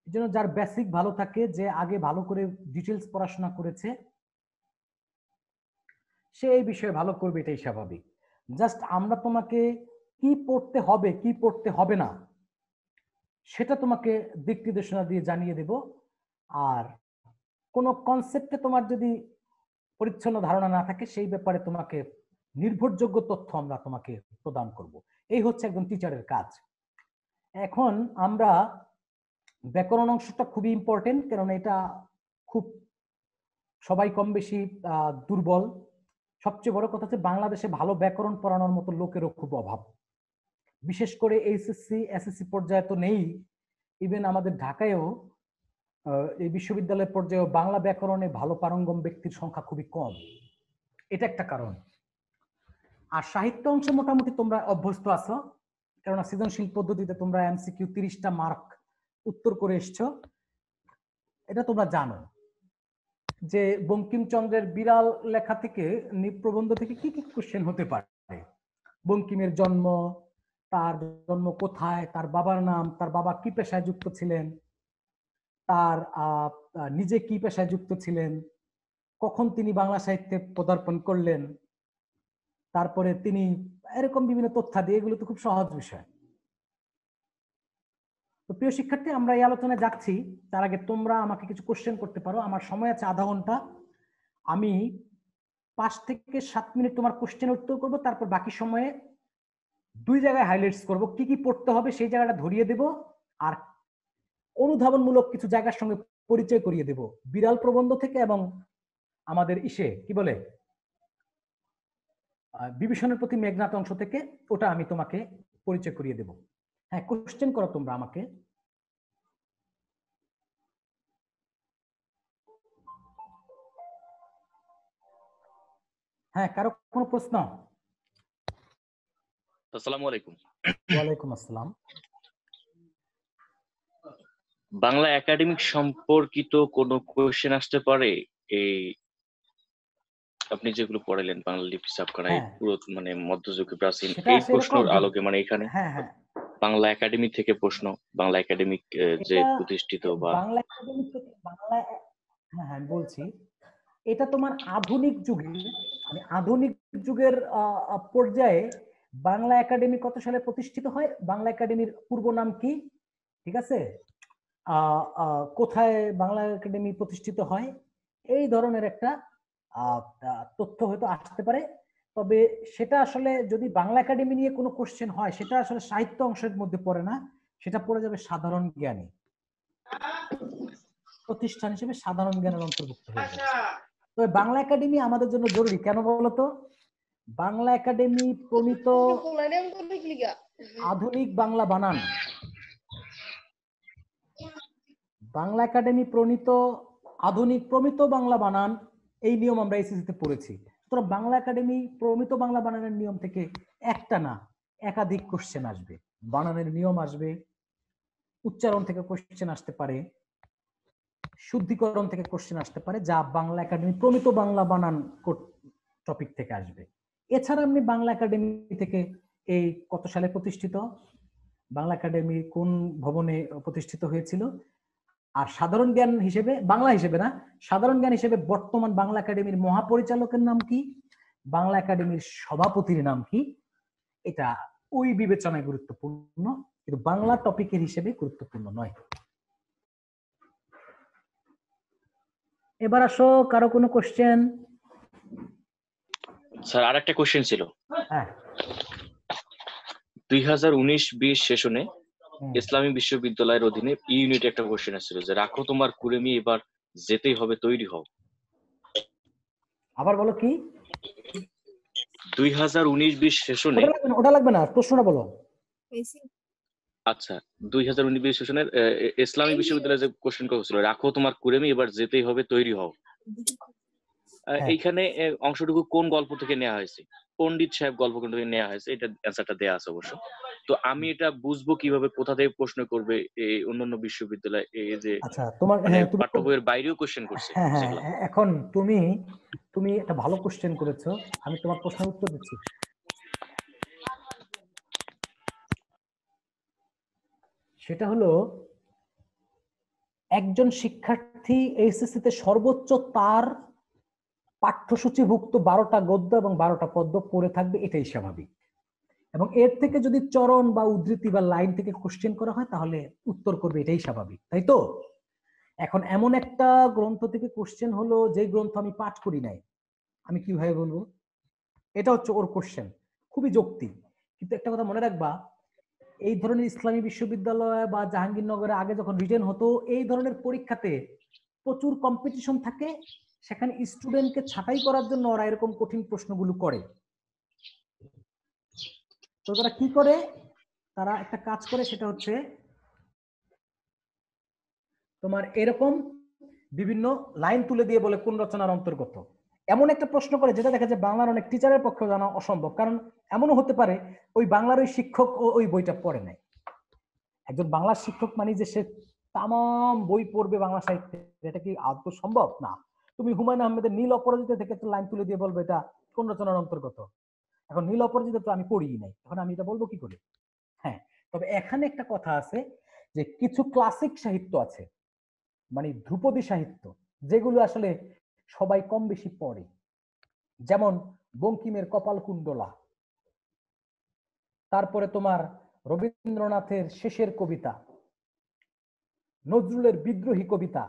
এই জন্য যার বেসিক ভালো থাকে, যে আগে ভালো করে ডিটেলস পড়াশোনা করেছে, সে এই বিষয়ে ভালো করবে, এটাই স্বাভাবিক। জাস্ট আমরা তোমাকে কি পড়তে হবে কি পড়তে হবে না সেটা তোমাকে দিক নির্দেশনা দিয়ে জানিয়ে দেব। আর কোনো কনসেপ্টে তোমার যদি পরিচ্ছন্ন ধারণা না থাকে সেই ব্যাপারে তোমাকে নির্ভরযোগ্য তথ্য আমরা তোমাকে প্রদান করব। এই হচ্ছে একজন টিচারের কাজ। এখন আমরা ব্যাকরণ অংশটা খুবই ইম্পর্টেন্ট, কারণ এটা খুব সবাই কম বেশি দুর্বল। সবচেয়ে বড় কথা হচ্ছে বাংলাদেশে ভালো ব্যাকরণ পড়ানোর মতো লোকেরও খুব অভাব। বিশেষ করে এইচএসসি এসএসসি পর্যায়ে তো নেই, ইভেন আমাদের ঢাকায়ও এই বিশ্ববিদ্যালয় পর্যায়েও বাংলা ব্যাকরণে ভালো পারঙ্গম ব্যক্তির সংখ্যা খুবই কম। এটা একটা কারণ। আর সাহিত্য অংশ মোটামুটি তোমরা অভ্যস্ত আছো, কেননা সৃজনশীল পদ্ধতিতে তোমরা এমসিকিউ 30টা মার্ক উত্তর করে এসছো, এটা তোমরা জানো যে বঙ্কিমচন্দ্রের বিড়াল লেখা থেকে প্রবন্ধ থেকে কি কি কোশ্চেন হতে পারে। বঙ্কিমের জন্ম, তার জন্ম কোথায়, তার বাবার নাম, তার বাবা কি পেশায় যুক্ত ছিলেন, তার নিজে কি পেশায় যুক্ত ছিলেন, কখন তিনি বাংলা সাহিত্যে পদার্পণ করলেন, তারপরে তিনি এরকম বিভিন্ন তথ্যাদি, এগুলো তো খুব সহজ বিষয়। তো প্রিয় শিক্ষার্থী, আমরা এই আলোচনায় যাচ্ছি, তার আগে তোমরা আমাকে কিছু কোশ্চেন করতে পারো। আমার সময় আছে আধা ঘন্টা, আমি 5 থেকে 7 মিনিট তোমার কোশ্চেন উত্তর করব, তারপর বাকি সময়ে 2 জায়গায় হাইলাইটস করব, কি কি পড়তে হবে সেই জায়গাটা ধরিয়ে দেব, আর অনুধাবনমূলক কিছু জায়গার সঙ্গে পরিচয় করিয়ে দেব, বিড়াল প্রবন্ধ থেকে এবং আমাদের কি বলে বিভীষণের প্রতি মেঘনাথ অংশ থেকে, ওটা আমি তোমাকে পরিচয় করিয়ে দেব। হ্যাঁ, কোশ্চেন করো তোমরা আমাকে। হ্যাঁ, কারো কোনো প্রশ্ন? আসসালামু আলাইকুম। ওয়ালাইকুম আসসালাম। বাংলা একাডেমিক সম্পর্কিত কোনো কোশ্চেন আসতে পারে? এই আপনি যেগুলো পড়ালেন বাংলা লিপি সাফ করা, এই হ্যাঁ, পুরো মানে মধ্যযুগীয় প্রাচীন, সেটা এই আসলে প্রশ্নের এরকম যে আলোকে মানে এখানে হ্যাঁ হ্যাঁ বাংলা একাডেমি থেকে প্রশ্ন, বাংলা একাডেমিক যে এটা প্রতিষ্ঠিত বা বাংলা একাডেমি থেকে হ্যাঁ হ্যাঁ আমি বলছি, এটা তোমার আধুনিক যুগে, মানে আধুনিক যুগের পর্যায়ে বাংলা একাডেমি কত সালে প্রতিষ্ঠিত হয়, বাংলা একাডেমির পূর্ব নাম কি, ঠিক আছে, কোথায় বাংলা একাডেমি প্রতিষ্ঠিত হয়, এই ধরনের একটা তথ্য হয়তো আসতে পারে। তবে সেটা আসলে যদি বাংলা একাডেমি নিয়ে কোনো কোশ্চেন হয়, সেটা আসলে সাহিত্য অংশের মধ্যে পড়ে না, সেটা পড়ে যাবে সাধারণ জ্ঞানে, প্রতিষ্ঠান হিসেবে সাধারণ জ্ঞানের অন্তর্ভুক্ত হয়ে যাবে। তবে বাংলা একাডেমি আমাদের জন্য জরুরি, কেন বলতো? বাংলা একাডেমি প্রণীত আধুনিক বাংলা বানান, বাংলা একাডেমি প্রণীত আধুনিক প্রমিত বাংলা বানান, এই নিয়ম আমরা এসএসসি তে পড়েছি। সুতরাং বাংলা একাডেমি প্রমিত বাংলা বানানের নিয়ম থেকে একটা না একাধিক কোশ্চেন আসবে, বানানের নিয়ম আসবে, উচ্চারণ থেকে কোশ্চেন আসতে পারে, শুদ্ধিকরণ থেকে কোশ্চেন আসতে পারে, যা বাংলা একাডেমি প্রমিত বাংলা বানান টপিক থেকে আসবে। এছাড়া আপনি বাংলা একাডেমি থেকে এই কত সালে প্রতিষ্ঠিত, বাংলা একাডেমি কোন ভবনে প্রতিষ্ঠিত হয়েছিল, আর সাধারণ জ্ঞান হিসেবে, বাংলা হিসেবে না, সাধারণ জ্ঞান হিসেবে বর্তমান বাংলা একাডেমির মহাপরিচালকের নাম কি, বাংলা একাডেমির সভাপতির নাম কি, এটা ওই বিবেচনায় গুরুত্বপূর্ণ, কিন্তু বাংলা টপিকের হিসেবে গুরুত্বপূর্ণ নয়। এবার আসো, কারো কোনো কোশ্চেন? স্যার আরেকটা কোশ্চেন ছিল। হ্যাঁ, 2019-20 সেশনে ইসলামী বিশ্ববিদ্যালয়ের অধীনে ইউনিট একটা কোশ্চেন আসছিল যে রাখো তোমার কুড়েমি, এবার যেতেই হবে, তৈরি হও। আবার বলো কি? 2019-20 সেশনে, ওটা লাগবে না, প্রশ্নটা বলো। আচ্ছা, 2019-20 সেশনের ইসলামী বিশ্ববিদ্যালয়ে যে কোশ্চেন করা হয়েছিল, রাখো তোমার কুড়েমি, এবার যেতেই হবে, তৈরি হও, এইখানে অংশটুকু কোন গল্প থেকে নেওয়া হয়েছে? পণ্ডিত সাহেব গল্প থেকে নেওয়া হয়েছে, এটা অ্যান্সারটা দেয়া আছে অবশ্য। তো আমি এটা বুঝবো কিভাবে, কোথা থেকে প্রশ্ন করবে? এই অন্যান্য বিশ্ববিদ্যালয় এই যে আচ্ছা, তোমার মানে পাঠ্য বইয়ের বাইরেও কোশ্চেন করছে হ্যাঁ হ্যাঁ সেগুলো। এখন তুমি একটা ভালো কোশ্চেন করেছো, আমি তোমার প্রশ্নের উত্তর দিচ্ছি। সেটা হলো, একজন শিক্ষার্থী এইচএসসি তে সর্বোচ্চ তার পাঠ্যসূচিভুক্ত 12টা গদ্য এবং 12টা পদ্য পড়ে থাকবে, এটাই স্বাভাবিক। এবং এর থেকে যদি চরণ বা উদ্ধৃতি বা লাইন থেকে কোশ্চেন করা হয়, তাহলে উত্তর করবে, এটাই স্বাভাবিক, তাই তো? এখন এমন একটা গ্রন্থ থেকে কোশ্চেন হলো যে গ্রন্থ আমি পাঠ করি নাই, আমি কিভাবে বলবো? এটা হচ্ছে ওর কোশ্চেন, খুবই যৌক্তিক। কিন্তু একটা কথা মনে রাখবা, এই ধরনের ইসলামী বিশ্ববিদ্যালয় বা জাহাঙ্গীরনগরে আগে যখন রিটেন হতো, এই ধরনের পরীক্ষাতে প্রচুর কম্পিটিশন থাকে, সেখানে স্টুডেন্টকে ছাঁটাই করার জন্য ওরা এরকম কঠিন প্রশ্নগুলো করে। তো তারা কি করে? তারা একটা কাজ করে, সেটা হচ্ছে তোমার এরকম বিভিন্ন লাইন তুলে দিয়ে বলে কোন রচনার অন্তর্গত, এমন একটা প্রশ্ন করে যেটা দেখা যায় বাংলার অনেক টিচারের পক্ষে জানা অসম্ভব। কারণ এমনও হতে পারে ওই বাংলার ওই শিক্ষক ওই বইটা পড়ে নাই। একজন বাংলা শিক্ষক মানে যে সে তামাম বই পড়বে বাংলা সাহিত্যে, এটা কি আদৌ সম্ভব? না। তুমি হুমায়ুন আহমেদের নীল অপরাজিতা থেকে একটা লাইন তুলে দিয়ে বলবে এটা কোন রচনার অন্তর্গত। এখন নীল অপরাজিতা তো আমি পড়িই নাই, এখন আমি এটা বলবো কি করে? হ্যাঁ, তবে এখানে একটা কথা আছে যে কিছু ক্লাসিক সাহিত্য আছে, মানে ধ্রুপদী সাহিত্য, যেগুলো আসলে সবাই কম বেশি পড়ে, যেমন বঙ্কিমের কপালকুণ্ডলা, তারপরে তোমার রবীন্দ্রনাথের শেষের কবিতা, নজরুলের বিদ্রোহী কবিতা,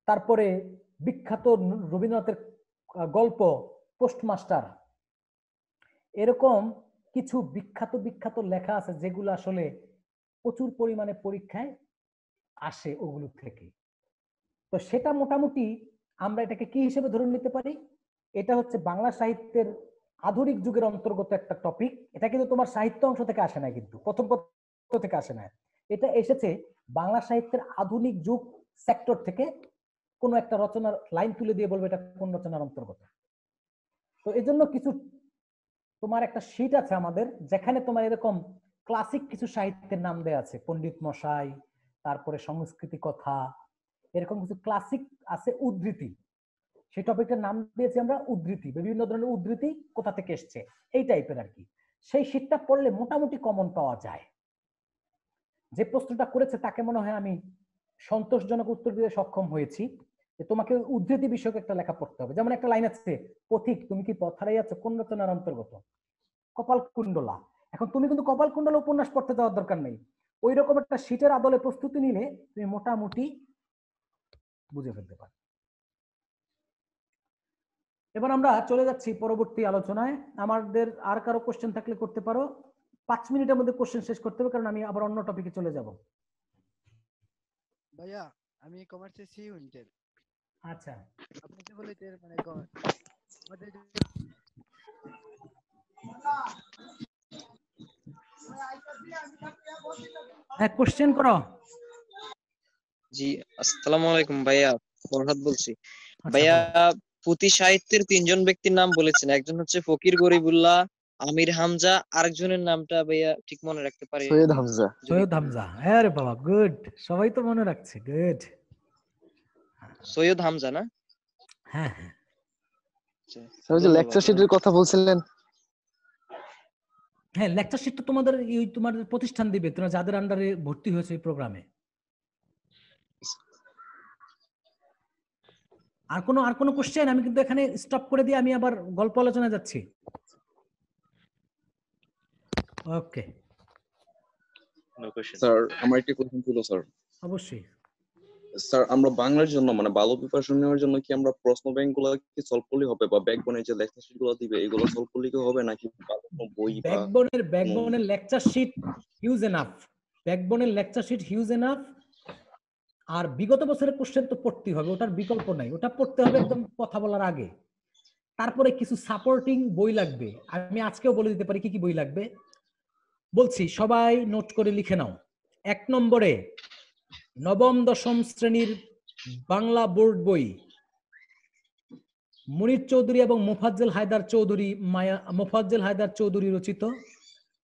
তারপরে বিখ্যাত রবীন্দ্রনাথের গল্প পোস্টমাস্টার, এরকম কিছু বিখ্যাত বিখ্যাত লেখা আছে যেগুলো আসলে প্রচুর পরিমাণে পরীক্ষায় আসে ওগুলো থেকে। তো সেটা মোটামুটি আমরা এটাকে কি হিসেবে ধরে নিতে পারি, এটা হচ্ছে বাংলা সাহিত্যের আধুনিক যুগের অন্তর্গত একটা টপিক। এটা কিন্তু তোমার সাহিত্য অংশ থেকে আসে না, কিন্তু প্রথম পত্র থেকে আসে না, এটা এসেছে বাংলা সাহিত্যের আধুনিক যুগ সেক্টর থেকে। কোনো একটা রচনার লাইন তুলে দিয়ে বলবো এটা কোন রচনার অন্তর্গত। তো এই জন্য কিছু তোমার একটা শীট আছে আমাদের, যেখানে তোমার এরকম ক্লাসিক কিছু সাহিত্যের নাম দেয়া আছে, পণ্ডিত মশাই, তারপরে সংস্কৃতি কথা, এরকম কিছু ক্লাসিক আছে, উদ্ধৃতি। সেই টপিকের নাম দিয়েছি আমরা উদ্ধৃতি, বিভিন্ন ধরনের উদ্ধৃতি কোথা থেকে এসছে এই টাইপের আর কি। সেই শীটটা পড়লে মোটামুটি কমন পাওয়া যায়। যে প্রশ্নটা করেছে তাকে মনে হয় আমি সন্তোষজনক উত্তর দিতে সক্ষম হয়েছি। যে তোমাকে উদ্ধৃতি বিষয়ক একটা লেখা পড়তে হবে। যেমন একটা লাইন আছে, পথিক তুমি কি পথ হারাইয়াছো কোন রচনার অন্তর্গত? কপালকুণ্ডলা। এখন তুমি কিন্তু কপালকুণ্ডলা উপন্যাস পড়তে যাওয়ার দরকার নেই, ওই রকম একটা শীটের আদলে প্রস্তুতি নিলে তুমি মোটামুটি বুঝে ফেলতে পারো। এবার আমরা চলে যাচ্ছি পরবর্তী আলোচনায়। আমাদের আর কারো কোশ্চেন থাকলে করতে পারো। 5 মিনিটের মধ্যে কোশ্চেন শেষ করতে হবে, কারণ আমি আবার অন্য টপিকে চলে যাব। ভাইয়া আমি কমার্সে সি ইউনিটের। আচ্ছা, আপনি তো বলেছেন মানে আমাদের হ্যাঁ কোশ্চেন করো। জি আসসালামু আলাইকুম ভাইয়া, ফরহাদ বলছি। আচ্ছা, ভাইয়া বলো। পুঁথি সাহিত্যের 3জন ব্যক্তির নাম বলেছেন, একজন হচ্ছে ফকির গরিবুল্লাহ, আমির হামজা, আরেকজনের নামটা ভাইয়া ঠিক মনে রাখতে পারি সৈয়দ হামজা। সৈয়দ হামজা, হ্যাঁ রে বাবা, গুড, সবাই তো মনে রাখছে, গুড। সৈয়দ হামজা না? হ্যাঁ হ্যাঁ, আচ্ছা, স্যার ওই যে ধন্যবাদ। লেকচার শিটের কথা বলছিলেন, হ্যাঁ লেকচার শিট তো তোমাদের এই তোমাদের প্রতিষ্ঠান দিবে, তোমরা যাদের আন্ডারে ভর্তি হয়েছে এই প্রোগ্রামে। আর কোনো কোশ্চেন? আমি কিন্তু এখানে স্টপ করে দিয়ে আমি আবার গল্প আলোচনায় যাচ্ছি। Okay no question. স্যার আমার একটা কোশ্চেন ছিল স্যার। অবশ্যই। স্যার আমরা বাংলার জন্য মানে ভালো প্রিপারেশন নেওয়ার জন্য কি আমরা প্রশ্ন ব্যাংক গুলো কি সলভ করলে হবে, বা ব্যাকবনের যে লেকচার শিট গুলো দিবে এগুলো সলভ করলে কি হবে, নাকি ভালো কোনো বই বা ব্যাকবোনের লেকচার শিট হিউজ এনাফ, ব্যাকবোনের লেকচার শিট হিউজ এনাফ। আর বিগত বছরের কোশ্চেন তো পড়তেই হবে, ওটার বিকল্প নাই, ওটা পড়তে হবে একদম কথা বলার আগে। তারপরে কিছু সাপোর্টিং বই লাগবে, আমি আজকেও বলে দিতে পারি কি কি বই লাগবে। বলছি, সবাই নোট করে লিখে নাও। 1 নম্বরে নবম দশম শ্রেণীর বাংলা বোর্ড বই, মুনির চৌধুরী এবং মোফাজ্জেল হায়দার চৌধুরী রচিত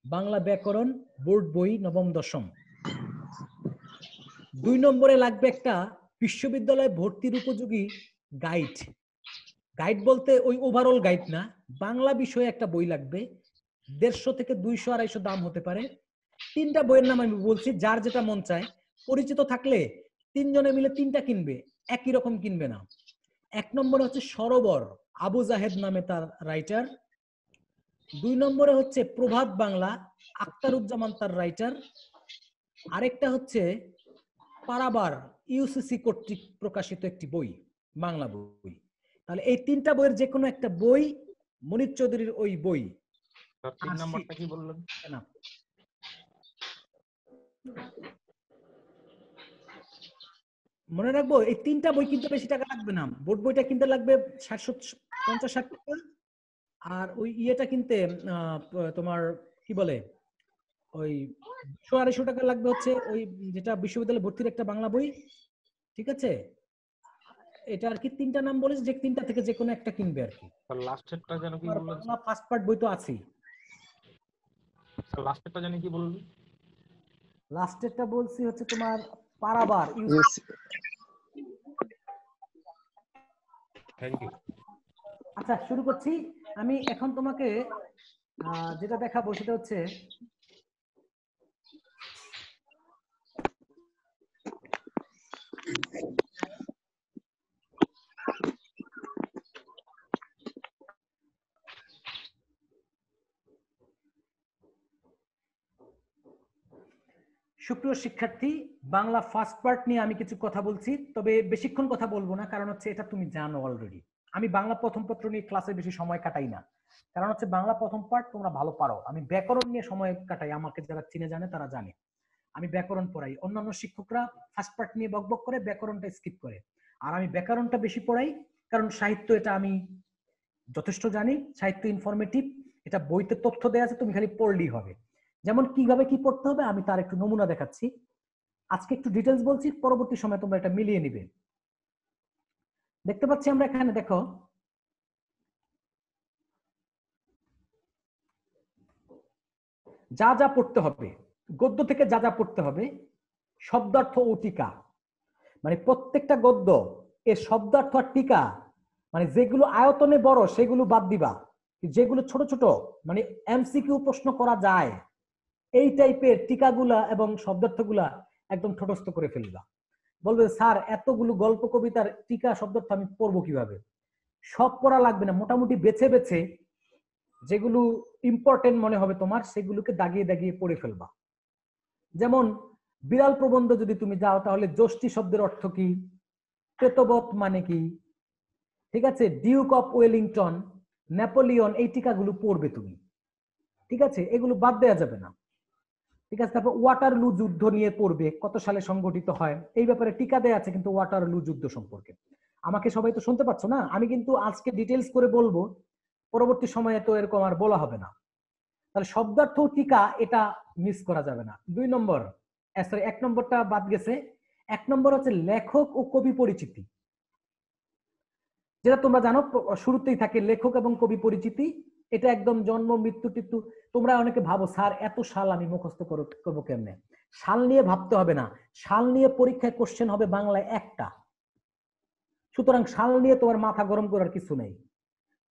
বাংলা ব্যাকরণ বোর্ড বই, নবম দশম। 2 নম্বরে লাগবে একটা বিশ্ববিদ্যালয়ে ভর্তির উপযোগী গাইড। গাইড বলতে ওই ওভারঅল গাইড না, বাংলা বিষয়ে একটা বই লাগবে। 150 থেকে 200-250 দাম হতে পারে। 3টা বইয়ের নাম আমি বলছি, যার যেটা মন চায়। পরিচিত থাকলে 3 জনে মিলে 3টা কিনবে, একই রকম কিনবে না। 1 নম্বরে হচ্ছে সরোবর, আবু জাহেদ নামে তার রাইটার। 2 নম্বরে হচ্ছে প্রভাত বাংলা, আখতারুজ্জামান তার রাইটার। আরেকটা হচ্ছে পারাবার, ইউসিসি কর্তৃক প্রকাশিত একটি বই, বাংলা বই। তাহলে এই 3টা বইয়ের যে কোনো একটা বই, মুনির চৌধুরীর ওই বই। 3 নাম্বারটা কি বললেন? মনে রাখবো, এই 3টা বই কিনতে বেশি টাকা লাগবে না। বোর্ড বইটা কিনতে লাগবে 50-60 টাকা, আর ওই ইয়েটা কিনতে তোমার কি বলে ওই 100-250 টাকা লাগবে, হচ্ছে ওই যেটা বিশ্ববিদ্যালয়ে ভর্তির একটা বাংলা বই। ঠিক আছে, এটা আর কি 3টা নাম বলেছে, যে 3টা থেকে যে কোনো একটা কিনবে আর কি। লাস্টেরটা যেন কি বললেন? বাংলা ফার্স্ট পার্ট বই তো আছেই। লাস্টেরটা জানি কি বললেন? লাস্টেরটা বলছি হচ্ছে তোমার পারাবার। Thank you. আচ্ছা, শুরু করছি। আমি এখন তোমাকে যেটা দেখাবো সেটা হচ্ছে সুপ্রিয় সুপ্রিয় শিক্ষার্থী, বাংলা ফার্স্ট পার্ট নিয়ে আমি কিছু কথা বলছি, তবে বেশিক্ষণ কথা বলবো না, কারণ হচ্ছে এটা তুমি জানো অলরেডি। আমি বাংলা প্রথম পত্র নিয়ে ক্লাসে বেশি সময় কাটাই না, কারণ হচ্ছে বাংলা প্রথম পার্ট তোমরা ভালো পারো। আমি ব্যাকরণ নিয়ে সময় কাটাই, আমাকে যারা চিনে জানে তারা জানে আমি ব্যাকরণ পড়াই। অন্যান্য শিক্ষকরা ফার্স্ট পার্ট নিয়ে বকবক করে, ব্যাকরণটা স্কিপ করে, আর আমি ব্যাকরণটা বেশি পড়াই, কারণ সাহিত্য এটা আমি যথেষ্ট জানি, সাহিত্য ইনফরমেটিভ, এটা বইতে তথ্য দেওয়া আছে, তুমি খালি পড়লেই হবে। যেমন কিভাবে কি পড়তে হবে আমি তার একটু নমুনা দেখাচ্ছি। আজকে একটু ডিটেলস বলছি, পরবর্তী সময় তোমরা এটা মিলিয়ে নিবে। দেখতে পাচ্ছি আমরা এখানে, দেখো যা যা পড়তে হবে, গদ্য থেকে যা যা পড়তে হবে, শব্দার্থ ও টিকা, মানে প্রত্যেকটা গদ্য এর শব্দার্থ আর টিকা, মানে যেগুলো আয়তনে বড় সেগুলো বাদ দিবা, যেগুলো ছোট ছোট মানে এমসিকিউ প্রশ্ন করা যায় এই টাইপের টিকাগুলা এবং শব্দার্থগুলা একদম ঠোঁটস্থ করে ফেলবা। বলবে স্যার এতগুলো গল্প কবিতার টিকা শব্দার্থ আমি পড়বো কিভাবে? সব পড়া লাগবে না, মোটামুটি বেছে বেছে যেগুলো ইম্পর্টেন্ট মনে হবে তোমার সেগুলোকে দাগিয়ে দাগিয়ে পড়ে ফেলবা। যেমন বিড়াল প্রবন্ধ যদি তুমি যাও তাহলে যষ্টি শব্দের অর্থ কি, প্রেতবৎ মানে কি, ঠিক আছে, ডিউক অফ ওয়েলিংটন, নেপোলিয়ন, এই টিকাগুলো পড়বে তুমি, ঠিক আছে, এগুলো বাদ দেওয়া যাবে না, ঠিক আছে। তারপর ওয়াটারলু যুদ্ধ নিয়ে পড়বে, কত সালে সংগঠিত হয়, এই ব্যাপারে টিকা দেয়া আছে কিন্তু ওয়াটারলু যুদ্ধ সম্পর্কে। আমাকে সবাই তো শুনতে পাচ্ছ না? আমি কিন্তু আজকে ডিটেলস করে বলবো, পরবর্তী সময়ে তো এরকম আর বলা হবে না। তাহলে শব্দার্থ টিকা এটা মিস করা যাবে না। 2 নম্বর, সরি 1 নম্বরটা বাদ গেছে। 1 নম্বর হচ্ছে লেখক ও কবি পরিচিতি, যেটা তোমরা জানো শুরুতেই থাকে লেখক এবং কবি পরিচিতি। এটা একদম জন্ম মৃত্যু টিত্যু। তোমরা অনেকে ভাবো স্যার এত সাল আমি মুখস্থ করবো কেমনে? সাল নিয়ে ভাবতে হবে না, সাল নিয়ে পরীক্ষায় কোশ্চেন হবে বাংলায় একটা, সুতরাং সাল নিয়ে তোমার মাথা গরম করার কিছু নেই।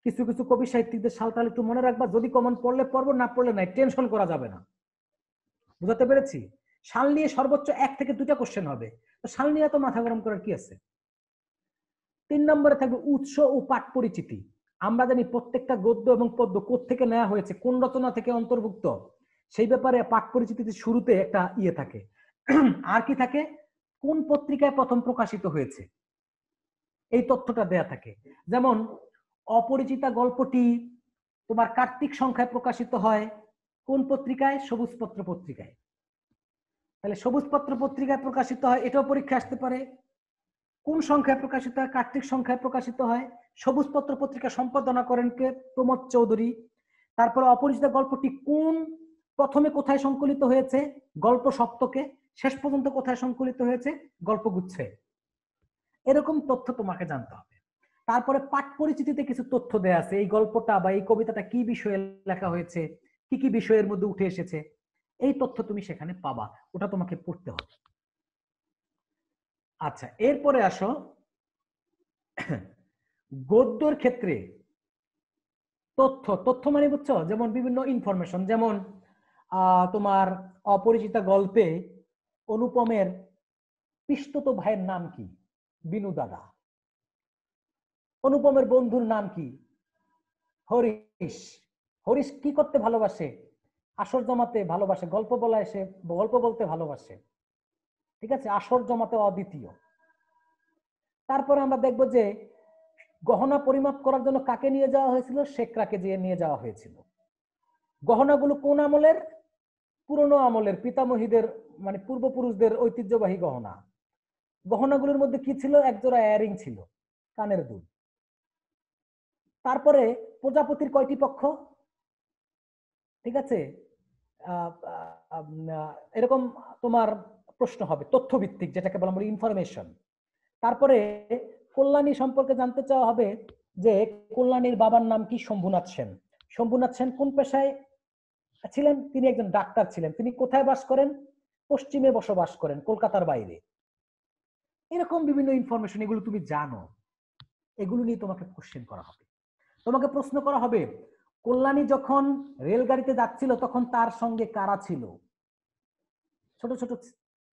কিছু কিছু কবি সাহিত্যিকদের সাল তাহলে একটু মনে রাখবা, যদি কমন পড়লে পড়বো, না পড়লে নাই, টেনশন করা যাবে না। বুঝাতে পেরেছি? সাল নিয়ে সর্বোচ্চ 1 থেকে 2টা কোশ্চেন হবে, তো সাল নিয়ে তো মাথা গরম করার কি আছে। 3 নম্বরে থাকবে উৎস ও পাঠ পরিচিতি। আমরা জানি প্রত্যেকটা গদ্য এবং পদ্য কোত্থেকে নেওয়া হয়েছে, কোন রচনা থেকে অন্তর্ভুক্ত, সেই ব্যাপারে পাঠ পরিচিতিতে শুরুতে একটা ইয়ে থাকে। আর কি থাকে? কোন পত্রিকায় প্রথম প্রকাশিত হয়েছে, এই তথ্যটা দেয়া থাকে। যেমন অপরিচিতা গল্পটি তোমার কার্তিক সংখ্যায় প্রকাশিত হয় কোন পত্রিকায়? সবুজপত্র পত্রিকায়। তাহলে সবুজপত্র পত্রিকায় প্রকাশিত হয়, এটাও পরীক্ষা আসতে পারে। কোন সংখ্যায় প্রকাশিত হয়? কার্তিক সংখ্যায় প্রকাশিত হয়। সবুজপত্র পত্রিকা সম্পাদনা করেন কে? প্রমোদ চৌধুরী। তারপরে অপরিচিতা গল্পটি কোন প্রথমে কোথায় সংকলিত হয়েছে? গল্প সপ্তকে। শেষ পর্যন্ত কোথায় সংকলিত হয়েছে? গল্পগুচ্ছে। এরকম তথ্য তোমাকে জানতে হবে। তারপরে পাঠ পরিচিতিতে কিছু তথ্য দেয়া আছে, এই গল্পটা বা এই কবিতাটা কি বিষয়ে লেখা হয়েছে, কি কি বিষয়ের মধ্যে উঠে এসেছে, এই তথ্য তুমি সেখানে পাবা, ওটা তোমাকে পড়তে হবে। আচ্ছা, এরপরে আসো গদ্যর ক্ষেত্রে তথ্য মানে বুঝছো, যেমন বিভিন্ন ইনফরমেশন, যেমন তোমার অপরিচিতা গল্পে অনুপমের পিস্তত ভাইয়ের নাম কি? বিনু দাদা। অনুপমের বন্ধুর নাম কি? হরিশ। হরিশ কি করতে ভালোবাসে? আসর জমাতে ভালোবাসে, গল্প বলা এসে গল্প বলতে ভালোবাসে, ঠিক আছে, আসর জমাতে অদ্বিতীয়। তারপরে আমরা দেখব যে গহনা পরিমাপ করার জন্য কাকে নিয়ে যাওয়া হয়েছিল? শেখরাকে নিয়ে যাওয়া হয়েছিল। গহনাগুলো কোন আমলের? পুরনো আমলের, পিতামহীদের মানে পূর্বপুরুষদের ঐতিহ্যবাহী গহনা। গহনাগুলোর মধ্যে কি ছিল? একজোড়া ইয়ারিং ছিল, কানের দুল। তারপরে প্রজাপতির কয়টি পক্ষ? ঠিক আছে, এরকম তোমার প্রশ্ন হবে তথ্যভিত্তিক, যেটাকে বলা হয় ইনফরমেশন। তারপরে কল্যাণী সম্পর্কে জানতে চাওয়া হবে যে কল্যাণীর বাবার নাম কি? শম্ভুনাথ সেন। শম্ভুনাথ সেন কোন পেশায় ছিলেন? তিনি একজন ডাক্তার ছিলেন। তিনি কোথায় বাস করেন? পশ্চিমে বসবাস করেন, কলকাতার বাইরে। এরকম বিভিন্ন ইনফরমেশন, এগুলো তুমি জানো, এগুলো নিয়ে তোমাকে কোশ্চেন করা হবে। তোমাকে প্রশ্ন করা হবে কল্যাণী যখন রেলগাড়িতে যাচ্ছিল তখন তার সঙ্গে কারা ছিল? ছোট ছোট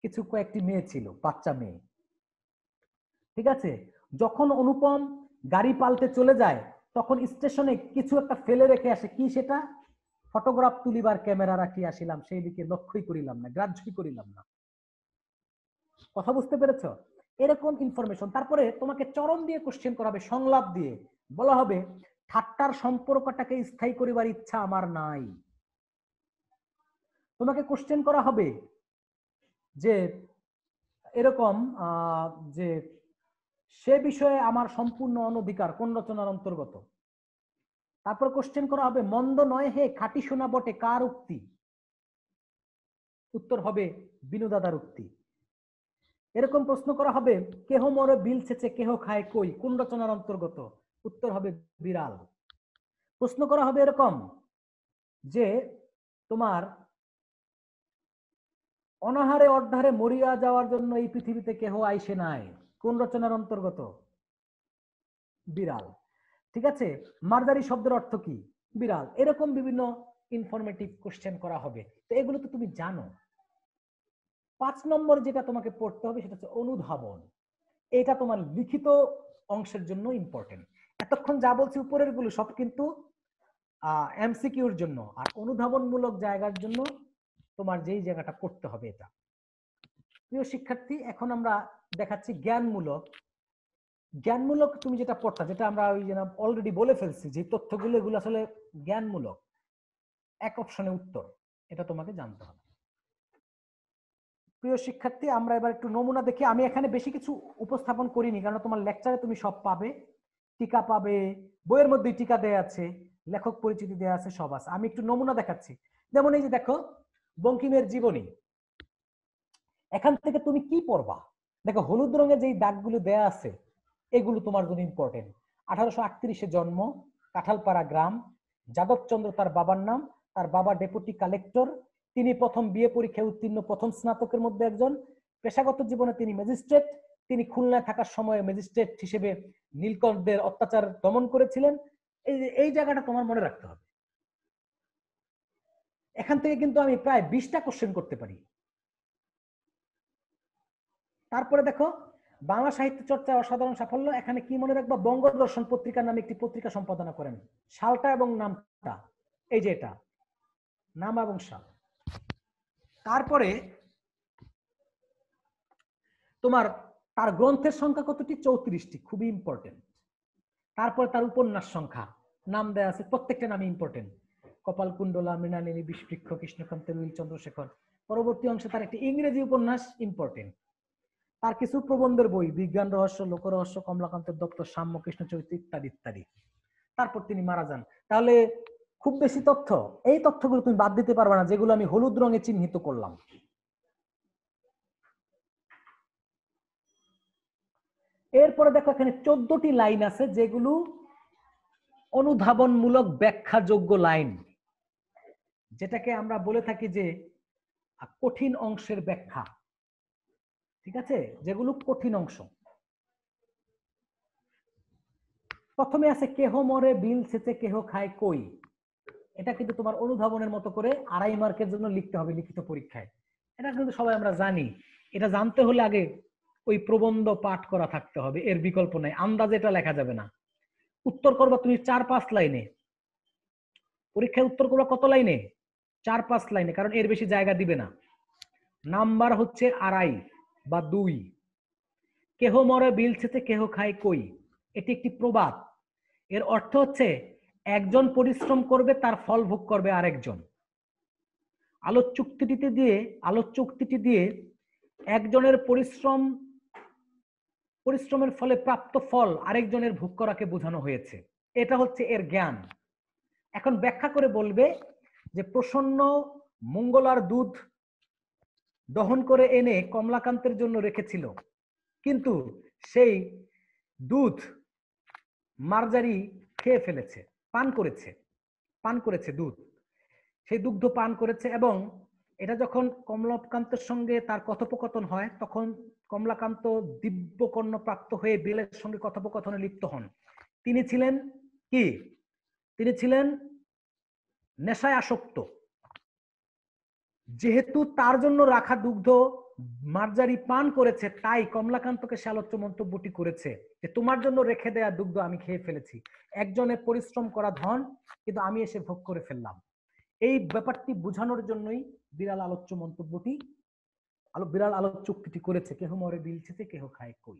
কিছু কয়েকটি মেয়ে ছিল, বাচ্চা মেয়ে, ঠিক আছে। যখন অনুপম গাড়ি পাল্টে চলে যায় তখন স্টেশনে কিছু একটা ফেলে রেখে আসে, কি সেটা? ফটোগ্রাফ তুলিবার ক্যামেরা রাখি আসিলাম, সেই দিকে লক্ষ্যই করিলাম না, গ্রাহ্যই করিলাম না। কথা বুঝতে পেরেছো? এরকম ইনফরমেশন। তারপরে তোমাকে চরম দিয়ে কোশ্চেন করা হবে, সংলাপ দিয়ে বলা হবে ঠাট্টার সম্পর্কটাকে স্থায়ী করিবার ইচ্ছা আমার নাই। তোমাকে কোশ্চেন করা হবে যে এরকম যে সে বিষয়ে আমার সম্পূর্ণ অনধিকার কোন রচনার অন্তর্গত। তারপর কোশ্চেন করা হবে মন্দ নয় হে খাঁটি সোনা বটে কার উক্তি? উত্তর হবে বিনু দাদার উক্তি। এরকম প্রশ্ন করা হবে কেহ মরে বিল ছেচে কেহ খায় কই কোন রচনার অন্তর্গত? উত্তর হবে বিড়াল। প্রশ্ন করা হবে এরকম যে তোমার অনাহারে অর্ধারে মরিয়া যাওয়ার জন্য এই পৃথিবীতে কেহ আইসে নাই কোন রচনার অন্তর্গত? বিড়াল। ঠিক আছে, মার্জারি শব্দের অর্থ কি? বিড়াল। এরকম বিভিন্ন ইনফরমেটিভ কোশ্চেন করা হবে। তো এগুলো তো তুমি জানো। 5 নম্বর যেটা তোমাকে পড়তে হবে সেটা হচ্ছে অনুধাবন। এটা তোমার লিখিত অংশের জন্য ইম্পর্টেন্ট। এতক্ষণ যা বলছি উপরের গুলো সব কিন্তু এমসিকিউর জন্য, আর অনুধাবনমূলক জায়গার জন্য তোমার যেই জায়গাটা করতে হবে এটা। প্রিয় শিক্ষার্থী, এখন আমরা দেখাচ্ছি জ্ঞানমূলক। জ্ঞানমূলক তুমি যেটা পড়তা, যেটা আমরা ওই যে অলরেডি বলে ফেলছি, যে তথ্যগুলো এগুলো আসলে জ্ঞানমূলক। এক অপশনে উত্তর, এটা তোমাকে জানতে হবে। প্রিয় শিক্ষার্থী, আমরা এবার একটু নমুনা দেখি। আমি এখানে বেশি কিছু উপস্থাপন করিনি, কারণ তোমার লেকচারে তুমি সব পাবে, টিকা পাবে, বইয়ের মধ্যে টিকা দেয়া আছে, লেখক পরিচিতি দেয়া আছে, সব আছে। আমি একটু নমুনা দেখাচ্ছি। যেমন এই যে দেখো বঙ্কিমের জীবনী, এখান থেকে তুমি কি পড়বা? দেখো হলুদ রঙের যেই দাগগুলো দেয়া আছে এগুলো তোমার জন্য ইম্পর্টেন্ট। 1838-এ জন্ম, কাঁঠালপাড়া গ্রাম, যাদবচন্দ্র তার বাবার নাম, তার বাবা ডেপুটি কালেক্টর, তিনি প্রথম বিএ পরীক্ষায় উত্তীর্ণ প্রথম স্নাতকের মধ্যে একজন। পেশাগত জীবনে তিনি ম্যাজিস্ট্রেট, তিনি খুলনায় থাকার সময় ম্যাজিস্ট্রেট হিসেবে নীলকরদের অত্যাচার দমন করেছিলেন। এই জায়গাটা তোমার মনে রাখতে হবে। এখান থেকে কিন্তু আমি প্রায় 20টা কোশ্চেন করতে পারি। তারপরে দেখো বাংলা সাহিত্য চর্চায় অসাধারণ সাফল্য, এখানে কি মনে রাখবা? বঙ্গদর্শন পত্রিকার নামে একটি পত্রিকা সম্পাদনা করেন। সালটা এবং নামটা, এই যে এটা নাম এবং সাল। তারপরে তোমার তার গ্রন্থের সংখ্যা কতটি? 34টি, খুবই ইম্পর্টেন্ট। তারপরে তার উপন্যাস সংখ্যা, নাম দেয়া আছে, প্রত্যেকটা নামই ইম্পর্টেন্ট। কপালকুণ্ডলা, মৃণালিনী, বিষবৃক্ষ, কৃষ্ণকান্ত, নীল চন্দ্রশেখর। পরবর্তী অংশে তার একটি ইংরেজি উপন্যাস ইম্পর্টেন্ট। তার কিছু প্রবন্ধের বই, বিজ্ঞান রহস্য, লোকরহস্য, কমলাকান্তের দপ্তর, সাম্য, কৃষ্ণ চরিত্র ইত্যাদি ইত্যাদি। তারপর তিনি মারা যান। তাহলে খুব বেশি তথ্য, এই তথ্যগুলো তুমি বাদ দিতে পারবে না, যেগুলো আমি হলুদ রঙে চিহ্নিত করলাম। এরপরে দেখো এখানে 14টি লাইন আছে, যেগুলো অনুধাবনমূলক ব্যাখ্যাযোগ্য লাইন, যেটাকে আমরা বলে থাকি যে কঠিন অংশের ব্যাখ্যা। ঠিক আছে, যেগুলো কঠিন অংশ। প্রথমে আছে কেহ মরে বিল ছেচে কেহ খায় কই। এটা কিন্তু তোমার অনুধাবনের মতো করে 2.5 মার্কের জন্য লিখতে হবে লিখিত পরীক্ষায়। এটা কিন্তু সবাই আমরা জানি। এটা জানতে হলে আগে ওই প্রবন্ধ পাঠ করা থাকতে হবে, এর বিকল্প নাই। আন্দাজে এটা লেখা যাবে না। উত্তর করবা তুমি 4-5 লাইনে। পরীক্ষায় উত্তর করবা কত লাইনে? 4-5 লাইনে, কারণ এর বেশি জায়গা দিবে না। নাম্বার হচ্ছে 2.5 বা 2। কেহ মরে বিল ছেচে কেহ খায় কই, এটি একটি প্রবাদ। এর অর্থ হচ্ছে একজন পরিশ্রম করবে, তার ফল ভোগ করবে আরেকজন। আলোচ্য উক্তিটি দিয়ে একজনের পরিশ্রমের ফলে প্রাপ্ত ফল আরেকজনের ভোগ করাকে বোঝানো হয়েছে। এটা হচ্ছে এর জ্ঞান। এখন ব্যাখ্যা করে বলবে যে প্রসন্ন মঙ্গলার দুধ দহন করে এনে কমলাকান্তের জন্য রেখেছিল, কিন্তু সেই দুধ মার্জারি খেয়ে ফেলেছে, পান করেছে দুধ, সেই দুগ্ধ পান করেছে। এবং এটা যখন কমলাকান্তের সঙ্গে তার কথোপকথন হয়, তখন কমলাকান্ত দিব্যকর্ণ প্রাপ্ত হয়ে বেলের সঙ্গে কথোপকথনে লিপ্ত হন। তিনি ছিলেন কি? তিনি ছিলেন নেশায় আসক্ত। যেহেতু তার জন্য রাখা দুগ্ধ মার্জারি পান করেছে, তাই কমলাকান্তকে সে আলোচ্য মন্তব্যটি করেছে যে তোমার জন্য রেখে দেয়া দুগ্ধ আমি খেয়ে ফেলেছি, একজনের পরিশ্রম করা ধন, কিন্তু আমি এসে ভোগ করে ফেললাম। এই ব্যাপারটি বোঝানোর জন্যই বিড়াল আলোচ্য মন্তব্যটি বিড়াল আলোর চুক্তিটি করেছে, কেহ মরে বিলছেছে, কেহ খায় কই।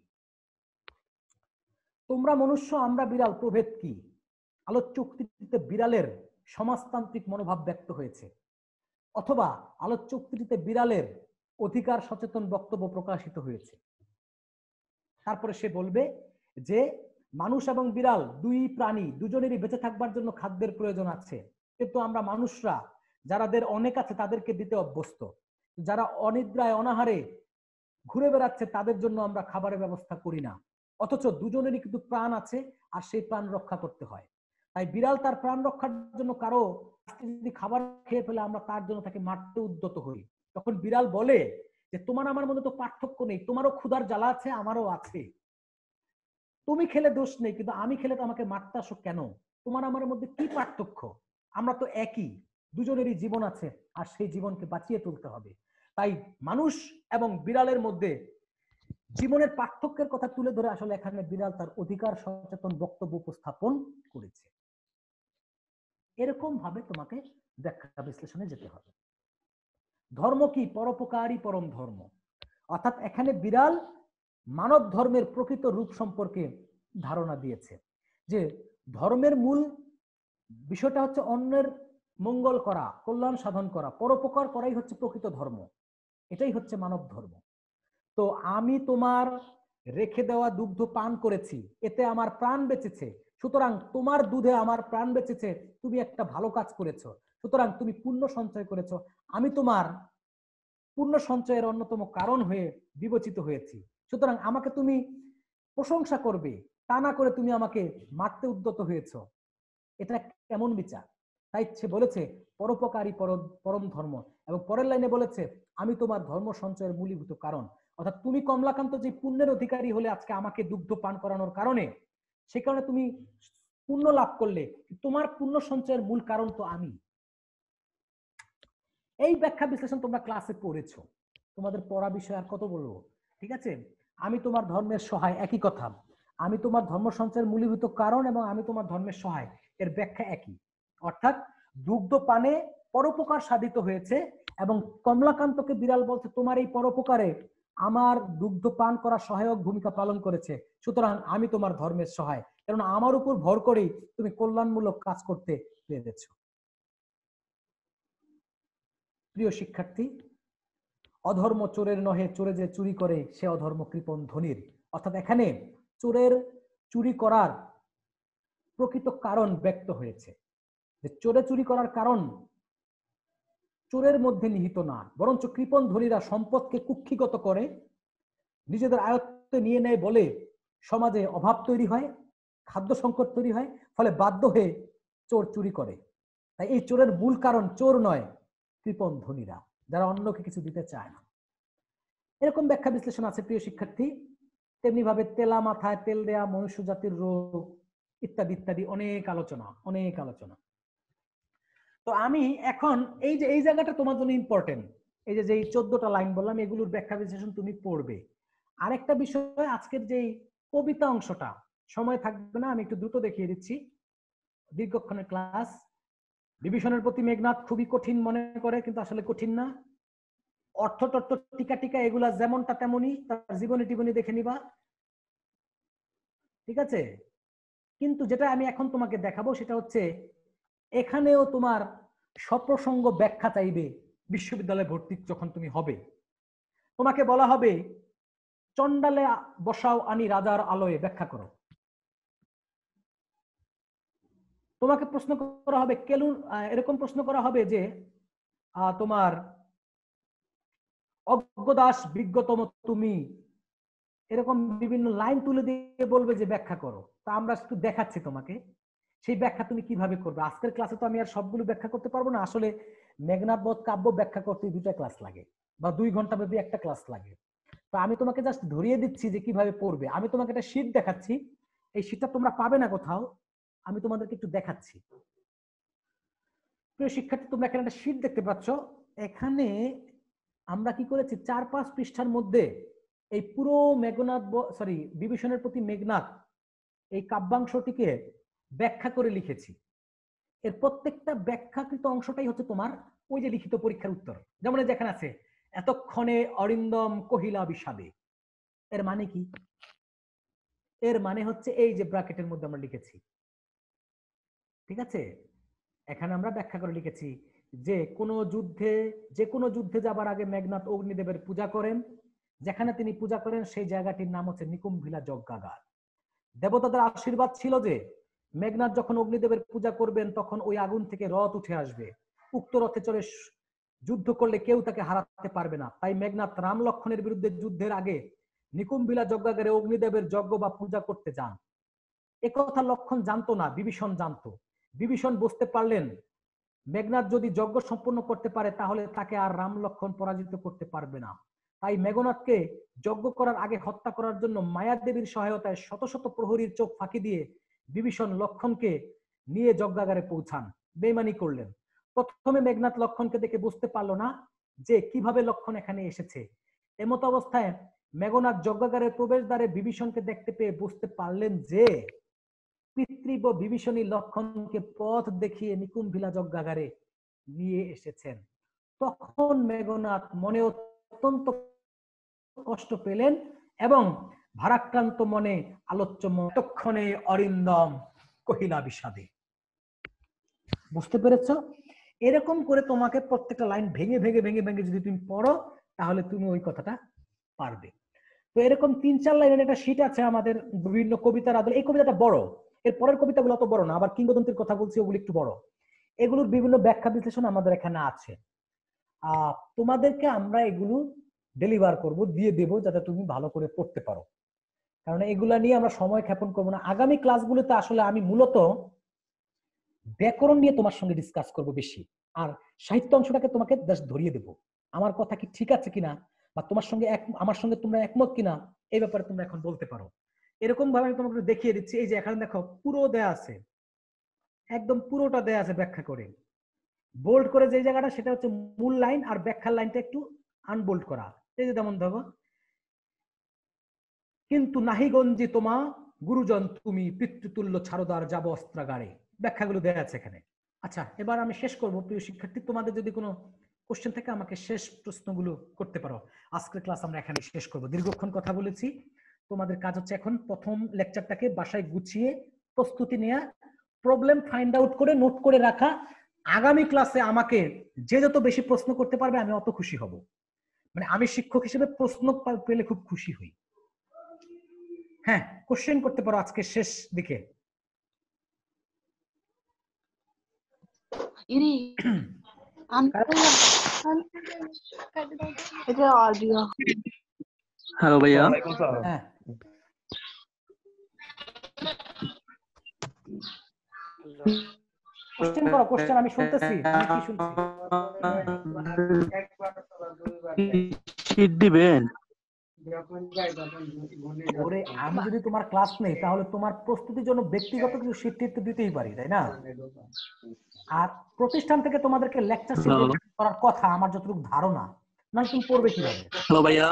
তোমরা মনুষ্য আমরা বিড়াল, প্রভেদ কি? আলোর চুক্তিটিতে বিড়ালের সমাজতান্ত্রিক মনোভাব ব্যক্ত হয়েছে, অথবা আলোর চুক্তিটিতে বিড়ালের অধিকার সচেতন বক্তব্য প্রকাশিত হয়েছে। তারপরে সে বলবে যে মানুষ এবং বিড়াল দুই প্রাণী, দুজনেরই বেঁচে থাকবার জন্য খাদ্যের প্রয়োজন আছে, কিন্তু আমরা মানুষরা যারাদের অনেক আছে তাদেরকে দিতে অভ্যস্ত, যারা অনিদ্রায় অনাহারে ঘুরে বেড়াচ্ছে তাদের জন্য আমরা খাবারের ব্যবস্থা করি না, অথচ দুজনেরই কিন্তু প্রাণ আছে আর সেই প্রাণ রক্ষা করতে হয়। তাই বিড়াল তার প্রাণ রক্ষার জন্য কারো যদি খাবার খেয়ে ফেলে আমরা তার জন্য তাকে মারতে উদ্যত হই। তখন বিড়াল বলে যে তোমার আমার মধ্যে তো পার্থক্য নেই, তোমারও ক্ষুধার জ্বালা আছে, আমারও আছে, তুমি খেলে দোষ নেই, কিন্তু আমি খেলে তো আমাকে মারতে আসো কেন? তোমার আমার মধ্যে কি পার্থক্য? আমরা তো একই, দুজনেরই জীবন আছে আর সেই জীবনকে বাঁচিয়ে তুলতে হবে। তাই মানুষ এবং বিড়ালের মধ্যে জীবনের পার্থক্যের কথা তুলে ধরে আসলে এখানে বিড়াল তার অধিকার সচেতন বক্তব্য উপস্থাপন করেছে। এরকম ভাবে তোমাকে ব্যাখ্যা বিশ্লেষণে যেতে হবে। ধর্ম কি? পরোপকারী পরম ধর্ম। অর্থাৎ এখানে বিড়াল মানব ধর্মের প্রকৃত রূপ সম্পর্কে ধারণা দিয়েছে, যে ধর্মের মূল বিষয়টা হচ্ছে অন্যের মঙ্গল করা, কল্যাণ সাধন করা, পরোপকার করাই হচ্ছে প্রকৃত ধর্ম, এটাই হচ্ছে মানব ধর্ম। তো আমি তোমার রেখে দেওয়া দুগ্ধ পান করেছি, এতে আমার প্রাণ বেঁচেছে, সুতরাং তোমার দুধে আমার প্রাণ বেঁচেছে, তুমি একটা ভালো কাজ করেছো, সুতরাং তুমি পুণ্য সঞ্চয় করেছো, আমি তোমার পুণ্য সঞ্চয়ের অন্যতম কারণ হয়ে বিবেচিত হয়েছি, সুতরাং আমাকে তুমি প্রশংসা করবে, তা না করে তুমি আমাকে মারতে উদ্যত হয়েছ। এটা কেমন বিচার? তাই সে বলেছে পরোপকারী পরম ধর্ম, এবং পরের লাইনে বলেছে আমি তোমার ধর্ম সঞ্চয়ের মূলীভূত কারণ। অর্থাৎ তুমি কমলাকান্ত যে পুণ্যের অধিকারী হলে আজকে আমাকে দুগ্ধ পান করানোর কারণে, সে কারণে তুমি পুণ্য লাভ করলে, তোমার পুণ্য সঞ্চয়ের মূল কারণ তো আমি। এই ব্যাখ্যা বিশ্লেষণ তোমরা ক্লাসে পড়েছো, তোমাদের পড়া বিষয় আর কত বলবো, ঠিক আছে? আমি তোমার ধর্মের সহায়, একই কথা, আমি তোমার ধর্ম সঞ্চয়ের মূলীভূত কারণ এবং আমি তোমার ধর্মের সহায়, এর ব্যাখ্যা একই। অর্থাৎ দুগ্ধ পানে পরোপকার সাধিত হয়েছে, এবং কমলাকান্তকে বিড়াল বলছে তোমার এই পরোপকারে আমার দুগ্ধ পান করা সহায়ক ভূমিকা পালন করেছে, সুতরাং আমি তোমার ধর্মের সহায়, কারণ আমার উপর ভর করেই তুমি কল্যাণমূলক কাজ করতে পেরেছ। প্রিয় শিক্ষার্থী, অধর্ম চোরের নহে, চোরে যে চুরি করে সে অধর্ম কৃপণ ধনীর। অর্থাৎ এখানে চোরের চুরি করার প্রকৃত কারণ ব্যক্ত হয়েছে, যে চোরে চুরি করার কারণ চোরের মধ্যে নিহিত না, বরঞ্চ কৃপণ ধনীরা সম্পদকে কুক্ষিগত করে নিজেদের আয়ত্তে নিয়ে নেয় বলে সমাজে অভাব তৈরি হয়, খাদ্য সংকট তৈরি হয়, ফলে বাধ্য হয়ে চোর চুরি করে। তাই এই চোরের মূল কারণ চোর নয়, কৃপণ ধনীরা, যারা অন্যকে কিছু দিতে চায় না। এরকম ব্যাখ্যা বিশ্লেষণ আছে প্রিয় শিক্ষার্থী। তেমনি ভাবে তেলা মাথায় তেল দেয়া মনুষ্য জাতির রোগ ইত্যাদি ইত্যাদি অনেক আলোচনা। তো আমি এখন এই জায়গাটা তোমার জন্য ইম্পর্টেন্ট, এই যে 14টা লাইন বললাম এগুলোর ব্যাখ্যা বিশ্লেষণ তুমি পড়বে। আরেকটা বিষয়, আজকের যে কবিতা অংশটা সময় থাকবে না, আমি একটু দ্রুত দেখিয়ে দিচ্ছি। দীর্ঘক্ষণের ক্লাস, বিভীষণের প্রতি মেঘনাদ খুবই কঠিন মনে করে, কিন্তু আসলে কঠিন না। অর্থ তত্ত্ব টিকা টিকা এগুলা যেমনটা তেমনই, তার জীবনী টিবনী দেখে নিবা, ঠিক আছে? কিন্তু যেটা আমি এখন তোমাকে দেখাবো সেটা হচ্ছে এখানেও তোমার সপ্রসঙ্গ ব্যাখ্যা চাইবে। বিশ্ববিদ্যালয়ে ভর্তি যখন তুমি হবে, তোমাকে বলা হবে চন্ডালে বসাও আনি রাজার আলোয়, ব্যাখ্যা করো। তোমাকে প্রশ্ন করা হবে এরকম প্রশ্ন করা হবে যে তোমার অজ্ঞদাস বিজ্ঞতম তুমি, এরকম বিভিন্ন লাইন তুলে দিয়ে বলবে যে ব্যাখ্যা করো। তা আমরা একটু দেখাচ্ছি তোমাকে সেই ব্যাখ্যা তুমি কিভাবে করবে। আজকের ক্লাসে তো আমি আর সবগুলো ব্যাখ্যা করতে পারবো না, আসলে মেঘনাদ বধ কাব্য ব্যাখ্যা করতে 2টা ক্লাস লাগে বা 2 ঘন্টা ব্যাপী একটা ক্লাস লাগে। তো আমি তোমাকে জাস্ট ধরিয়ে দিচ্ছি যে কিভাবে পড়বে। আমি তোমাকে একটা শীট দেখাচ্ছি, এই শীটটা তোমরা পাবে না কোথাও, আমি তোমাদেরকে একটু দেখাচ্ছি। প্রিয় শিক্ষার্থী, তোমরা এখানে একটা শীট দেখতে পাচ্ছ। এখানে আমরা কি করেছি, 4-5 পৃষ্ঠার মধ্যে এই পুরো বিভীষণের প্রতি মেঘনাদ এই কাব্যাংশটিকে ব্যাখ্যা করে লিখেছি। এর প্রত্যেকটা ব্যাখ্যাকৃত অংশটাই হচ্ছে তোমার ওই যে লিখিত পরীক্ষার উত্তর। যেমন যেখানে আছে এতক্ষণে অরিন্দম কহিলা বিষাদে। এর মানে কি? এর মানে হচ্ছে এই যে ব্র্যাকেটের মধ্যে আমরা লিখেছি, ঠিক আছে? এখানে আমরা ব্যাখ্যা করে লিখেছি যে যে কোনো যুদ্ধে যাবার আগে মেঘনাদ অগ্নিদেবের পূজা করেন। যেখানে তিনি পূজা করেন সেই জায়গাটির নাম হচ্ছে নিকুম্ভিলা যজ্ঞাগার। দেবতাদের আশীর্বাদ ছিল যে মেঘনাদ যখন অগ্নিদেবের পূজা করবেন তখন ওই আগুন থেকে রথ উঠে আসবে, উক্ত রথে চড়ে যুদ্ধ করলে কেউ তাকে হারাতে পারবে না। তাই মেঘনাদ রাম লক্ষণের বিরুদ্ধে যুদ্ধের আগে নিকুম্ভিলা যজ্ঞাগারে অগ্নিদেবের যজ্ঞ বা পূজা করতে যান। একথা লক্ষণ জানতো না, বিভীষণ জানতো। বিভীষণ বুঝতে পারলেন মেঘনাদ যদি যজ্ঞ সম্পন্ন করতে পারে তাহলে তাকে আর রাম লক্ষণ পরাজিত করতে পারবে না। তাই মেঘনাদকে যজ্ঞ করার আগে হত্যা করার জন্য মায়া দেবীর সহায়তায় শত শত প্রহরীর চোখ ফাঁকি দিয়ে বিভীষণ লক্ষণকে নিয়ে যজ্ঞাগারে পৌঁছান। বেইমানি করলেন। প্রথমে মেঘনাদ লক্ষণকে দেখে বুঝতে পারলো না যে কিভাবে লক্ষণ এখানে এসেছে। এমত অবস্থায় মেঘনাদ যজ্ঞাগারের প্রবেশদ্বারে বিভীষণকে দেখতে পেয়ে বুঝতে পারলেন যে পিতৃব্য বিভীষণী লক্ষণকে পথ দেখিয়ে নিকুম্ভিলা যজ্ঞাগারে নিয়ে এসেছেন। তখন মেঘনাদ মনে অত্যন্ত কষ্ট পেলেন এবং ভারাক্রান্ত মনে আলোচ্য তক্ষণে অরিন্দম কহিলা বিষাদে। বুঝতে পেরেছো? এরকম করে তোমাকে প্রত্যেকটা লাইন ভেঙে ভেঙে ভেঙে ভেঙে যদি তুমি পড়ো তাহলে তুমি ওই কথাটা পারবে। তো এরকম 3-4 লাইনের একটা শীট আছে আমাদের বিভিন্ন কবিতার আদলে। এই কবিতাটা বড়, এর পরের কবিতাগুলো অত বড় না, আবার কিংবদন্তির কথা বলছি ওগুলো একটু বড়। এগুলোর বিভিন্ন ব্যাখ্যা বিশ্লেষণ আমাদের এখানে আছে। তোমাদেরকে আমরা এগুলো ডেলিভার করব, দিয়ে দেব যাতে তুমি ভালো করে পড়তে পারো। কারণ এগুলা নিয়ে আমরা সময় ক্ষেপণ করবো না। আগামী ক্লাসগুলোতে আসলে আমি মূলত ব্যাকরণ নিয়ে তোমার সঙ্গে ডিসকাস করব বেশি, আর সাহিত্য অংশটাকে তোমাকে জাস্ট ধরিয়ে দেব। আমার কথা কি ঠিক আছে কিনা বা তোমার সঙ্গে আমার সঙ্গে তোমরা একমত কিনা এই ব্যাপারে তোমরা এখন বলতে পারো। এরকম ভাবে আমি তোমাকে দেখিয়ে দিচ্ছি। এই যে এখানে দেখো পুরো দেয়া আছে, একদম পুরোটা দেয়া আছে ব্যাখ্যা করে। বোল্ড করে যে জায়গাটা সেটা হচ্ছে মূল লাইন, আর ব্যাখ্যার লাইনটা একটু আনবোল্ড করা। এই যে যেমন দেখো, কিন্তু নাহি গঞ্জি তোমা গুরুজন তুমি পিতৃতুল্য ছাড়দার যাব অস্ত্রাগারে। ব্যাখ্যাগুলো দেয়া আছে এখানে। আচ্ছা, এবার আমি শেষ করব। প্রিয় শিক্ষার্থী, তোমাদের যদি কোনো কোশ্চেন থেকে আমাকে শেষ প্রশ্নগুলো করতে পারো। আজকের ক্লাস আমরা এখানে শেষ করব। দীর্ঘক্ষণ কথা বলেছি। তোমাদের কাজ হচ্ছে এখন প্রথম লেকচারটাকে বাসায় গুছিয়ে প্রস্তুতি নেওয়া, প্রবলেম ফাইন্ড আউট করে নোট করে রাখা। আগামী ক্লাসে আমাকে যে যত বেশি প্রশ্ন করতে পারবে আমি অত খুশি হব। মানে আমি শিক্ষক হিসেবে প্রশ্ন পেলে খুব খুশি হই। হ্যাঁ, কোশ্চেন করতে পারো আজকে শেষ দিকে। হ্যালো ভাইয়া। হ্যাঁ, কোশ্চেন করো, কোশ্চেন আমি শুনতেছি। আমি কি শুনছি? শীট দিবেন? ওরে, আমি যদি তোমার ক্লাস নেই তাহলে তোমার প্রস্তুতির জন্য ব্যক্তিগত কিছু শীট টিট দিতেই পারি, তাই না? আর প্রতিষ্ঠান থেকে তোমাদেরকে লেকচার করার কথা আমার যতটুকু ধারণা, না তুমি পড়বে কিভাবে? হ্যালো ভাইয়া।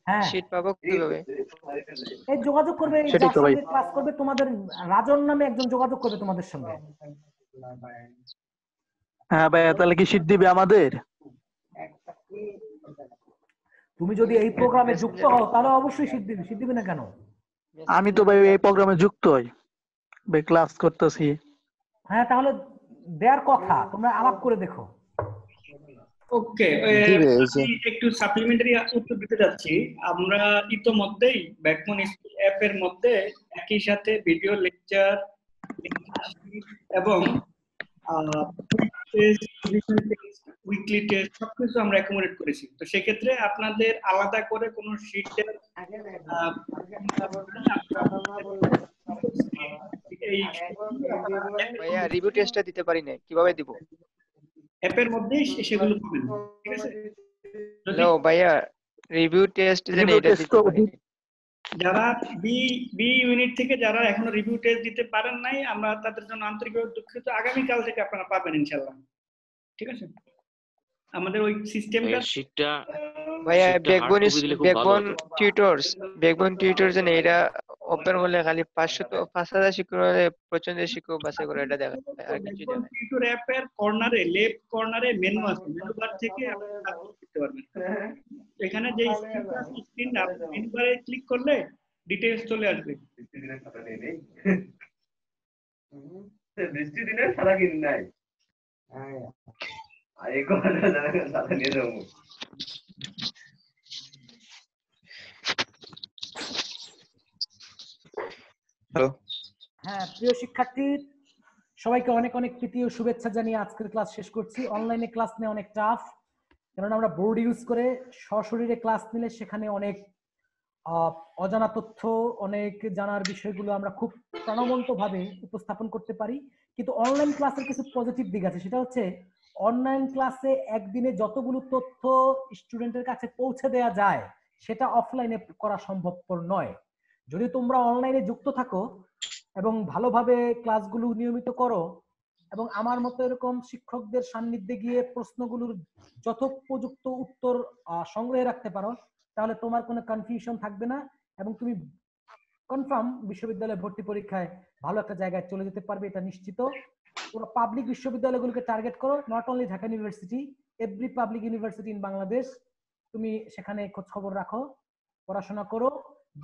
হ্যাঁ, শীট পাবো কিভাবে? এই যোগাযোগ করবে, যার সঙ্গে ক্লাস করবে, তোমাদের রাজন নামে একজন যোগাযোগ করবে তোমাদের সঙ্গে। হ্যাঁ ভাইয়া, তাহলে কি শীট দিবে আমাদের? তুমি যদি এই প্রোগ্রামে যুক্ত হও তাহলে অবশ্যই শীট দিবে। শীট দিবে না কেন? আমি তো ভাই এই প্রোগ্রামে যুক্ত হই, ভাই ক্লাস করতেছি। হ্যাঁ, তাহলে দেয়ার কথা, তোমরা আলাপ করে দেখো। ওকে, একটু সাপ্লিমেন্টারি উত্তর দিতে যাচ্ছি। আমরা ইতোমধ্যেই ব্যাকবোন স্কুল অ্যাপ এর মধ্যে একই সাথে ভিডিও লেকচার এবং উইকলি টেস্ট সবকিছু আমরা অ্যাকোমোডেট করেছি। তো সেক্ষেত্রে আপনাদের আলাদা করে কোনো শীটের ভাইয়া রিভিউ টেস্টটা দিতে পারি না, কিভাবে দিব? অ্যাপের মধ্যেই সেগুলো পাবেন, ঠিক আছে? নো ভাইয়া, রিভিউ টেস্ট যেটা এটা দিতে পারি। যারা বি ইউনিট থেকে যারা এখনো রিভিউ টেস্ট দিতে পারেন নাই, আমরা তাদের জন্য আন্তরিকভাবে দুঃখিত। আগামী কাল থেকে আপনারা পাবেন ইনশাআল্লাহ, ঠিক আছে? আমাদের ওই সিস্টেমটা ভাইয়া ব্যাকবোন টিউটরস যেন এটা ওপেন বলে খালি 5,000 শিক্ষক প্রচন্ড শিক্ষক বাছাই করে এটা দেখা যায়, আর কিছু ব্যাকবন দেখা যায়। টিউটর অ্যাপের কর্নারে লেফট কর্নারে মেনু আছে, মেনু বার থেকে আপনি কাজ করতে পারবেন। এখানে যে স্ক্রিন আপনি মেনু বারে ক্লিক করলে ডিটেইলস চলে আসবে। বৃষ্টি দিনে সারা দিন নাই এই কথাটা সাথে নিয়ে যাবো। হ্যাঁ, প্রিয় শিক্ষার্থী, সবাইকে অনেক অনেক প্রীতি ও শুভেচ্ছা জানিয়ে আজকের ক্লাস শেষ করছি। অনলাইনে ক্লাস নেওয়া অনেক টাফ, কারণ আমরা বোর্ড ইউজ করে সশরীরে ক্লাস নিলে সেখানে অনেক অজানা তথ্য, অনেক জানার বিষয়গুলো আমরা খুব প্রাণবন্ত ভাবে উপস্থাপন করতে পারি। কিন্তু অনলাইন ক্লাসের কিছু পজিটিভ দিক আছে, সেটা হচ্ছে অনলাইন ক্লাসে একদিনে যতগুলো তথ্য স্টুডেন্টের কাছে পৌঁছে দেওয়া যায় সেটা অফলাইনে করা সম্ভবপর নয়। যদি তোমরা অনলাইনে যুক্ত থাকো এবং ভালোভাবে ক্লাসগুলো নিয়মিত করো এবং আমার মতো এরকম শিক্ষকদের সান্নিধ্যে গিয়ে প্রশ্নগুলোর যথোপযুক্ত উত্তর সংগ্রহে রাখতে পারো, তাহলে তোমার কোনো কনফিউশন থাকবে না এবং তুমি কনফার্ম বিশ্ববিদ্যালয়ে ভর্তি পরীক্ষায় ভালো একটা জায়গায় চলে যেতে পারবে, এটা নিশ্চিত। তোমরা পাবলিক বিশ্ববিদ্যালয়গুলোকে টার্গেট করো, not only Dhaka university, every public university in Bangladesh. তুমি সেখানে খোঁজ খবর রাখো, পড়াশোনা করো।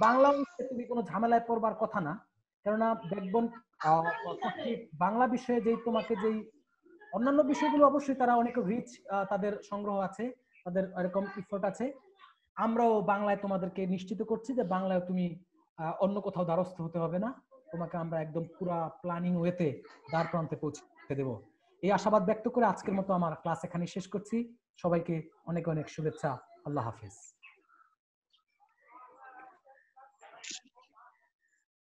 বাংলা তুমি কোনো ঝামেলায় পড়বার কথা না, কেননা ব্যাকবন বাংলা বিষয়ে যেই তোমাকে যেই অন্যান্য বিষয়গুলো অবশ্যই তারা অনেক রিচ, তাদের সংগ্রহ আছে, তাদের এরকম ইফোর্ট আছে। আমরাও বাংলায় তোমাদেরকে নিশ্চিত করছি যে বাংলায় তুমি অন্য কোথাও দ্বারস্থ হতে হবে না, তোমাকে আমরা একদম পুরা প্ল্যানিং ওয়েতে দ্বার প্রান্তে পৌঁছে দেব। এই আশাবাদ ব্যক্ত করে আজকের মতো আমার ক্লাস এখানে শেষ করছি। সবাইকে অনেক অনেক শুভেচ্ছা। আল্লাহ হাফিজ।